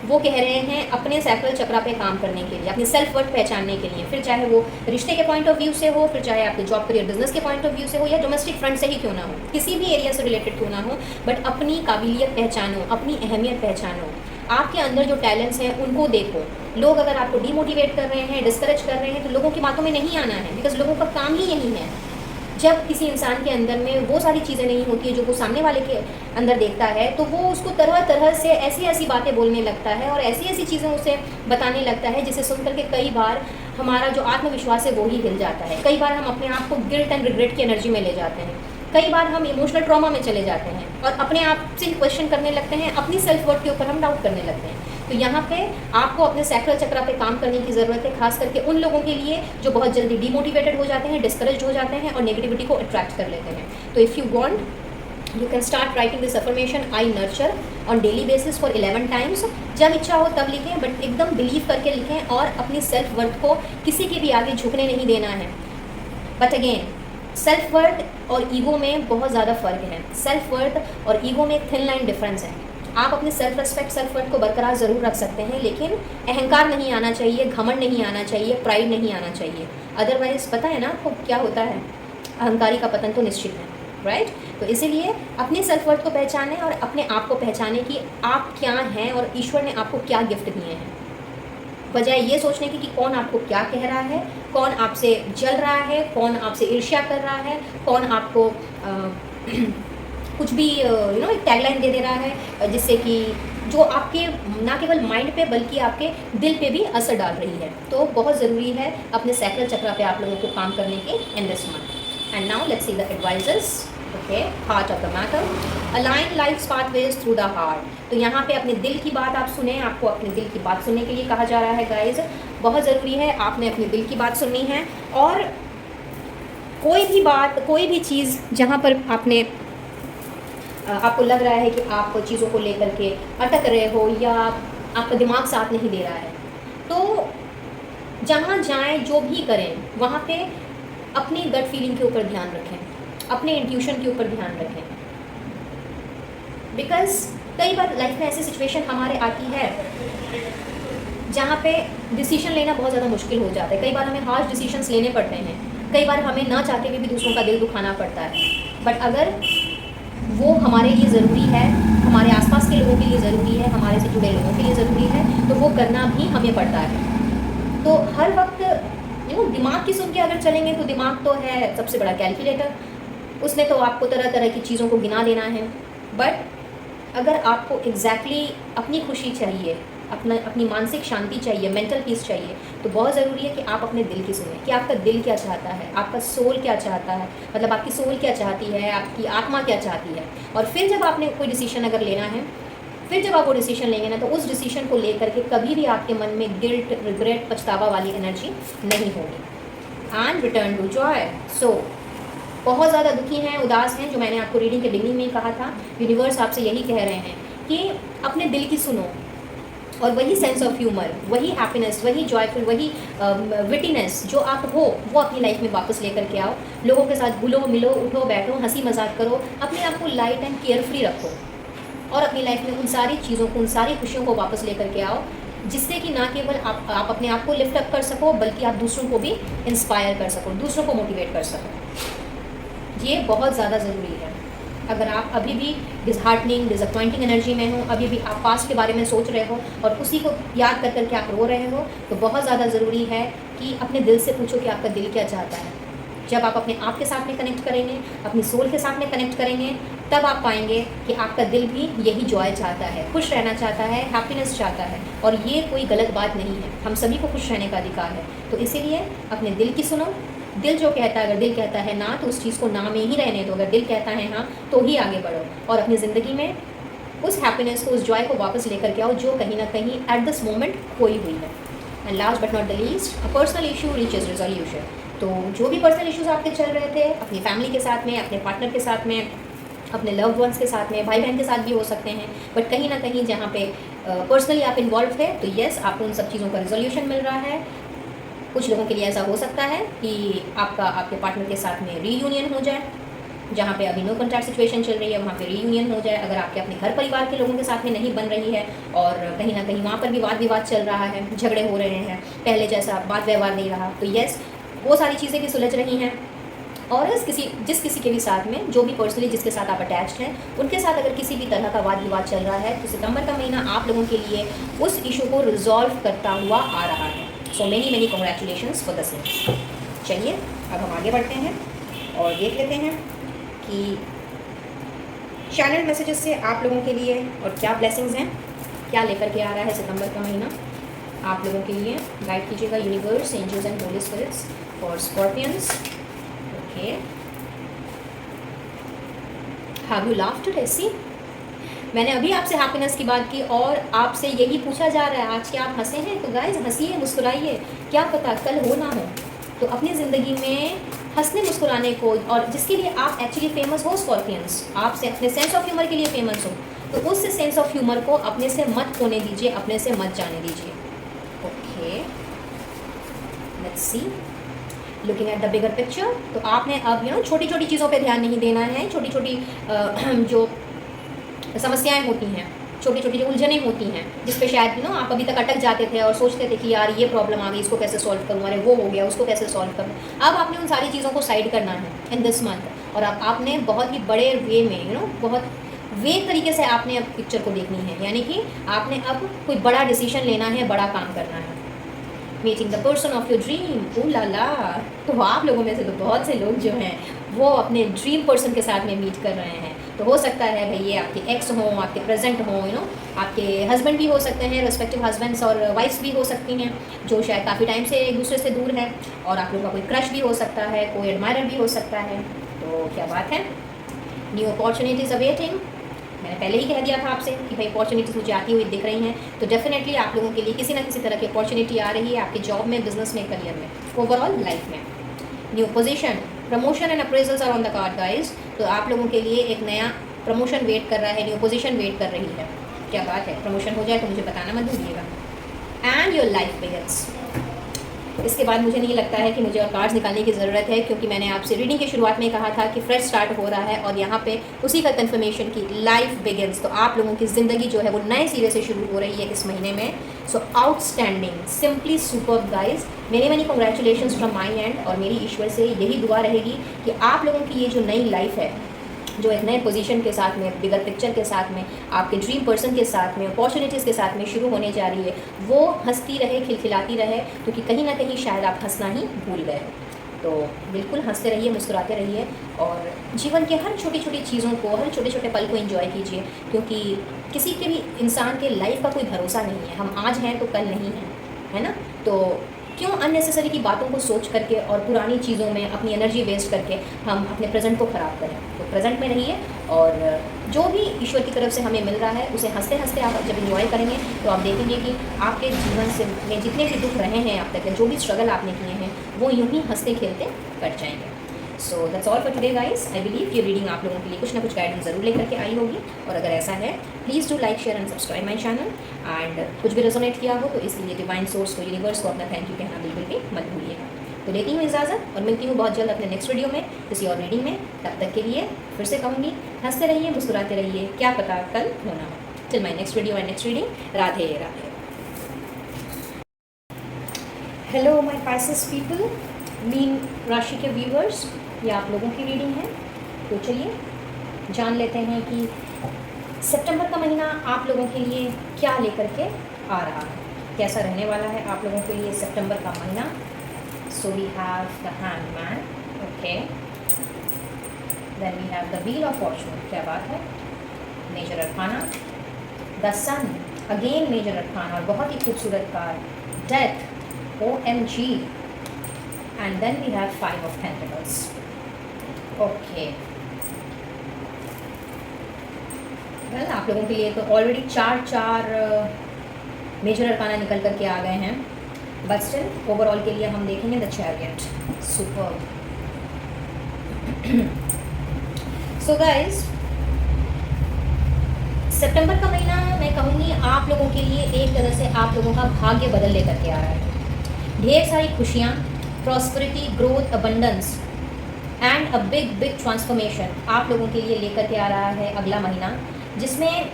वो कह रहे हैं अपने सैक्रल चक्रा पे काम करने के लिए, अपनी सेल्फ वर्थ पहचानने के लिए, फिर चाहे वो रिश्ते के पॉइंट ऑफ व्यू से हो, फिर चाहे आपके जॉब, करियर, बिजनेस के पॉइंट ऑफ व्यू से हो, या डोमेस्टिक फ्रंट से ही क्यों ना हो, किसी भी एरिया से रिलेटेड क्यों ना हो, बट अपनी काबिलियत पहचानो, अपनी अहमियत पहचानो, आपके अंदर जो टैलेंट्स हैं उनको देखो। लोग अगर आपको डीमोटिवेट कर रहे हैं, डिस्करेज कर रहे हैं, तो लोगों की बातों में नहीं आना है, बिकॉज लोगों का काम ही यही है। जब किसी इंसान के अंदर में वो सारी चीज़ें नहीं होती है जो वो सामने वाले के अंदर देखता है, तो वो उसको तरह तरह से ऐसी ऐसी बातें बोलने लगता है और ऐसी ऐसी चीज़ें उसे बताने लगता है, जिसे सुनकर के कई बार हमारा जो आत्मविश्वास है वो ही हिल जाता है। कई बार हम अपने आप को गिल्ट एंड रिग्रेट की एनर्जी में ले जाते हैं, कई बार हम इमोशनल ट्रॉमा में चले जाते हैं और अपने आप से क्वेश्चन करने लगते हैं, अपनी सेल्फ वर्थ के ऊपर हम डाउट करने लगते हैं। तो यहाँ पे आपको अपने सैक्रल चक्र पे काम करने की ज़रूरत है, खास करके उन लोगों के लिए जो बहुत जल्दी डीमोटिवेटेड हो जाते हैं, डिस्करेज हो जाते हैं और नेगेटिविटी को अट्रैक्ट कर लेते हैं। तो if you want you can start writing this affirmation, I nurture, on daily basis for 11 times. जब इच्छा हो तब लिखें, बट एकदम बिलीव करके लिखें और अपनी सेल्फ वर्थ को किसी के भी आगे झुकने नहीं देना है। बट अगेन, सेल्फ वर्थ और ईगो में बहुत ज़्यादा फ़र्क है। सेल्फ वर्थ और ईगो में एक थिन लाइन डिफरेंस है। आप अपने सेल्फ रेस्पेक्ट, सेल्फ वर्थ को बरकरार ज़रूर रख सकते हैं, लेकिन अहंकार नहीं आना चाहिए, घमंड नहीं आना चाहिए, प्राइड नहीं आना चाहिए। अदरवाइज़ पता है ना आपको क्या होता है, अहंकारी का पतन तो निश्चित है, राइट। तो इसीलिए अपने सेल्फ वर्थ को पहचानें और अपने आप को पहचानें कि आप क्या हैं और ईश्वर ने आपको क्या गिफ्ट दिए हैं, बजाय ये सोचने की कि कौन आपको क्या कह रहा है, कौन आपसे जल रहा है, कौन आपसे ईर्ष्या कर रहा है, कौन आपको कुछ भी एक टैगलाइन दे रहा है, जिससे कि जो आपके ना केवल माइंड पे बल्कि आपके दिल पे भी असर डाल रही है। तो बहुत ज़रूरी है अपने सैक्रल चक्र पे आप लोगों को काम करने के in this month. And now let's see the advisers. Okay, heart of the matter, align life's pathways through the heart. तो यहाँ पे अपने दिल की बात आप सुने, आपको अपने दिल की बात सुनने के लिए कहा जा रहा है गाइज। बहुत ज़रूरी है, आपने अपने दिल की बात सुननी है। और कोई भी बात, कोई भी चीज़ जहाँ पर आपको लग रहा है कि आप चीज़ों को लेकर के अटक रहे हो या आपका दिमाग साथ नहीं दे रहा है, तो जहाँ जाएं, जो भी करें, वहाँ पे अपनी गट फीलिंग के ऊपर ध्यान रखें, अपने इंट्यूशन के ऊपर ध्यान रखें। बिकॉज कई बार लाइफ में ऐसी सिचुएशन हमारे आती है जहाँ पे डिसीजन लेना बहुत ज़्यादा मुश्किल हो जाता है। कई बार हमें हार्श डिसीजंस लेने पड़ते हैं, कई बार हमें ना चाहते हुए भी दूसरों का दिल दुखाना पड़ता है। बट अगर वो हमारे लिए ज़रूरी है, हमारे आसपास के लोगों के लिए ज़रूरी है, हमारे से जुड़े लोगों के लिए ज़रूरी है, तो वो करना भी हमें पड़ता है। तो हर वक्त दिमाग की सुन के अगर चलेंगे तो दिमाग तो है सबसे बड़ा कैलकुलेटर, उसने तो आपको तरह तरह की चीज़ों को गिना देना है। बट अगर आपको एग्जैक्टली अपनी खुशी चाहिए, अपनी मानसिक शांति चाहिए, मेंटल पीस चाहिए, तो बहुत ज़रूरी है कि आप अपने दिल की सुनें कि आपका दिल क्या चाहता है, आपका सोल क्या चाहता है, मतलब आपकी सोल क्या चाहती है, आपकी आत्मा क्या चाहती है। और फिर जब आपने कोई डिसीजन अगर लेना है, फिर जब आप वो डिसीजन लेंगे ना, तो उस डिसीजन को लेकर के कभी भी आपके मन में गिल्ट, रिग्रेट, पछतावा वाली एनर्जी नहीं होगी। And return to joy. So बहुत ज़्यादा दुखी हैं, उदास हैं, जो मैंने आपको रीडिंग के बिगनिंग में कहा था, यूनिवर्स आपसे यही कह रहे हैं कि अपने दिल की सुनो और वही सेंस ऑफ ह्यूमर, वही हैप्पीनेस, वही जॉयफुल, वही विटीनेस जो आप हो, वो अपनी लाइफ में वापस लेकर के आओ। लोगों के साथ घुलो मिलो, उठो बैठो, हंसी मजाक करो, अपने आप को लाइट एंड केयर फ्री रखो और अपनी लाइफ में उन सारी चीज़ों को, उन सारी खुशियों को वापस लेकर के आओ, जिससे कि ना केवल आप अपने आप को लिफ्ट अप कर सको, बल्कि आप दूसरों को भी इंस्पायर कर सको, दूसरों को मोटिवेट कर सको। ये बहुत ज़्यादा ज़रूरी है। अगर आप अभी भी डिसहार्टनिंग, डिसअपॉइंटिंग एनर्जी में हो, अभी भी आप पास्ट के बारे में सोच रहे हो और उसी को याद कर करके आप रो रहे हो, तो बहुत ज़्यादा ज़रूरी है कि अपने दिल से पूछो कि आपका दिल क्या चाहता है। जब आप अपने आप के साथ में कनेक्ट करेंगे, अपनी सोल के साथ में कनेक्ट करेंगे, तब आप पाएंगे कि आपका दिल भी यही जॉय चाहता है, खुश रहना चाहता है, हैप्पीनेस चाहता है। और ये कोई गलत बात नहीं है, हम सभी को खुश रहने का अधिकार है। तो इसीलिए अपने दिल की सुनो। दिल जो कहता है, अगर दिल कहता है ना, तो उस चीज़ को ना में ही रहने दो। अगर दिल कहता है हाँ, तो ही आगे बढ़ो और अपनी ज़िंदगी में उस हैप्पीनेस को, उस जॉय को वापस लेकर के आओ जो कहीं ना कहीं एट दिस मोमेंट खोई हुई है। And last but not the least, a personal issue reaches resolution. तो जो भी पर्सनल इश्यूज आपके चल रहे थे, अपनी फैमिली के साथ में, अपने पार्टनर के साथ में, अपने लव्ड वंस के साथ में, भाई बहन के साथ भी हो सकते हैं, बट कहीं ना कहीं जहाँ पे पर्सनली आप इन्वॉल्व है, तो येस, आपको उन सब चीज़ों का रिजोल्यूशन मिल रहा है। कुछ लोगों के लिए ऐसा हो सकता है कि आपके पार्टनर के साथ में रीयूनियन हो जाए, जहाँ पे अभी नो कॉन्ट्रैक्ट सिचुएशन चल रही है, वहाँ पे रीयूनियन हो जाए। अगर आपके अपने घर परिवार के लोगों के साथ में नहीं बन रही है और कहीं ना कहीं वहाँ पर भी वाद विवाद चल रहा है, झगड़े हो रहे हैं, पहले जैसा बात व्यवहार नहीं रहा, तो येस, वो सारी चीज़ें भी सुलझ रही हैं। और जिस किसी के भी साथ में, जो भी पर्सनली जिसके साथ आप अटैच्ड हैं, उनके साथ अगर किसी भी तरह का वाद विवाद चल रहा है, तो सितंबर का महीना आप लोगों के लिए उस इशू को रिजॉल्व करता हुआ आ रहा है। So many congratulations for the same. चलिए अब हम आगे बढ़ते हैं। और देख लेते हैं कि चैनल मैसेजेस से आप लोगों के लिए और क्या ब्लेसिंग्स हैं, क्या लेकर के आ रहा है सितंबर का महीना आप लोगों के लिए। गाइड कीजिएगा universe, angels and holy spirits for scorpions. Okay, have you laughed today? See, मैंने अभी आपसे हैप्पीनेस की बात की और आपसे यही पूछा जा रहा है आज कि आप हंसे हैं। तो गाइज हंसिए, मुस्कुराइए, क्या पता कल हो ना हो। तो अपनी ज़िंदगी में हंसने मुस्कुराने को, और जिसके लिए आप एक्चुअली फेमस हो स्कॉर्पियंस, आपसे अपने सेंस ऑफ ह्यूमर के लिए फेमस हो, तो उस सेंस ऑफ ह्यूमर को अपने से मत खोने दीजिए, अपने से मत जाने दीजिए। Okay, let's see, looking at the bigger picture. तो आपने अब छोटी छोटी चीज़ों पे ध्यान नहीं देना है। छोटी छोटी जो समस्याएं होती हैं, छोटी छोटी जो उलझनें होती हैं, जिस पे शायद आप अभी तक अटक जाते थे और सोचते थे कि यार ये प्रॉब्लम आ गई, इसको कैसे सॉल्व करूँ, अरे वो हो गया, उसको कैसे सॉल्व करूँ। अब आपने उन सारी चीज़ों को साइड करना है इन दिस मंथ, और अब आपने बहुत ही बड़े वे में बहुत वेग तरीके से आपने अब पिक्चर को देखनी है। यानी कि आपने अब कोई बड़ा डिसीजन लेना है, बड़ा काम करना है। Meeting the person of your dream, ooh la la. तो आप लोगों में से तो बहुत से लोग जो हैं वो अपने ड्रीम पर्सन के साथ में मीट कर रहे हैं। तो हो सकता है भाई ये आपके एक्स हों, आपके प्रेजेंट हों, आपके हस्बैंड भी हो सकते हैं, रिस्पेक्टिव हस्बैंड्स और वाइफ्स भी हो सकती हैं जो शायद काफ़ी टाइम से एक दूसरे से दूर है, और आप लोगों का कोई क्रश भी हो सकता है, कोई एडमायरर भी हो सकता है। तो क्या बात है, न्यू अपॉर्चुनिटीज़ अवेटिंग। मैंने पहले ही कह दिया था आपसे कि भाई अपॉर्चुनिटीज़ मुझे आती हुई दिख रही हैं। तो डेफिनेटली आप लोगों के लिए किसी ना किसी तरह की अपॉर्चुनिटी आ रही है, आपके जॉब में, बिजनेस में, करियर में, ओवरऑल लाइफ में। New position, promotion and appraisals are on the card guys. तो आप लोगों के लिए एक नया प्रमोशन वेट कर रहा है, न्यू पोजीशन वेट कर रही है। क्या बात है, प्रमोशन हो जाए तो मुझे बताना मत भूलिएगा। And your life begins. इसके बाद मुझे नहीं लगता है कि मुझे और कार्ड्स निकालने की ज़रूरत है, क्योंकि मैंने आपसे रीडिंग की शुरुआत में कहा था कि फ्रेश स्टार्ट हो रहा है, और यहाँ पे उसी का कंफर्मेशन की लाइफ बिगिंस। तो आप लोगों की ज़िंदगी जो है वो नए सिरे से शुरू हो रही है इस महीने में। So outstanding, simply superb guys, many congratulations from my end. और मेरी ईश्वर से यही दुआ रहेगी कि आप लोगों की ये जो नई लाइफ है, जो एक नए पोजीशन के साथ में, बिगर पिक्चर के साथ में, आपके ड्रीम पर्सन के साथ में, अपॉर्चुनिटीज़ के साथ में शुरू होने जा रही है, वो हंसती रहे, खिलखिलाती रहे, क्योंकि कहीं ना कहीं शायद आप हंसना ही भूल गए। तो बिल्कुल हंसते रहिए, मुस्कुराते रहिए, और जीवन के हर छोटी छोटी चीज़ों को, हर छोटे छोटे पल को एंजॉय कीजिए, क्योंकि किसी के भी इंसान के लाइफ का कोई भरोसा नहीं है। हम आज हैं तो कल नहीं हैं, है ना। तो क्यों अननेसेसरी की बातों को सोच करके और पुरानी चीज़ों में अपनी एनर्जी वेस्ट करके हम अपने प्रेजेंट को ख़राब करें। तो प्रेजेंट में रहिए, और जो भी ईश्वर की तरफ से हमें मिल रहा है उसे हंसते हंसते आप जब इन्जॉय करेंगे तो आप देखेंगे कि आपके जीवन से में जितने भी दुख रहे हैं आप तक, जो भी स्ट्रगल आपने किए हैं, वो यूँ ही हंसते खेलते कट जाएंगे। So that's all for today guys. I believe ये रीडिंग आप लोगों के लिए कुछ ना कुछ गाइडेंस ज़रूर लेकर के आई होगी, और अगर ऐसा है please do like, share and subscribe my channel. And कुछ भी रेजोनेट किया हो तो इसलिए डिवाइन सोर्स को, यूनिवर्स को अपना थैंक यू कहना बिल्कुल भी मत भूलिएगा। तो लेती हूँ इजाज़त और मिलती हूँ बहुत जल्द अपने नेक्स्ट वीडियो में किसी और रीडिंग में। तब तक के लिए फिर से कहूँगी, हंसते रहिए, मुस्कुराते रहिए, क्या पता कल होना हो। Till my next video and next reading, Radhe Radhe. Hello my Pisces people, mean राशि के व्यूवर्स, ये आप लोगों की रीडिंग है। तो चलिए जान लेते हैं कि सितंबर का महीना आप लोगों के लिए क्या लेकर के आ रहा है, कैसा रहने वाला है आप लोगों के लिए सितंबर का महीना। So we have the hangman, okay, then we have the wheel of fortune, क्या बात है, major arcana, the sun, again major arcana, और बहुत ही खूबसूरत card, death, OMG, and then we have 5 of Pentacles. Okay. well, आप लोगों के लिए तो ऑलरेडी चार मेजर अरकाना निकल करके आ गए हैं, बट स्टिल ओवरऑल के लिए हम देखेंगे the chariot. Super. So guys, सितंबर का महीना मैं कहूँगी आप लोगों के लिए एक तरह से आप लोगों का भाग्य बदल लेकर के आ रहा है। ढेर सारी खुशियाँ, prosperity, growth, abundance and a big transformation आप लोगों के लिए लेकर के आ रहा है अगला महीना, जिसमें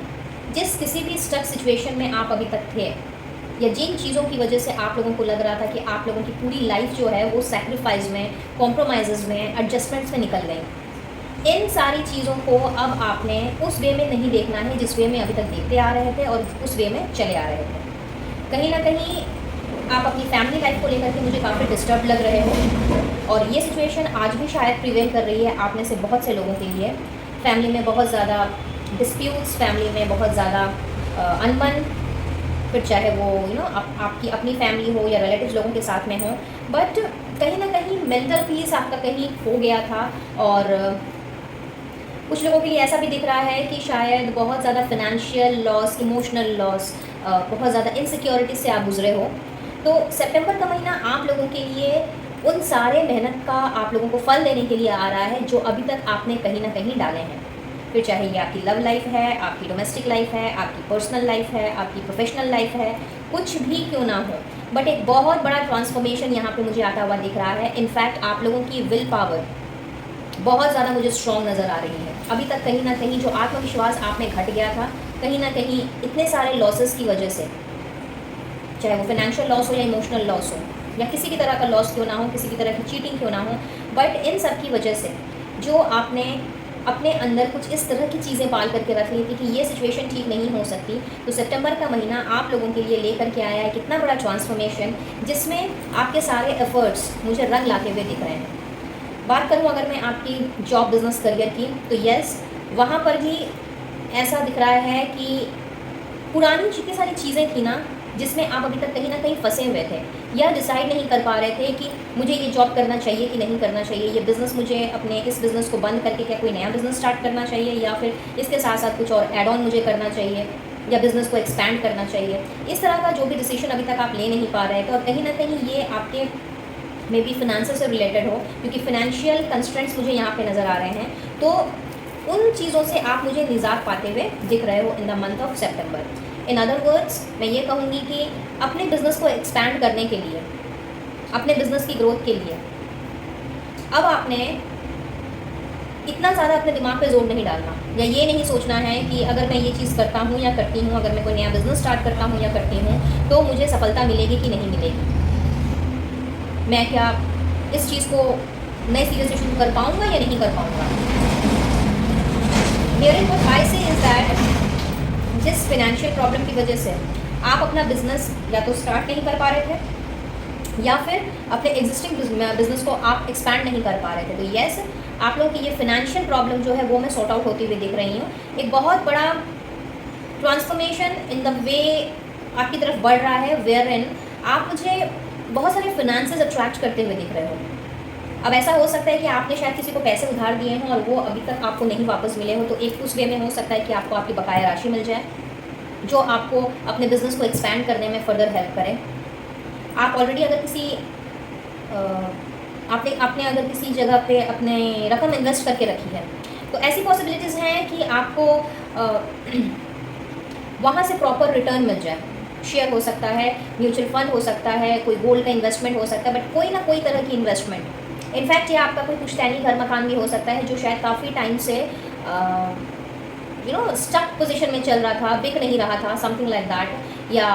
जिस किसी भी स्टक सिचुएशन में आप अभी तक थे, या जिन चीज़ों की वजह से आप लोगों को लग रहा था कि आप लोगों की पूरी लाइफ जो है वो सैक्रिफाइस में, कॉम्प्रोमाइज़ में, एडजस्टमेंट्स में निकल गई, इन सारी चीज़ों को अब आपने उस वे में नहीं देखना है जिस वे में अभी तक देखते आ रहे थे और उस वे में चले आ रहे थे। कहीं ना कहीं आप अपनी फैमिली लाइफ को लेकर के मुझे काफ़ी डिस्टर्ब लग रहे हो और ये सिचुएशन आज भी शायद प्रिवेल कर रही है आप में से बहुत से लोगों के लिए। फैमिली में बहुत ज़्यादा डिस्प्यूट्स, फैमिली में बहुत ज़्यादा अनबन, फिर चाहे वो आपकी अपनी फैमिली हो या रिलेटिव्स लोगों के साथ में हो, बट कहीं ना कहीं मेंटल पीस आपका कहीं खो गया था। और कुछ लोगों के लिए ऐसा भी दिख रहा है कि शायद बहुत ज़्यादा फिनेंशियल लॉस, इमोशनल लॉस, बहुत ज़्यादा इनसिक्योरिटी से आप गुजरे हो। तो सितंबर का महीना आप लोगों के लिए उन सारे मेहनत का आप लोगों को फल देने के लिए आ रहा है जो अभी तक आपने कहीं ना कहीं डाले हैं। फिर चाहे ये आपकी लव लाइफ है, आपकी डोमेस्टिक लाइफ है, आपकी पर्सनल लाइफ है, आपकी प्रोफेशनल लाइफ है, कुछ भी क्यों ना हो, बट एक बहुत बड़ा ट्रांसफॉर्मेशन यहाँ पे मुझे आता हुआ दिख रहा है। इनफैक्ट आप लोगों की विल पावर बहुत ज़्यादा मुझे स्ट्रॉन्ग नज़र आ रही है। अभी तक कहीं ना कहीं जो आत्मविश्वास आप में घट गया था, कहीं ना कहीं इतने सारे लॉसेस की वजह से, चाहे वो फाइनेंशियल लॉस हो या इमोशनल लॉस हो या किसी भी तरह का लॉस क्यों ना हो, किसी भी तरह की चीटिंग क्यों ना हो, बट इन सब की वजह से जो आपने अपने अंदर कुछ इस तरह की चीज़ें पाल करके रख ली थी कि ये सिचुएशन ठीक नहीं हो सकती, तो सितंबर का महीना आप लोगों के लिए लेकर के आया है कितना बड़ा ट्रांसफॉर्मेशन, जिसमें आपके सारे एफर्ट्स मुझे रंग लाते हुए दिख रहे हैं। बात करूं अगर मैं आपकी जॉब, बिजनेस, करियर की, तो यस, वहाँ पर भी ऐसा दिख रहा है कि पुरानी जितनी सारी चीज़ें थी ना, जिसमें आप अभी तक कहीं ना कहीं फंसे हुए थे या डिसाइड नहीं कर पा रहे थे कि मुझे ये जॉब करना चाहिए कि नहीं करना चाहिए, ये बिज़नेस, मुझे अपने इस बिज़नेस को बंद करके क्या कोई नया बिज़नेस स्टार्ट करना चाहिए या फिर इसके साथ साथ कुछ और एड ऑन मुझे करना चाहिए या बिज़नेस को एक्सपैंड करना चाहिए। इस तरह का जो भी डिसीजन अभी तक आप ले नहीं पा रहे थे और कहीं ना कहीं ये आपके मे बी फिनेंसेस से रिलेटेड हो, क्योंकि फिनेंशियल कंस्ट्रेंट्स मुझे यहाँ पे नज़र आ रहे हैं, तो उन चीज़ों से आप मुझे निजात पाते हुए दिख रहे हो in the month of September. In other words मैं ये कहूँगी कि अपने बिज़नेस को एक्सपैंड करने के लिए, अपने बिज़नेस की ग्रोथ के लिए अब आपने इतना ज़्यादा अपने दिमाग पे जोर नहीं डालना या ये नहीं सोचना है कि अगर मैं ये चीज़ करता हूँ या करती हूँ, अगर मैं कोई नया बिज़नेस स्टार्ट करता हूँ या करती हूँ, तो मुझे सफलता मिलेगी कि नहीं मिलेगी, मैं क्या इस चीज़ को नए सिरे से शुरू कर पाऊँगा या नहीं कर पाऊँगा। मेरे को आई से इज दैट जिस फिनेंशियल प्रॉब्लम की वजह से आप अपना बिजनेस या तो स्टार्ट नहीं कर पा रहे थे या फिर अपने एग्जिस्टिंग बिजनेस को आप एक्सपैंड नहीं कर पा रहे थे, तो यस, आप लोगों की ये फिनेंशियल प्रॉब्लम जो है वो मैं सॉर्ट आउट होती हुई दिख रही हूँ। एक बहुत बड़ा ट्रांसफॉर्मेशन इन द वे आपकी तरफ बढ़ रहा है, वेयर इन आप मुझे बहुत सारे फिनेंसेस अट्रैक्ट करते हुए दिख रहे हो। अब ऐसा हो सकता है कि आपने शायद किसी को पैसे उधार दिए हों और वो अभी तक आपको नहीं वापस मिले हो, तो एक उस वे में हो सकता है कि आपको आपकी बकाया राशि मिल जाए जो आपको अपने बिज़नेस को एक्सपैंड करने में फर्दर हेल्प करे। आप ऑलरेडी अगर किसी आपने अगर किसी जगह पे अपने रकम इन्वेस्ट करके रखी है, तो ऐसी पॉसिबिलिटीज़ हैं कि आपको वहाँ से प्रॉपर रिटर्न मिल जाए। शेयर हो सकता है, म्यूचुअल फंड हो सकता है, कोई गोल्ड का इन्वेस्टमेंट हो सकता है, बट कोई ना कोई तरह की इन्वेस्टमेंट। इनफैक्ट ये आपका कोई पुश्तैनी घर मकान भी हो सकता है जो शायद काफ़ी टाइम से स्टक पोजीशन में चल रहा था, बिक नहीं रहा था, समथिंग लाइक दैट, या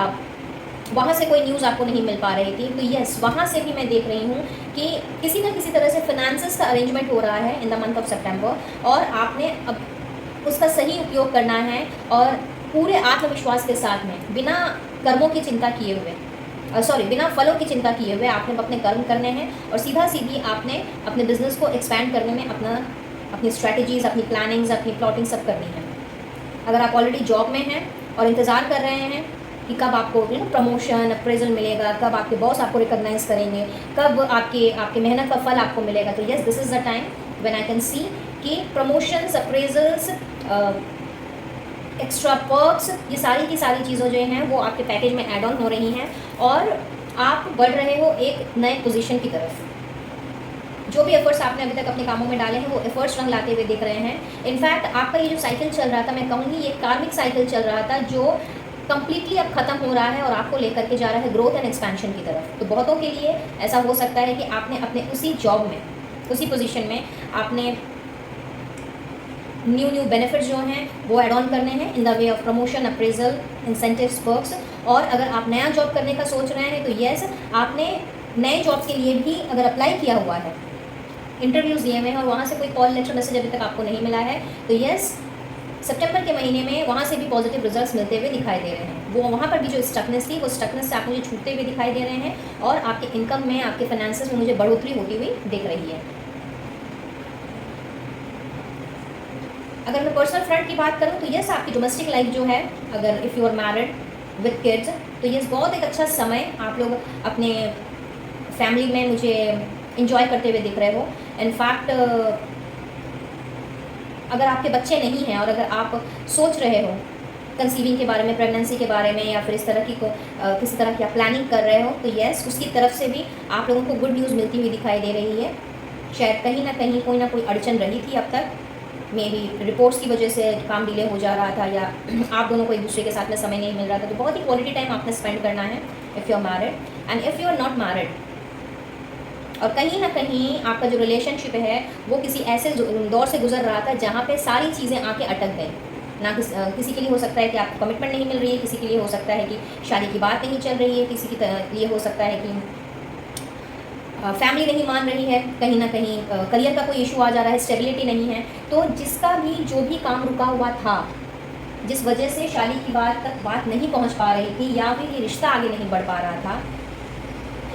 वहाँ से कोई न्यूज़ आपको नहीं मिल पा रही थी, तो यस, वहाँ से भी मैं देख रही हूँ कि किसी न किसी तरह से फाइनेंसेस का अरेंजमेंट हो रहा है इन द मंथ ऑफ सितंबर, और आपने अब उसका सही उपयोग करना है और पूरे आत्मविश्वास के साथ में, बिना कर्मों की चिंता किए हुए, बिना फलों की चिंता किए हुए आपने अपने कर्म करने हैं और सीधा सीधी आपने अपने बिजनेस को एक्सपैंड करने में अपनी स्ट्रैटेजीज, अपनी प्लानिंग्स, अपनी प्लॉटिंग सब करनी है। अगर आप ऑलरेडी जॉब में हैं और इंतज़ार कर रहे हैं कि कब आपको प्रमोशन, अप्रेजल मिलेगा, कब आपके बॉस आपको रिकॉग्नाइज करेंगे, कब आपके मेहनत का फल आपको मिलेगा, तो yes, this is the time when I can see कि प्रमोशंस, अप्रेजल्स, एक्स्ट्रा पर्क्स, ये सारी की सारी चीज़ें जो हैं वो आपके पैकेज में ऐड ऑन हो रही हैं और आप बढ़ रहे हो एक नए पोजीशन की तरफ। जो भी एफर्ट्स आपने अभी तक अपने कामों में डाले हैं वो एफर्ट्स रंग लाते हुए दिख रहे हैं। इनफैक्ट आपका ये जो साइकिल चल रहा था, मैं कहूँगी ये कार्मिक साइकिल चल रहा था जो कंप्लीटली अब खत्म हो रहा है और आपको लेकर के जा रहा है ग्रोथ एंड एक्सपेंशन की तरफ। तो बहुतों के लिए ऐसा हो सकता है कि आपने अपने उसी जॉब में, उसी पोजीशन में आपने न्यू बेनिफिट्स जो हैं वो ऐड ऑन करने हैं in the way of promotion, appraisal, incentives, perks. और अगर आप नया जॉब करने का सोच रहे हैं तो यस, आपने नए जॉब के लिए भी अगर अप्लाई किया हुआ है, इंटरव्यूज़ दिए हुए हैं और वहाँ से कोई कॉल, लेटर, मैसेज अभी तक आपको नहीं मिला है, तो यस, सितंबर के महीने में वहाँ से भी पॉजिटिव रिजल्ट्स मिलते हुए दिखाई दे रहे हैं। वो वहाँ पर भी जो स्टकनेस थी, वो स्टकनेस से आप मुझे छूटते हुए दिखाई दे रहे हैं और आपके इनकम में, आपके फाइनेंसेस में मुझे बढ़ोतरी होती हुई दिख रही है। अगर मैं पर्सनल फ्रंट की बात करूँ तो यस, आपकी डोमेस्टिक लाइफ जो है, अगर if you are married with kids, तो यस बहुत एक अच्छा समय आप लोग अपने फैमिली में मुझे इंजॉय करते हुए दिख रहे हो। इनफैक्ट अगर आपके बच्चे नहीं हैं और अगर आप सोच रहे हो कंसीविंग के बारे में, प्रेगनेंसी के बारे में, या फिर इस तरह की किसी तरह की आप प्लानिंग कर रहे हो, तो यस उसकी तरफ से भी आप लोगों को गुड न्यूज़ मिलती हुई दिखाई दे रही है। शायद कहीं ना कोई अड़चन रही थी अब तक, मे बी रिपोर्ट्स की वजह से काम डिले हो जा रहा था, या आप दोनों को एक दूसरे के साथ में समय नहीं मिल रहा था, तो बहुत ही क्वालिटी टाइम आपने स्पेंड करना है if you are married. And if you are not married और कहीं ना कहीं आपका जो रिलेशनशिप है वो किसी ऐसे दौर से गुजर रहा था जहाँ पे सारी चीज़ें आके अटक गई ना, किसी के लिए हो सकता है कि आपको कमिटमेंट नहीं मिल रही है, किसी के लिए हो सकता है कि शादी की बात नहीं चल रही है, किसी के लिए हो सकता है कि फैमिली नहीं मान रही है, कहीं ना कहीं करियर का कोई इशू आ जा रहा है, स्टेबिलिटी नहीं है। तो जिसका भी जो भी काम रुका हुआ था, जिस वजह से शादी की बात तक बात नहीं पहुंच पा रही थी, या फिर ये रिश्ता आगे नहीं बढ़ पा रहा था,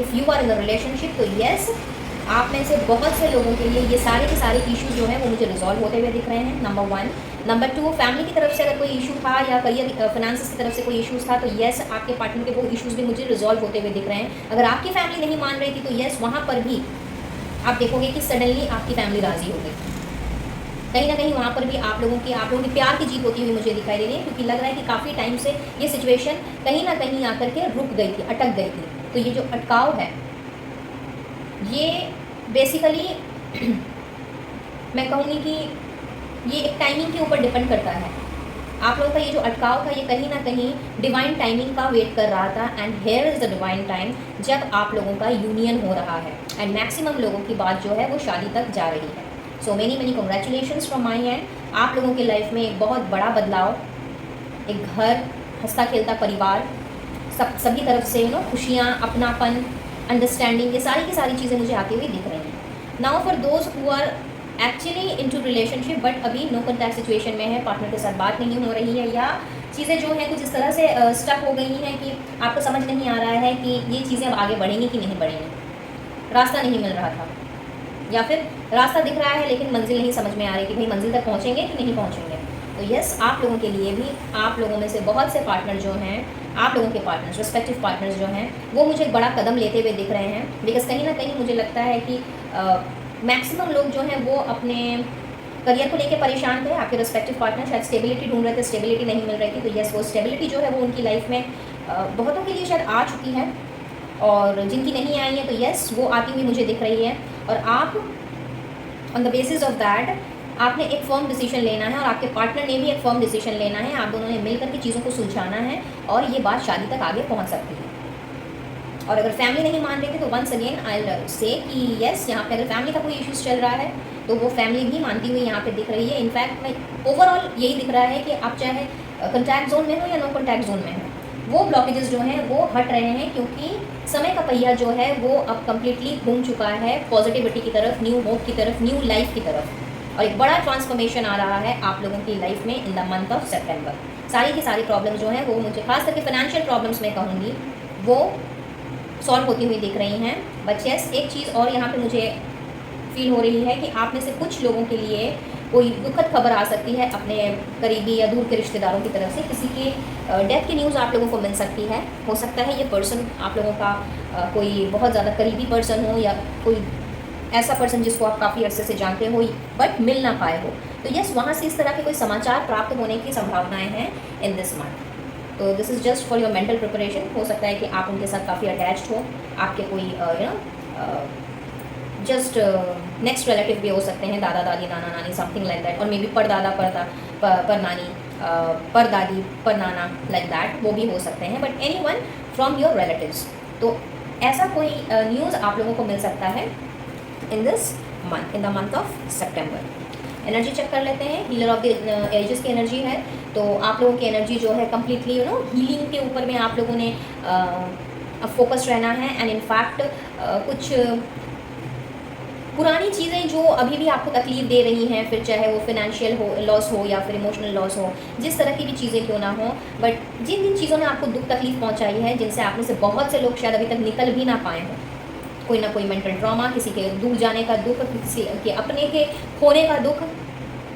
if you are in a relationship, तो येस आप में से बहुत से लोगों के लिए ये सारे के सारे इशू जो हैं वो मुझे रिजॉल्व होते हुए दिख रहे हैं, नंबर 1। नंबर 2, फैमिली की तरफ से अगर कोई इशू था या करियर फाइनेंस की तरफ से कोई इशूज़ था, तो येस आपके पार्टनर के वो इशूज़ भी मुझे रिजॉल्व होते हुए दिख रहे हैं। अगर आपकी फैमिली नहीं मान रही थी, तो येस वहाँ पर भी आप देखोगे कि सडनली आपकी फैमिली राज़ी हो गई। कहीं ना कहीं वहाँ पर भी आप लोगों की प्यार की जीत होती हुई मुझे दिखाई दे रही है, क्योंकि लग रहा है कि काफ़ी टाइम से ये सिचुएशन कहीं ना कहीं आकर के रुक गई थी, अटक गई थी। तो ये जो अटकाव है, ये बेसिकली मैं कहूँगी कि ये एक टाइमिंग के ऊपर डिपेंड करता है। आप लोगों का ये जो अटकाव था, ये कहीं ना कहीं डिवाइन टाइमिंग का वेट कर रहा था, and here is the divine time जब आप लोगों का यूनियन हो रहा है, एंड मैक्सिमम लोगों की बात जो है वो शादी तक जा रही है। So many congratulations from my and. आप लोगों की लाइफ में एक बहुत बड़ा बदलाव, एक घर, हंसता खेलता परिवार, सभी तरफ से खुशियाँ, अपनापन, अंडरस्टैंडिंग, ये सारी की सारी चीज़ें मुझे आती हुई दिख रही हैं। Now for those who are actually into relationship but अभी नो कॉन्टैक्ट सिचुएशन में है, पार्टनर के साथ बात नहीं हो रही है, या चीज़ें जो हैं कुछ इस तरह से स्टक हो गई हैं कि आपको समझ नहीं आ रहा है कि ये चीज़ें अब आगे बढ़ेंगी कि नहीं बढ़ेंगी, रास्ता नहीं मिल रहा था, या फिर रास्ता दिख रहा है लेकिन मंजिल नहीं समझ में आ रही कि भाई मंजिल तक पहुँचेंगे कि नहीं पहुँचेंगे। तो यस, आप लोगों के लिए भी, आप लोगों में से बहुत से पार्टनर जो हैं, आप लोगों के पार्टनर्स, रिस्पेक्टिव पार्टनर्स जो हैं, वो मुझे एक बड़ा कदम लेते हुए दिख रहे हैं। बिकॉज कहीं ना कहीं मुझे लगता है कि मैक्सिमम लोग जो हैं वो अपने करियर को लेकर परेशान थे। आपके रिस्पेक्टिव पार्टनर शायद स्टेबिलिटी ढूंढ रहे थे, स्टेबिलिटी नहीं मिल रही थी, तो यस वो स्टेबिलिटी जो है वो उनकी लाइफ में बहुतों के लिए शायद आ चुकी है, और जिनकी नहीं आई है तो यस वो आती हुई मुझे दिख रही है। और आप on the basis of that आपने एक फर्म डिसीजन लेना है, और आपके पार्टनर ने भी एक फर्म डिसीजन लेना है। आप दोनों ने मिलकर के चीज़ों को सुलझाना है, और ये बात शादी तक आगे पहुंच सकती है। और अगर फैमिली नहीं मान रही थी, तो वंस अगेन आई से कि यस, यहाँ पे अगर फैमिली का कोई इश्यूज़ चल रहा है, तो वो फैमिली भी मानती हुई यहाँ पे दिख रही है। इनफैक्ट मैं ओवरऑल यही दिख रहा है कि आप चाहे कॉन्टैक्ट जोन में हो या नो कॉन्टैक्ट जोन में हो, वो ब्लॉकेजेस जो हैं वो हट रहे हैं, क्योंकि समय का पहिया जो है वो अब कम्प्लीटली घूम चुका है पॉजिटिविटी की तरफ, न्यू होप की तरफ, न्यू लाइफ की तरफ, और एक बड़ा ट्रांसफॉर्मेशन आ रहा है आप लोगों की लाइफ में इन द मंथ ऑफ सेप्टेम्बर। सारी की सारी प्रॉब्लम्स जो हैं वो मुझे, खास करके फाइनेंशियल प्रॉब्लम्स में कहूँगी, वो सॉल्व होती हुई दिख रही हैं। बट यस, एक चीज़ और यहाँ पे मुझे फील हो रही है कि आप में से कुछ लोगों के लिए कोई दुखद खबर आ सकती है अपने करीबी या दूर के रिश्तेदारों की तरफ से। किसी की डेथ की न्यूज़ आप लोगों को मिल सकती है। हो सकता है ये पर्सन आप लोगों का कोई बहुत ज़्यादा करीबी पर्सन हो, या कोई ऐसा पर्सन जिसको आप काफ़ी अरसे से जानते हो बट मिल ना पाए हो। तो यस, वहाँ से इस तरह के कोई समाचार प्राप्त होने की संभावनाएं हैं इन दिस मंथ। तो this is just for your mental preparation. हो सकता है कि आप उनके साथ काफ़ी अटैच्ड हो, आपके कोई जस्ट नेक्स्ट रिलेटिव भी हो सकते हैं, दादा दादी, नाना नानी, समथिंग लाइक दैट, और मे बी परदादा पर नानी, पर दादी, पर नाना, लाइक दैट, वो भी हो सकते हैं, but any one from your relatives. तो ऐसा कोई न्यूज़ आप लोगों को मिल सकता है in this month, in the month of September. Energy check कर लेते हैं। हीलर ऑफ द एजेस की एनर्जी है, तो आप लोगों की एनर्जी जो है कम्प्लीटली हीलिंग के ऊपर में आप लोगों ने फोकस रहना है। एंड इनफैक्ट कुछ पुरानी चीज़ें जो अभी भी आपको तकलीफ दे रही हैं, फिर चाहे वो फिनेंशियल हो लॉस हो या फिर इमोशनल लॉस हो, जिस तरह की भी चीज़ें क्यों ना हो, बट जिन जिन चीज़ों ने आपको दुख तकलीफ पहुंचाई है, जिनसे आप में से बहुत से लोग शायद अभी तक निकल भी ना पाए हों, कोई ना कोई मेंटल ट्रॉमा, किसी के दूर जाने का दुख, किसी के अपने के खोने का दुख,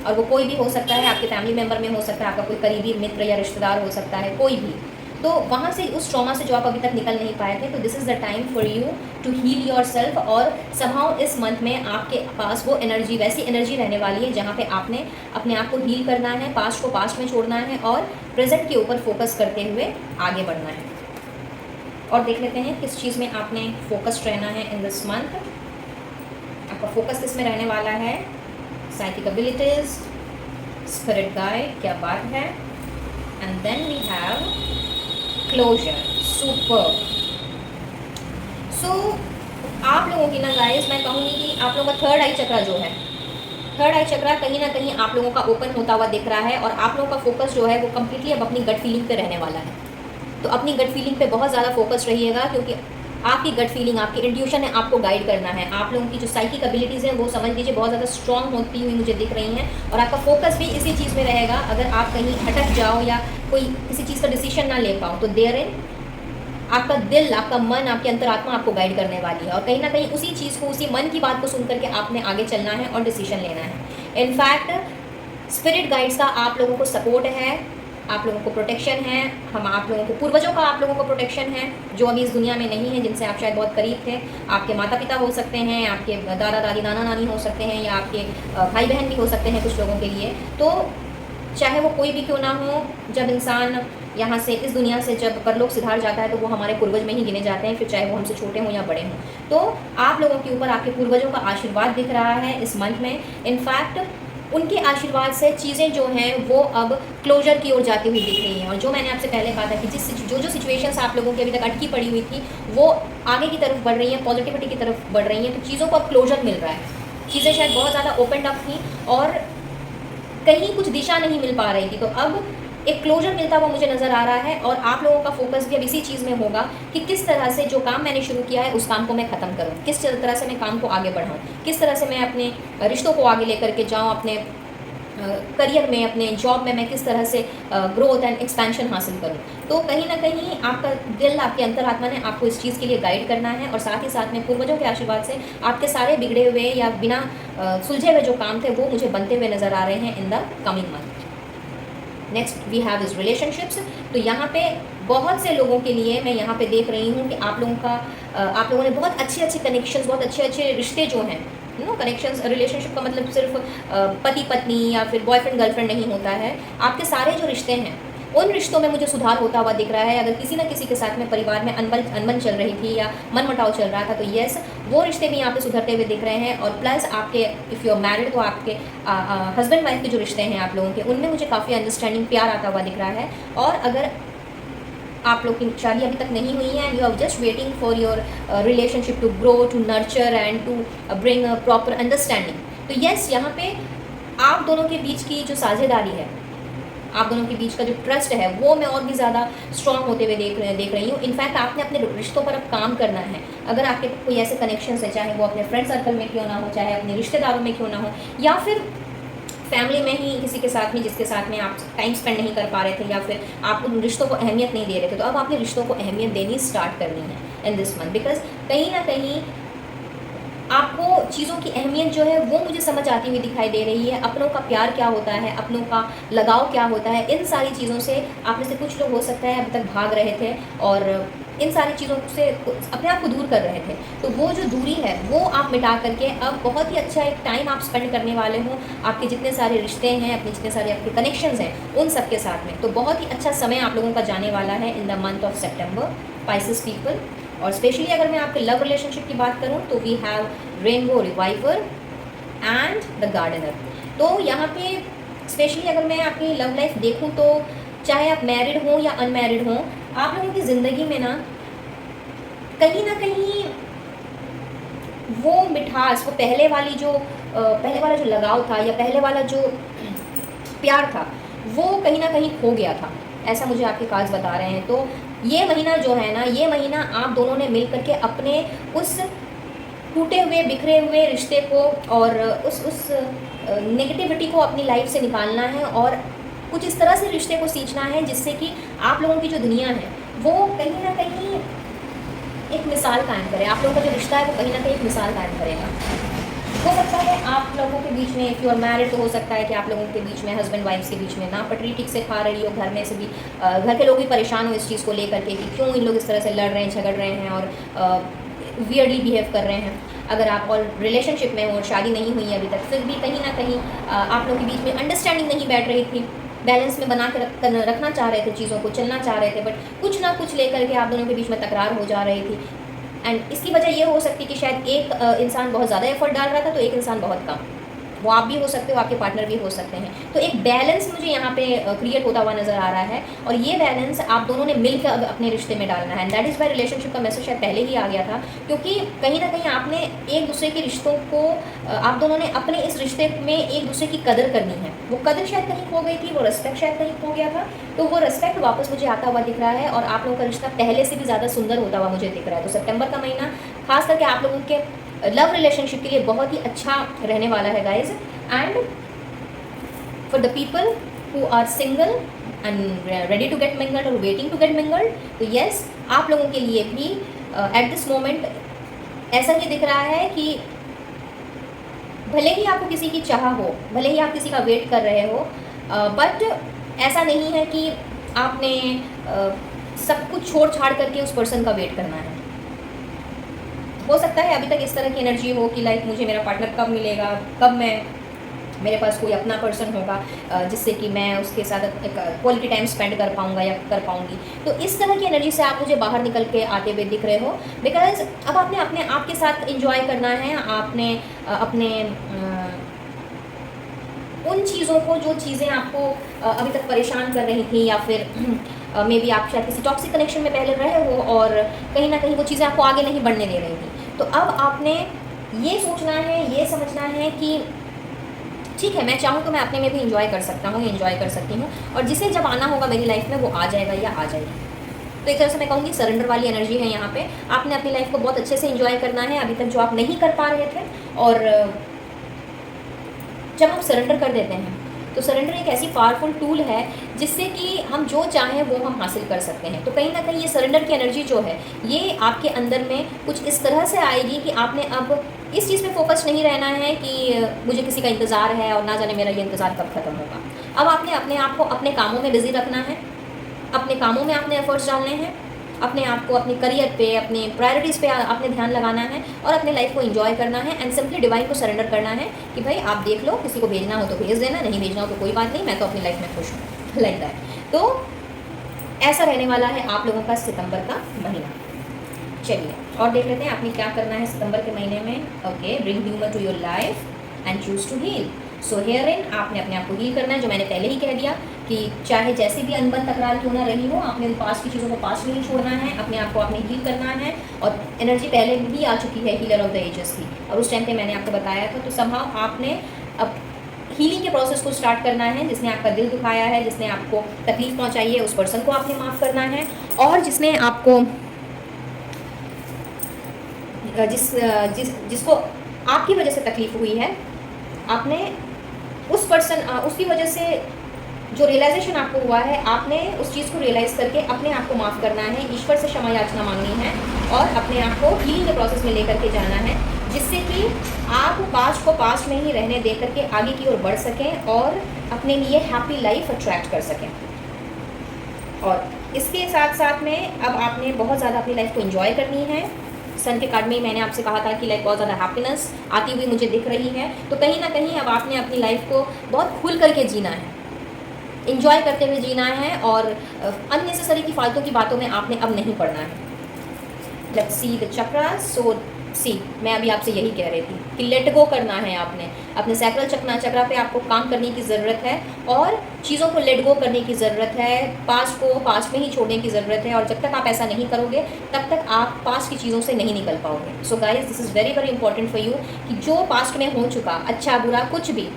और वो कोई भी हो सकता है, आपके फैमिली मेम्बर में हो सकता है, आपका कोई करीबी मित्र या रिश्तेदार हो सकता है, कोई भी। तो वहाँ से उस ट्रॉमा से जो आप अभी तक निकल नहीं पाए थे, तो this is the time for you to heal yourself. और समहाउ इस मंथ में आपके पास वो एनर्जी, वैसी एनर्जी रहने वाली है जहाँ पे आपने अपने आप को हील करना है, पास्ट को पास्ट में छोड़ना है और प्रेजेंट के ऊपर फोकस करते हुए आगे बढ़ना है। और देख लेते हैं किस चीज़ में आपने फोकस्ड रहना है इन दिस मंथ। आपका फोकस किस में रहने वाला है? साइकिक एबिलिटीज, स्पिरिट गाइड, क्या बात है। And then we have closure, super. So आप लोगों की ना गाइस, मैं कहूँगी कि आप लोगों का थर्ड आई चक्रा जो है, थर्ड आई चक्रा कहीं ना कहीं आप लोगों का ओपन होता हुआ दिख रहा है, और आप लोगों का फोकस जो है वो कम्प्लीटली अब अपनी गट फीलिंग पे रहने वाला है। तो अपनी गट फीलिंग पे बहुत ज़्यादा फोकस रहिएगा, क्योंकि आपकी गट फीलिंग, आपकी इंट्यूशन है, आपको गाइड करना है। आप लोगों की जो साइकिक एबिलिटीज़ हैं वो समझ लीजिए बहुत ज़्यादा स्ट्रांग होती हुई मुझे दिख रही हैं, और आपका फोकस भी इसी चीज़ में रहेगा। अगर आप कहीं हटक जाओ या कोई किसी चीज़ का डिसीजन ना ले पाओ, तो देयर इन आपका दिल, आपका मन, आपकी अंतरात्मा आपको गाइड करने वाली है, और कहीं ना कहीं उसी चीज़ को, उसी मन की बात को सुन करके आपने आगे चलना है और डिसीजन लेना है। इनफैक्ट स्पिरिट गाइड्स का आप लोगों को सपोर्ट है, आप लोगों को प्रोटेक्शन है, हम आप लोगों को पूर्वजों का आप लोगों को प्रोटेक्शन है, जो अभी इस दुनिया में नहीं है, जिनसे आप शायद बहुत करीब थे। आपके माता पिता हो सकते हैं, आपके दादा दादी नाना नानी हो सकते हैं, या आपके भाई बहन भी हो सकते हैं कुछ लोगों के लिए। तो चाहे वो कोई भी क्यों ना हो, जब इंसान यहाँ से, इस दुनिया से जब परलोक सिधार जाता है, तो वो हमारे पूर्वज में ही गिने जाते हैं, फिर चाहे वो हमसे छोटे हों या बड़े हों। तो आप लोगों के ऊपर आपके पूर्वजों का आशीर्वाद दिख रहा है इस मंथ में। इनफैक्ट उनके आशीर्वाद से चीज़ें जो हैं वो अब क्लोजर की ओर जाती हुई दिख रही हैं, और जो मैंने आपसे पहले कहा था कि जो सिचुएशंस आप लोगों की अभी तक अटकी पड़ी हुई थी, वो आगे की तरफ बढ़ रही हैं, पॉजिटिविटी की तरफ बढ़ रही हैं। तो चीज़ों को अब क्लोजर मिल रहा है। चीज़ें शायद बहुत ज़्यादा ओपन अप थी और कहीं कुछ दिशा नहीं मिल पा रही थी, तो अब एक क्लोजर मिलता हुआ मुझे नज़र आ रहा है। और आप लोगों का फोकस भी अब इसी चीज़ में होगा कि किस तरह से जो काम मैंने शुरू किया है उस काम को मैं ख़त्म करूँ, किस तरह से मैं काम को आगे बढ़ाऊँ, किस तरह से मैं अपने रिश्तों को आगे लेकर के जाऊँ, अपने करियर में, अपने जॉब में मैं किस तरह से ग्रोथ एंड एक्सपेंशन हासिल करूं। तो कहीं ना कहीं आपका दिल, आपकी अंतरात्मा ने आपको इस चीज़ के लिए गाइड करना है, और साथ ही साथ में पूर्वजों के आशीर्वाद से आपके सारे बिगड़े हुए या बिना सुलझे हुए जो काम थे वो मुझे बनते हुए नज़र आ रहे हैं in the coming month. Next we have is relationships. तो यहाँ पे बहुत से लोगों के लिए मैं यहाँ पे देख रही हूँ कि आप लोगों ने बहुत अच्छे अच्छे कनेक्शंस, बहुत अच्छे अच्छे रिश्ते जो हैं, कनेक्शंस, रिलेशनशिप का मतलब सिर्फ पति पत्नी या फिर बॉयफ्रेंड गर्लफ्रेंड नहीं होता है। आपके सारे जो रिश्ते हैं उन रिश्तों में मुझे सुधार होता हुआ दिख रहा है। अगर किसी ना किसी के साथ में परिवार में अनबन चल रही थी या मनमुटाव चल रहा था, तो यस, वो रिश्ते भी यहाँ पे सुधरते हुए दिख रहे हैं। और प्लस आपके, इफ़ यू आर मैरिड, तो आपके हस्बैंड वाइफ के जो रिश्ते हैं आप लोगों के, उनमें मुझे काफ़ी अंडरस्टैंडिंग, प्यार आता हुआ दिख रहा है। और अगर आप लोग की शादी अभी तक नहीं हुई है and you are just waiting for your relationship to grow, to nurture and to bring a proper understanding, तो यस, यहाँ पे आप दोनों के बीच की जो साझेदारी है, आप दोनों के बीच का जो ट्रस्ट है, वो मैं और भी ज़्यादा स्ट्रॉन्ग होते हुए देख रही हूँ। इनफैक्ट आपने अपने रिश्तों पर अब काम करना है। अगर आपके कोई ऐसे कनेक्शंस है, चाहे वो अपने फ्रेंड सर्कल में क्यों ना हो, चाहे अपने रिश्तेदारों में क्यों ना हो, या फिर फैमिली में ही किसी के साथ में जिसके साथ में आप टाइम स्पेंड नहीं कर पा रहे थे, या फिर आप उन रिश्तों को अहमियत नहीं दे रहे थे, तो अब आपने रिश्तों को अहमियत देनी स्टार्ट करनी है इन दिस मंथ। बिकॉज कहीं ना कहीं आपको चीज़ों की अहमियत जो है वो मुझे समझ आती हुई दिखाई दे रही है। अपनों का प्यार क्या होता है, अपनों का लगाव क्या होता है, इन सारी चीज़ों से आप में से कुछ लोग हो सकता है अभी तक भाग रहे थे और इन सारी चीज़ों से अपने आप को दूर कर रहे थे। तो वो जो दूरी है वो आप मिटा करके अब बहुत ही अच्छा एक टाइम आप स्पेंड करने वाले हो, आपके जितने सारे रिश्ते हैं, अपने जितने सारे आपके कनेक्शंस हैं, उन सब के साथ में। तो बहुत ही अच्छा समय आप लोगों का जाने वाला है in the month of September, स्पाइसिस पीपल। और स्पेशली अगर मैं आपके लव रिलेशनशिप की बात करूं तो we have rainbow reviver and the gardener. तो यहाँ पे स्पेशली अगर मैं आपकी लव लाइफ देखूं तो चाहे आप मैरिड हों या अनमैरिड हों, आप लोगों की ज़िंदगी में ना कहीं वो मिठास, वो पहले वाला जो लगाव था या पहले वाला जो प्यार था, वो कहीं ना कहीं खो गया था, ऐसा मुझे आपके कार्ड्स बता रहे हैं। तो ये महीना जो है ना, ये महीना आप दोनों ने मिल करके अपने उस टूटे हुए बिखरे हुए रिश्ते को और उस नेगेटिविटी को अपनी लाइफ से निकालना है और कुछ इस तरह से रिश्ते को सींचना है जिससे कि आप लोगों की जो दुनिया है वो कहीं ना कहीं एक मिसाल कायम करे। आप लोगों का जो रिश्ता है वो कहीं ना कहीं एक मिसाल कायम करेगा। हो सकता है आप लोगों के बीच में, इफ़ यू आर मैरिड, तो हो सकता है कि आप लोगों के बीच में, हस्बैंड वाइफ्स के बीच में ना पटरी ठीक से खा रही हो, घर में से भी घर के लोग भी परेशान हो इस चीज़ को लेकर के कि क्यों इन लोग इस तरह से लड़ रहे हैं, झगड़ रहे हैं और वियर्डली बिहेव कर रहे हैं। अगर आप और रिलेशनशिप में हो और शादी नहीं हुई है अभी तक, फिर भी कहीं ना कहीं आप लोगों के बीच में अंडरस्टैंडिंग नहीं बैठ रही थी, बैलेंस में बना के रखना चाह रहे थे, चीज़ों को चलना चाह रहे थे, बट कुछ ना कुछ लेकर के आप दोनों के बीच में तकरार हो जा रही थी। एंड इसकी वजह ये हो सकती है कि शायद एक इंसान बहुत ज़्यादा एफर्ट डाल रहा था तो एक इंसान बहुत कम। वो आप भी हो सकते हो, आपके पार्टनर भी हो सकते हैं। तो एक बैलेंस मुझे यहाँ पे क्रिएट होता हुआ नज़र आ रहा है और ये बैलेंस आप दोनों ने मिलकर अब अपने रिश्ते में डालना है। And that is why relationship का मैसेज शायद पहले ही आ गया था, क्योंकि कहीं ना कहीं आपने एक दूसरे के रिश्तों को, आप दोनों ने अपने इस रिश्ते में एक दूसरे की कदर करनी है। वो कदर शायद कहीं खो गई थी, वो रिस्पेक्ट शायद कहीं खो गया था, तो वो रिस्पेक्ट वापस मुझे आता हुआ दिख रहा है और आप लोगों का रिश्ता पहले से भी ज़्यादा सुंदर होता हुआ मुझे दिख रहा है। तो सितंबर का महीना खास करके आप लोगों के लव रिलेशनशिप के लिए बहुत ही अच्छा रहने वाला है guys. And for the people who are single and ready to get mingled और वेटिंग टू गेट मिंगल्ड, तो यस, आप लोगों के लिए भी एट दिस मोमेंट ऐसा ही दिख रहा है कि भले ही आपको किसी की चाह हो, भले ही आप किसी का वेट कर रहे हो, बट ऐसा नहीं है कि आपने सब कुछ छोड़ छाड़ करके उस पर्सन का वेट करना है। हो सकता है अभी तक इस तरह की एनर्जी हो कि लाइक मुझे मेरा पार्टनर कब मिलेगा, कब मेरे पास कोई अपना पर्सन होगा जिससे कि मैं उसके साथ एक क्वालिटी टाइम स्पेंड कर पाऊँगा या कर पाऊँगी। तो इस तरह की एनर्जी से आप मुझे बाहर निकल के आते हुए दिख रहे हो, बिकॉज अब आपने अपने आप के साथ इंजॉय करना है। आपने अपने उन चीज़ों को, जो चीज़ें आपको अभी तक परेशान कर रही थी या फिर मे बी आप शायद किसी टॉक्सिक कनेक्शन में पहले रहे हो और कहीं ना कहीं वो चीज़ें आपको आगे नहीं बढ़ने दे रही थी, तो अब आपने ये सोचना है, ये समझना है कि ठीक है, मैं चाहूँ तो मैं अपने में भी इंजॉय कर सकता हूँ, इंजॉय कर सकती हूँ, और जिसे जब आना होगा मेरी लाइफ में वो आ जाएगा या आ जाएगी। तो एक तरह से मैं कहूँगी सरेंडर वाली एनर्जी है यहाँ पे। आपने अपनी लाइफ को बहुत अच्छे से इंजॉय करना है अभी तक जो आप नहीं कर पा रहे थे, और जब आप सरेंडर कर देते हैं तो सरेंडर एक ऐसी पावरफुल टूल है जिससे कि हम जो चाहें वो हम हासिल कर सकते हैं। तो कहीं ना कहीं ये सरेंडर की एनर्जी जो है ये आपके अंदर में कुछ इस तरह से आएगी कि आपने अब इस चीज़ पे फोकस नहीं रहना है कि मुझे किसी का इंतज़ार है और ना जाने मेरा ये इंतज़ार कब ख़त्म होगा। अब आपने अपने आप को अपने कामों में बिज़ी रखना है, अपने कामों में आपने एफर्ट्स डालने हैं, अपने आप को अपने करियर पे, अपने प्रायोरिटीज़ पे आपने ध्यान लगाना है और अपने लाइफ को एंजॉय करना है एंड सिंपली डिवाइन को सरेंडर करना है कि भाई आप देख लो, किसी को भेजना हो तो भेज देना, नहीं भेजना हो तो कोई बात नहीं, मैं तो अपनी लाइफ में खुश हूँ, लाइक दैट। तो ऐसा रहने वाला है आप लोगों का सितंबर का महीना। चलिए और देख लेते हैं आपने क्या करना है सितंबर के महीने में। Okay, bring humour to your life and choose to heal. So herein आपने अपने आप को हील करना है, जो मैंने पहले ही कह दिया कि चाहे जैसे भी अनबन तकरार क्यों ना रही हो, आपने पास्ट की चीज़ों को पास्ट में ही छोड़ना है, अपने आप को आपने हील करना है। और एनर्जी पहले भी आ चुकी है हीलर ऑफ द एजेस की, और उस टाइम पे मैंने आपको बताया था। तो समहाउ आपने अब हीलिंग के प्रोसेस को स्टार्ट करना है। जिसने आपका दिल दुखाया है, जिसने आपको तकलीफ पहुंचाई है, उस पर्सन को आपने माफ़ करना है, और जिसने आपको जिसको आपकी वजह से तकलीफ हुई है, आपने उस पर्सन उसकी वजह से जो रियलाइजेशन आपको हुआ है, आपने उस चीज़ को रियलाइज़ करके अपने आप को माफ़ करना है, ईश्वर से क्षमा याचना मांगनी है और अपने आप को हीलिंग के प्रोसेस में लेकर के जाना है, जिससे कि आप पास्ट को पास्ट में ही रहने दे करके आगे की ओर बढ़ सकें और अपने लिए हैप्पी लाइफ अट्रैक्ट कर सकें। और इसके साथ साथ में अब आपने बहुत ज़्यादा अपनी लाइफ को एंजॉय करनी है। सन के कार्ड में मैंने आपसे कहा था कि लाइक बहुत ज़्यादा हैप्पीनेस आती हुई मुझे दिख रही है। तो कहीं ना कहीं अब आपने अपनी लाइफ को बहुत खुल करके जीना है, इंजॉय करते हुए जीना है, और अननेसेसरी की फालतू की बातों में आपने अब नहीं पड़ना है। लेट्स सी द चक्रा। सो सी, मैं अभी आपसे यही कह रही थी कि लेट गो करना है आपने अपने सैक्रल चक्रा पे आपको काम करने की ज़रूरत है और चीज़ों को लेट गो करने की ज़रूरत है, पास्ट को पास्ट में ही छोड़ने की ज़रूरत है। और जब तक आप ऐसा नहीं करोगे तब तक आप पास्ट की चीज़ों से नहीं निकल पाओगे। So guys, this is very very important for you कि जो पास्ट में हो चुका, अच्छा बुरा कुछ भी,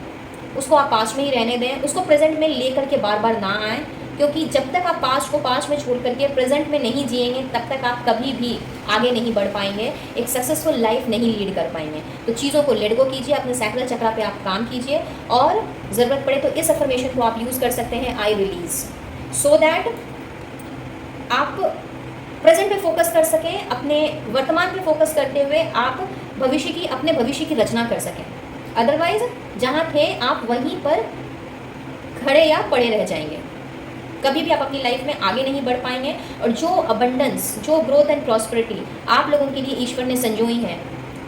उसको आप पास्ट में ही रहने दें, उसको प्रेजेंट में ले करके बार बार ना आएँ, क्योंकि जब तक आप पास्ट को पास्ट में छोड़ करके प्रेजेंट में नहीं जिएंगे तब तक आप कभी भी आगे नहीं बढ़ पाएंगे, एक सक्सेसफुल लाइफ नहीं लीड कर पाएंगे। तो चीज़ों को लेट गो कीजिए, अपने सैक्रल चक्रा पे आप काम कीजिए, और ज़रूरत पड़े तो इस अफर्मेशन को आप यूज़ कर सकते हैं, आई रिलीज़, सो दैट आप प्रेजेंट पे फोकस कर सकें, अपने वर्तमान पे फोकस करते हुए आप अपने भविष्य की रचना कर सकें। अदरवाइज जहाँ थे आप वहीं पर खड़े या पड़े रह जाएंगे, कभी भी आप अपनी लाइफ में आगे नहीं बढ़ पाएंगे। और जो अबंडेंस, जो ग्रोथ एंड प्रॉस्पेरिटी आप लोगों के लिए ईश्वर ने संजोई है,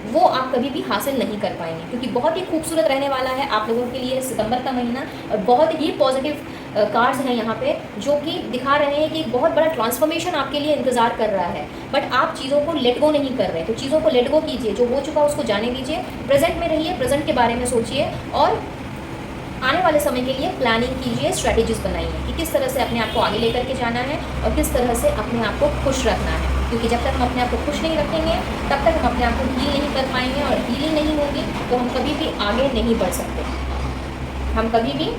वो आप कभी भी हासिल नहीं कर पाएंगे, क्योंकि बहुत ही खूबसूरत रहने वाला है आप लोगों के लिए सितंबर का महीना। और बहुत ही पॉजिटिव कार्ड्स हैं यहाँ पे, जो कि दिखा रहे हैं कि एक बहुत बड़ा ट्रांसफॉर्मेशन आपके लिए इंतजार कर रहा है, बट आप चीज़ों को लेट गो नहीं कर रहे। तो चीज़ों को लेट गो कीजिए, जो हो चुका उसको जाने दीजिए, प्रेजेंट में रहिए, प्रेजेंट के बारे में सोचिए, और आने वाले समय के लिए प्लानिंग कीजिए, स्ट्रैटेजीज बनाइए कि किस तरह से अपने आप को आगे लेकर के जाना है और किस तरह से अपने आप को खुश रखना है। क्योंकि जब तक हम अपने आप को खुश नहीं रखेंगे तब तक हम अपने आप को हील नहीं कर पाएंगे, और हीलिंग नहीं होगी तो हम कभी भी आगे नहीं बढ़ सकते, हम कभी भी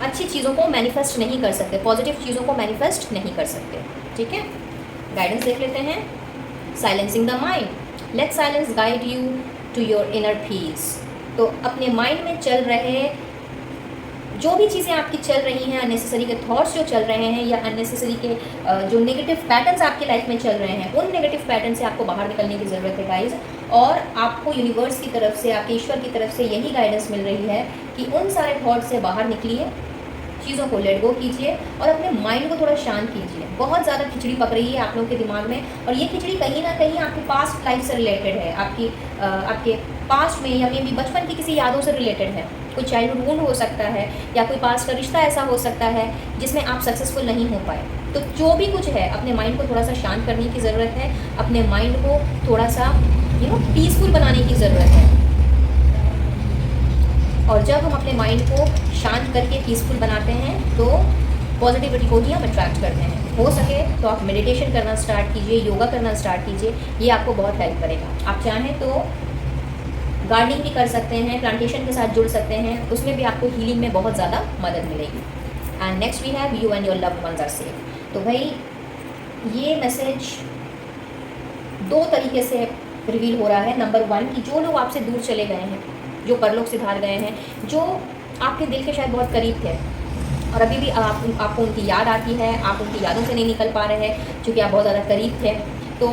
अच्छी चीज़ों को मैनिफेस्ट नहीं कर सकते, पॉजिटिव चीज़ों को मैनिफेस्ट नहीं कर सकते। ठीक है, गाइडेंस देख लेते हैं। Silencing the mind, let silence guide you to your inner peace. तो अपने माइंड में चल रहे जो भी चीज़ें आपकी चल रही हैं, अननेसेसरी के थॉट्स जो चल रहे हैं, या अननेसेसरी के जो नेगेटिव पैटर्न्स आपकी लाइफ में चल रहे हैं, उन नेगेटिव पैटर्न से आपको बाहर निकलने की ज़रूरत है गाइज। और आपको यूनिवर्स की तरफ से, आपके ईश्वर की तरफ से यही गाइडेंस मिल रही है कि उन सारे थॉट्स से बाहर निकलिए, चीज़ों को लेट गो कीजिए और अपने माइंड को थोड़ा शांत कीजिए। बहुत ज़्यादा खिचड़ी पक रही है आप लोगों के दिमाग में, और ये खिचड़ी कहीं ना कहीं आपकी पास्ट लाइफ से रिलेटेड है, आपके पास्ट में या मे बी बचपन की किसी यादों से रिलेटेड है। कोई चाइल्डहुड वुंड हो सकता है, या कोई पास्ट का रिश्ता ऐसा हो सकता है जिसमें आप सक्सेसफुल नहीं हो पाए। तो जो भी कुछ है, अपने माइंड को थोड़ा सा शांत करने की ज़रूरत है, अपने माइंड को थोड़ा सा पीसफुल बनाने की ज़रूरत है। और जब हम अपने माइंड को शांत करके पीसफुल बनाते हैं तो पॉजिटिविटी को ही हम अट्रैक्ट करते हैं। हो सके तो आप मेडिटेशन करना स्टार्ट कीजिए, योगा करना स्टार्ट कीजिए, ये आपको बहुत हेल्प करेगा। आप चाहें तो गार्डनिंग भी कर सकते हैं, प्लांटेशन के साथ जुड़ सकते हैं, उसमें भी आपको हीलिंग में बहुत ज़्यादा मदद मिलेगी। And next we have you and your loved ones are safe. तो भाई ये मैसेज दो तरीके से रिवील हो रहा है। नंबर 1 कि जो लोग आपसे दूर चले गए हैं, जो परलोक सिधार गए हैं, जो आपके दिल के शायद बहुत करीब थे और अभी भी आपको उनकी याद आती है, आप उनकी यादों से नहीं निकल पा रहे हैं क्योंकि आप बहुत ज़्यादा करीब थे, तो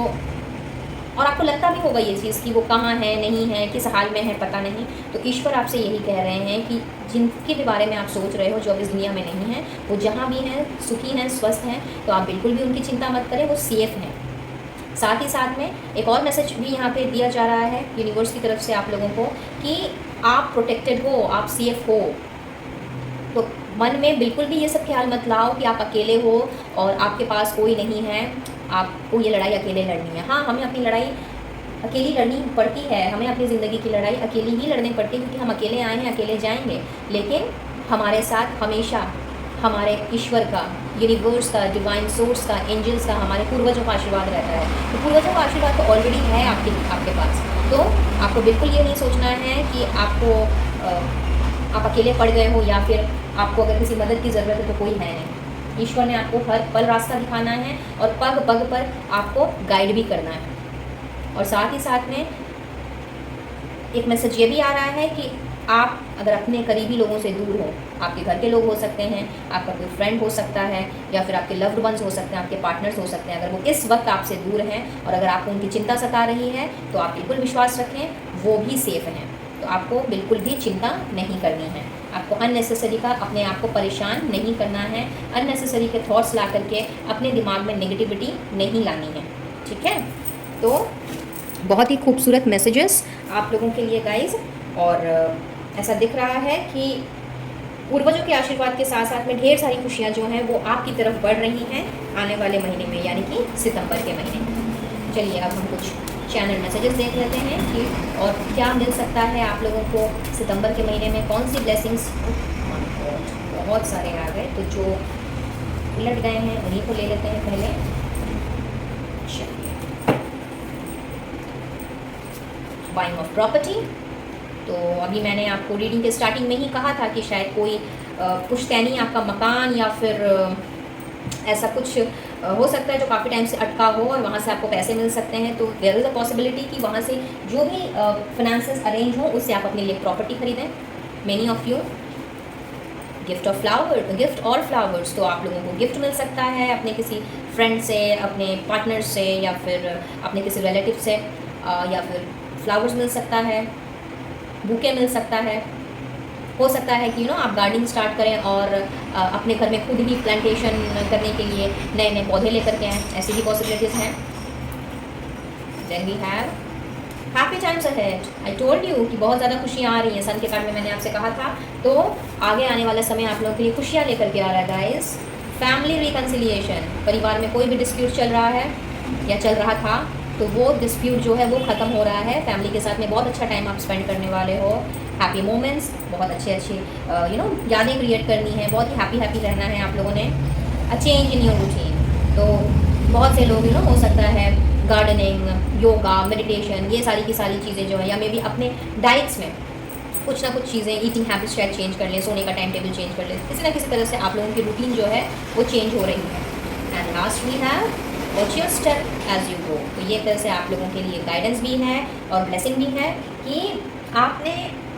और आपको लगता भी होगा ये चीज़ कि वो कहाँ है, नहीं है, किस हाल में है, पता नहीं। तो ईश्वर आपसे यही कह रहे हैं कि जिनके भी बारे में आप सोच रहे हो, जो अब इस दुनिया में नहीं है, वो जहाँ भी हैं, सुखी हैं, स्वस्थ हैं, तो आप बिल्कुल भी उनकी चिंता मत करें, वो सेफ़ हैं। साथ ही साथ में एक और मैसेज भी यहाँ पे दिया जा रहा है यूनिवर्स की तरफ से आप लोगों को कि आप प्रोटेक्टेड हो, आप सेफ हो। तो मन में बिल्कुल भी ये सब ख्याल मत लाओ कि आप अकेले हो और आपके पास कोई नहीं है, आपको ये लड़ाई अकेले लड़नी है। हाँ, हमें अपनी लड़ाई अकेली लड़नी पड़ती है, हमें अपनी ज़िंदगी की लड़ाई अकेली ही लड़नी पड़ती है, क्योंकि हम अकेले आए हैं, अकेले जाएंगे। लेकिन हमारे साथ हमेशा हमारे ईश्वर का, यूनिवर्स का, डिवाइन सोर्स का, एंजल्स का, हमारे पूर्वजों का आशीर्वाद रहता है। तो पूर्वजों का आशीर्वाद तो ऑलरेडी है आपके पास। तो आपको बिल्कुल ये नहीं सोचना है कि आप अकेले पड़ गए हो, या फिर आपको अगर किसी मदद की ज़रूरत है तो कोई है नहीं। ईश्वर ने आपको हर पल रास्ता दिखाना है और पग पग पर आपको गाइड भी करना है। और साथ ही साथ में एक मैसेज ये भी आ रहा है कि आप अगर अपने करीबी लोगों से दूर हो, आपके घर के लोग हो सकते हैं, आपका कोई फ्रेंड हो सकता है, या फिर आपके लव्ड वंस हो सकते हैं, आपके पार्टनर्स हो सकते हैं, अगर वो इस वक्त आपसे दूर हैं और अगर आपको उनकी चिंता सता रही है तो आप बिल्कुल विश्वास रखें, वो भी सेफ हैं। तो आपको बिल्कुल भी चिंता नहीं करनी है, आपको अननेसेसरी का अपने आप को परेशान नहीं करना है, अननेसेसरी के थॉट्स ला करके अपने दिमाग में नेगेटिविटी नहीं लानी है। ठीक है, तो बहुत ही खूबसूरत मैसेजेस आप लोगों के लिए गाइज। और ऐसा दिख रहा है कि पूर्वजों के आशीर्वाद के साथ साथ में ढेर सारी खुशियाँ जो हैं वो आपकी तरफ बढ़ रही हैं आने वाले महीने में, यानी कि सितंबर के महीने में। चलिए अब हम कुछ चैनल मैसेजेस देख लेते हैं कि और क्या मिल सकता है आप लोगों को सितंबर के महीने में, कौन सी ब्लेसिंग्स। बहुत सारे आ गए, तो जो उलट गए हैं उन्हीं को ले लेते हैं पहले। बाइंग ऑफ प्रॉपर्टी, तो अभी मैंने आपको रीडिंग के स्टार्टिंग में ही कहा था कि शायद कोई पुश्तैनी आपका मकान या फिर ऐसा कुछ हो सकता है जो काफ़ी टाइम से अटका हो और वहाँ से आपको पैसे मिल सकते हैं। तो देयर इज़ अ पॉसिबिलिटी कि वहाँ से जो भी फाइनेंसेस अरेंज हो उससे आप अपने लिए प्रॉपर्टी खरीदें। मेनी ऑफ यू गिफ्ट और फ्लावर्स, तो आप लोगों को गिफ्ट मिल सकता है अपने किसी फ्रेंड से, अपने पार्टनर से, या फिर अपने किसी रिलेटिव से, या फिर फ्लावर्स मिल सकता है, बुके मिल सकता है। हो सकता है कि आप गार्डनिंग स्टार्ट करें और अपने घर में खुद ही प्लांटेशन करने के लिए नए नए पौधे लेकर के आएँ, ऐसी भी पॉसिबिलिटीज़ हैं। Then we have happy times ahead. I told you कि बहुत ज़्यादा खुशियाँ आ रही हैं सन के कार्ड में, मैंने आपसे कहा था। तो आगे आने वाला समय आप लोगों के लिए खुशियाँ लेकर के आ रहा है गाइस। फैमिली रिकन्सिलिएशन, परिवार में कोई भी डिस्प्यूट चल रहा है या चल रहा था तो वो डिस्प्यूट जो है वो ख़त्म हो रहा है। फैमिली के साथ में बहुत अच्छा टाइम आप स्पेंड करने वाले हो। हैप्पी मोमेंट्स, बहुत अच्छे यादें क्रिएट करनी है, बहुत ही हैप्पी रहना है आप लोगों ने। A change in your routine, तो बहुत से लोग हो सकता है गार्डनिंग, योगा, मेडिटेशन, ये सारी की सारी चीज़ें जो है, या मे बी अपने डाइट्स में कुछ ना कुछ चीज़ें, ईटिंग हैबिट्स शायद चेंज कर लें, सोने का टाइम टेबल चेंज कर लें, किसी ना किसी तरह से आप लोगों की रूटीन जो है वो चेंज हो रही है। And last we have watch your step as you go. तो ये तरह से आप लोगों के लिए गाइडेंस भी है और ब्लेसिंग भी है कि आपने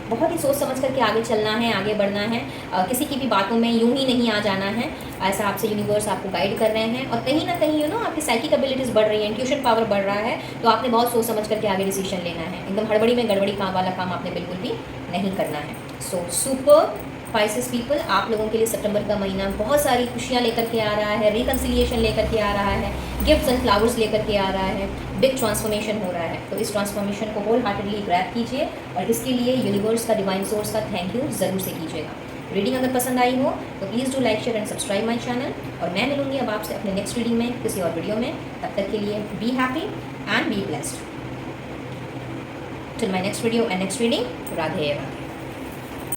बहुत ही सोच समझ करके आगे चलना है, आगे बढ़ना है। किसी की भी बातों में यूं ही नहीं आ जाना है। ऐसा आपसे यूनिवर्स आपको गाइड कर रहे हैं और कहीं ना कहीं आपकी साइकिक एबिलिटीज़ बढ़ रही है, इंट्यूशन पावर बढ़ रहा है। तो आपने बहुत सोच समझ करके आगे डिसीजन लेना है। एकदम हड़बड़ी में गड़बड़ी काम वाला काम आपने बिल्कुल भी नहीं करना है। सो सुपर स्पाइसेस पीपल, आप लोगों के लिए सितंबर का महीना बहुत सारी खुशियाँ लेकर के आ रहा है, रिकन्सिलिएशन लेकर के आ रहा है, गिफ्ट्स एंड फ्लावर्स लेकर के आ रहा है, बिग ट्रांसफॉर्मेशन हो रहा है। तो इस ट्रांसफॉर्मेशन को होल हार्टेडली ग्रैब कीजिए और इसके लिए यूनिवर्स का, डिवाइन सोर्स का थैंक यू ज़रूर से कीजिएगा। रीडिंग अगर पसंद आई हो तो please do like, share and subscribe my channel. और मैं मिलूंगी अब आपसे अपने नेक्स्ट रीडिंग में, किसी और वीडियो में। तब तक के लिए be happy and be blessed. Till my next video and next reading, Radhe Radhe.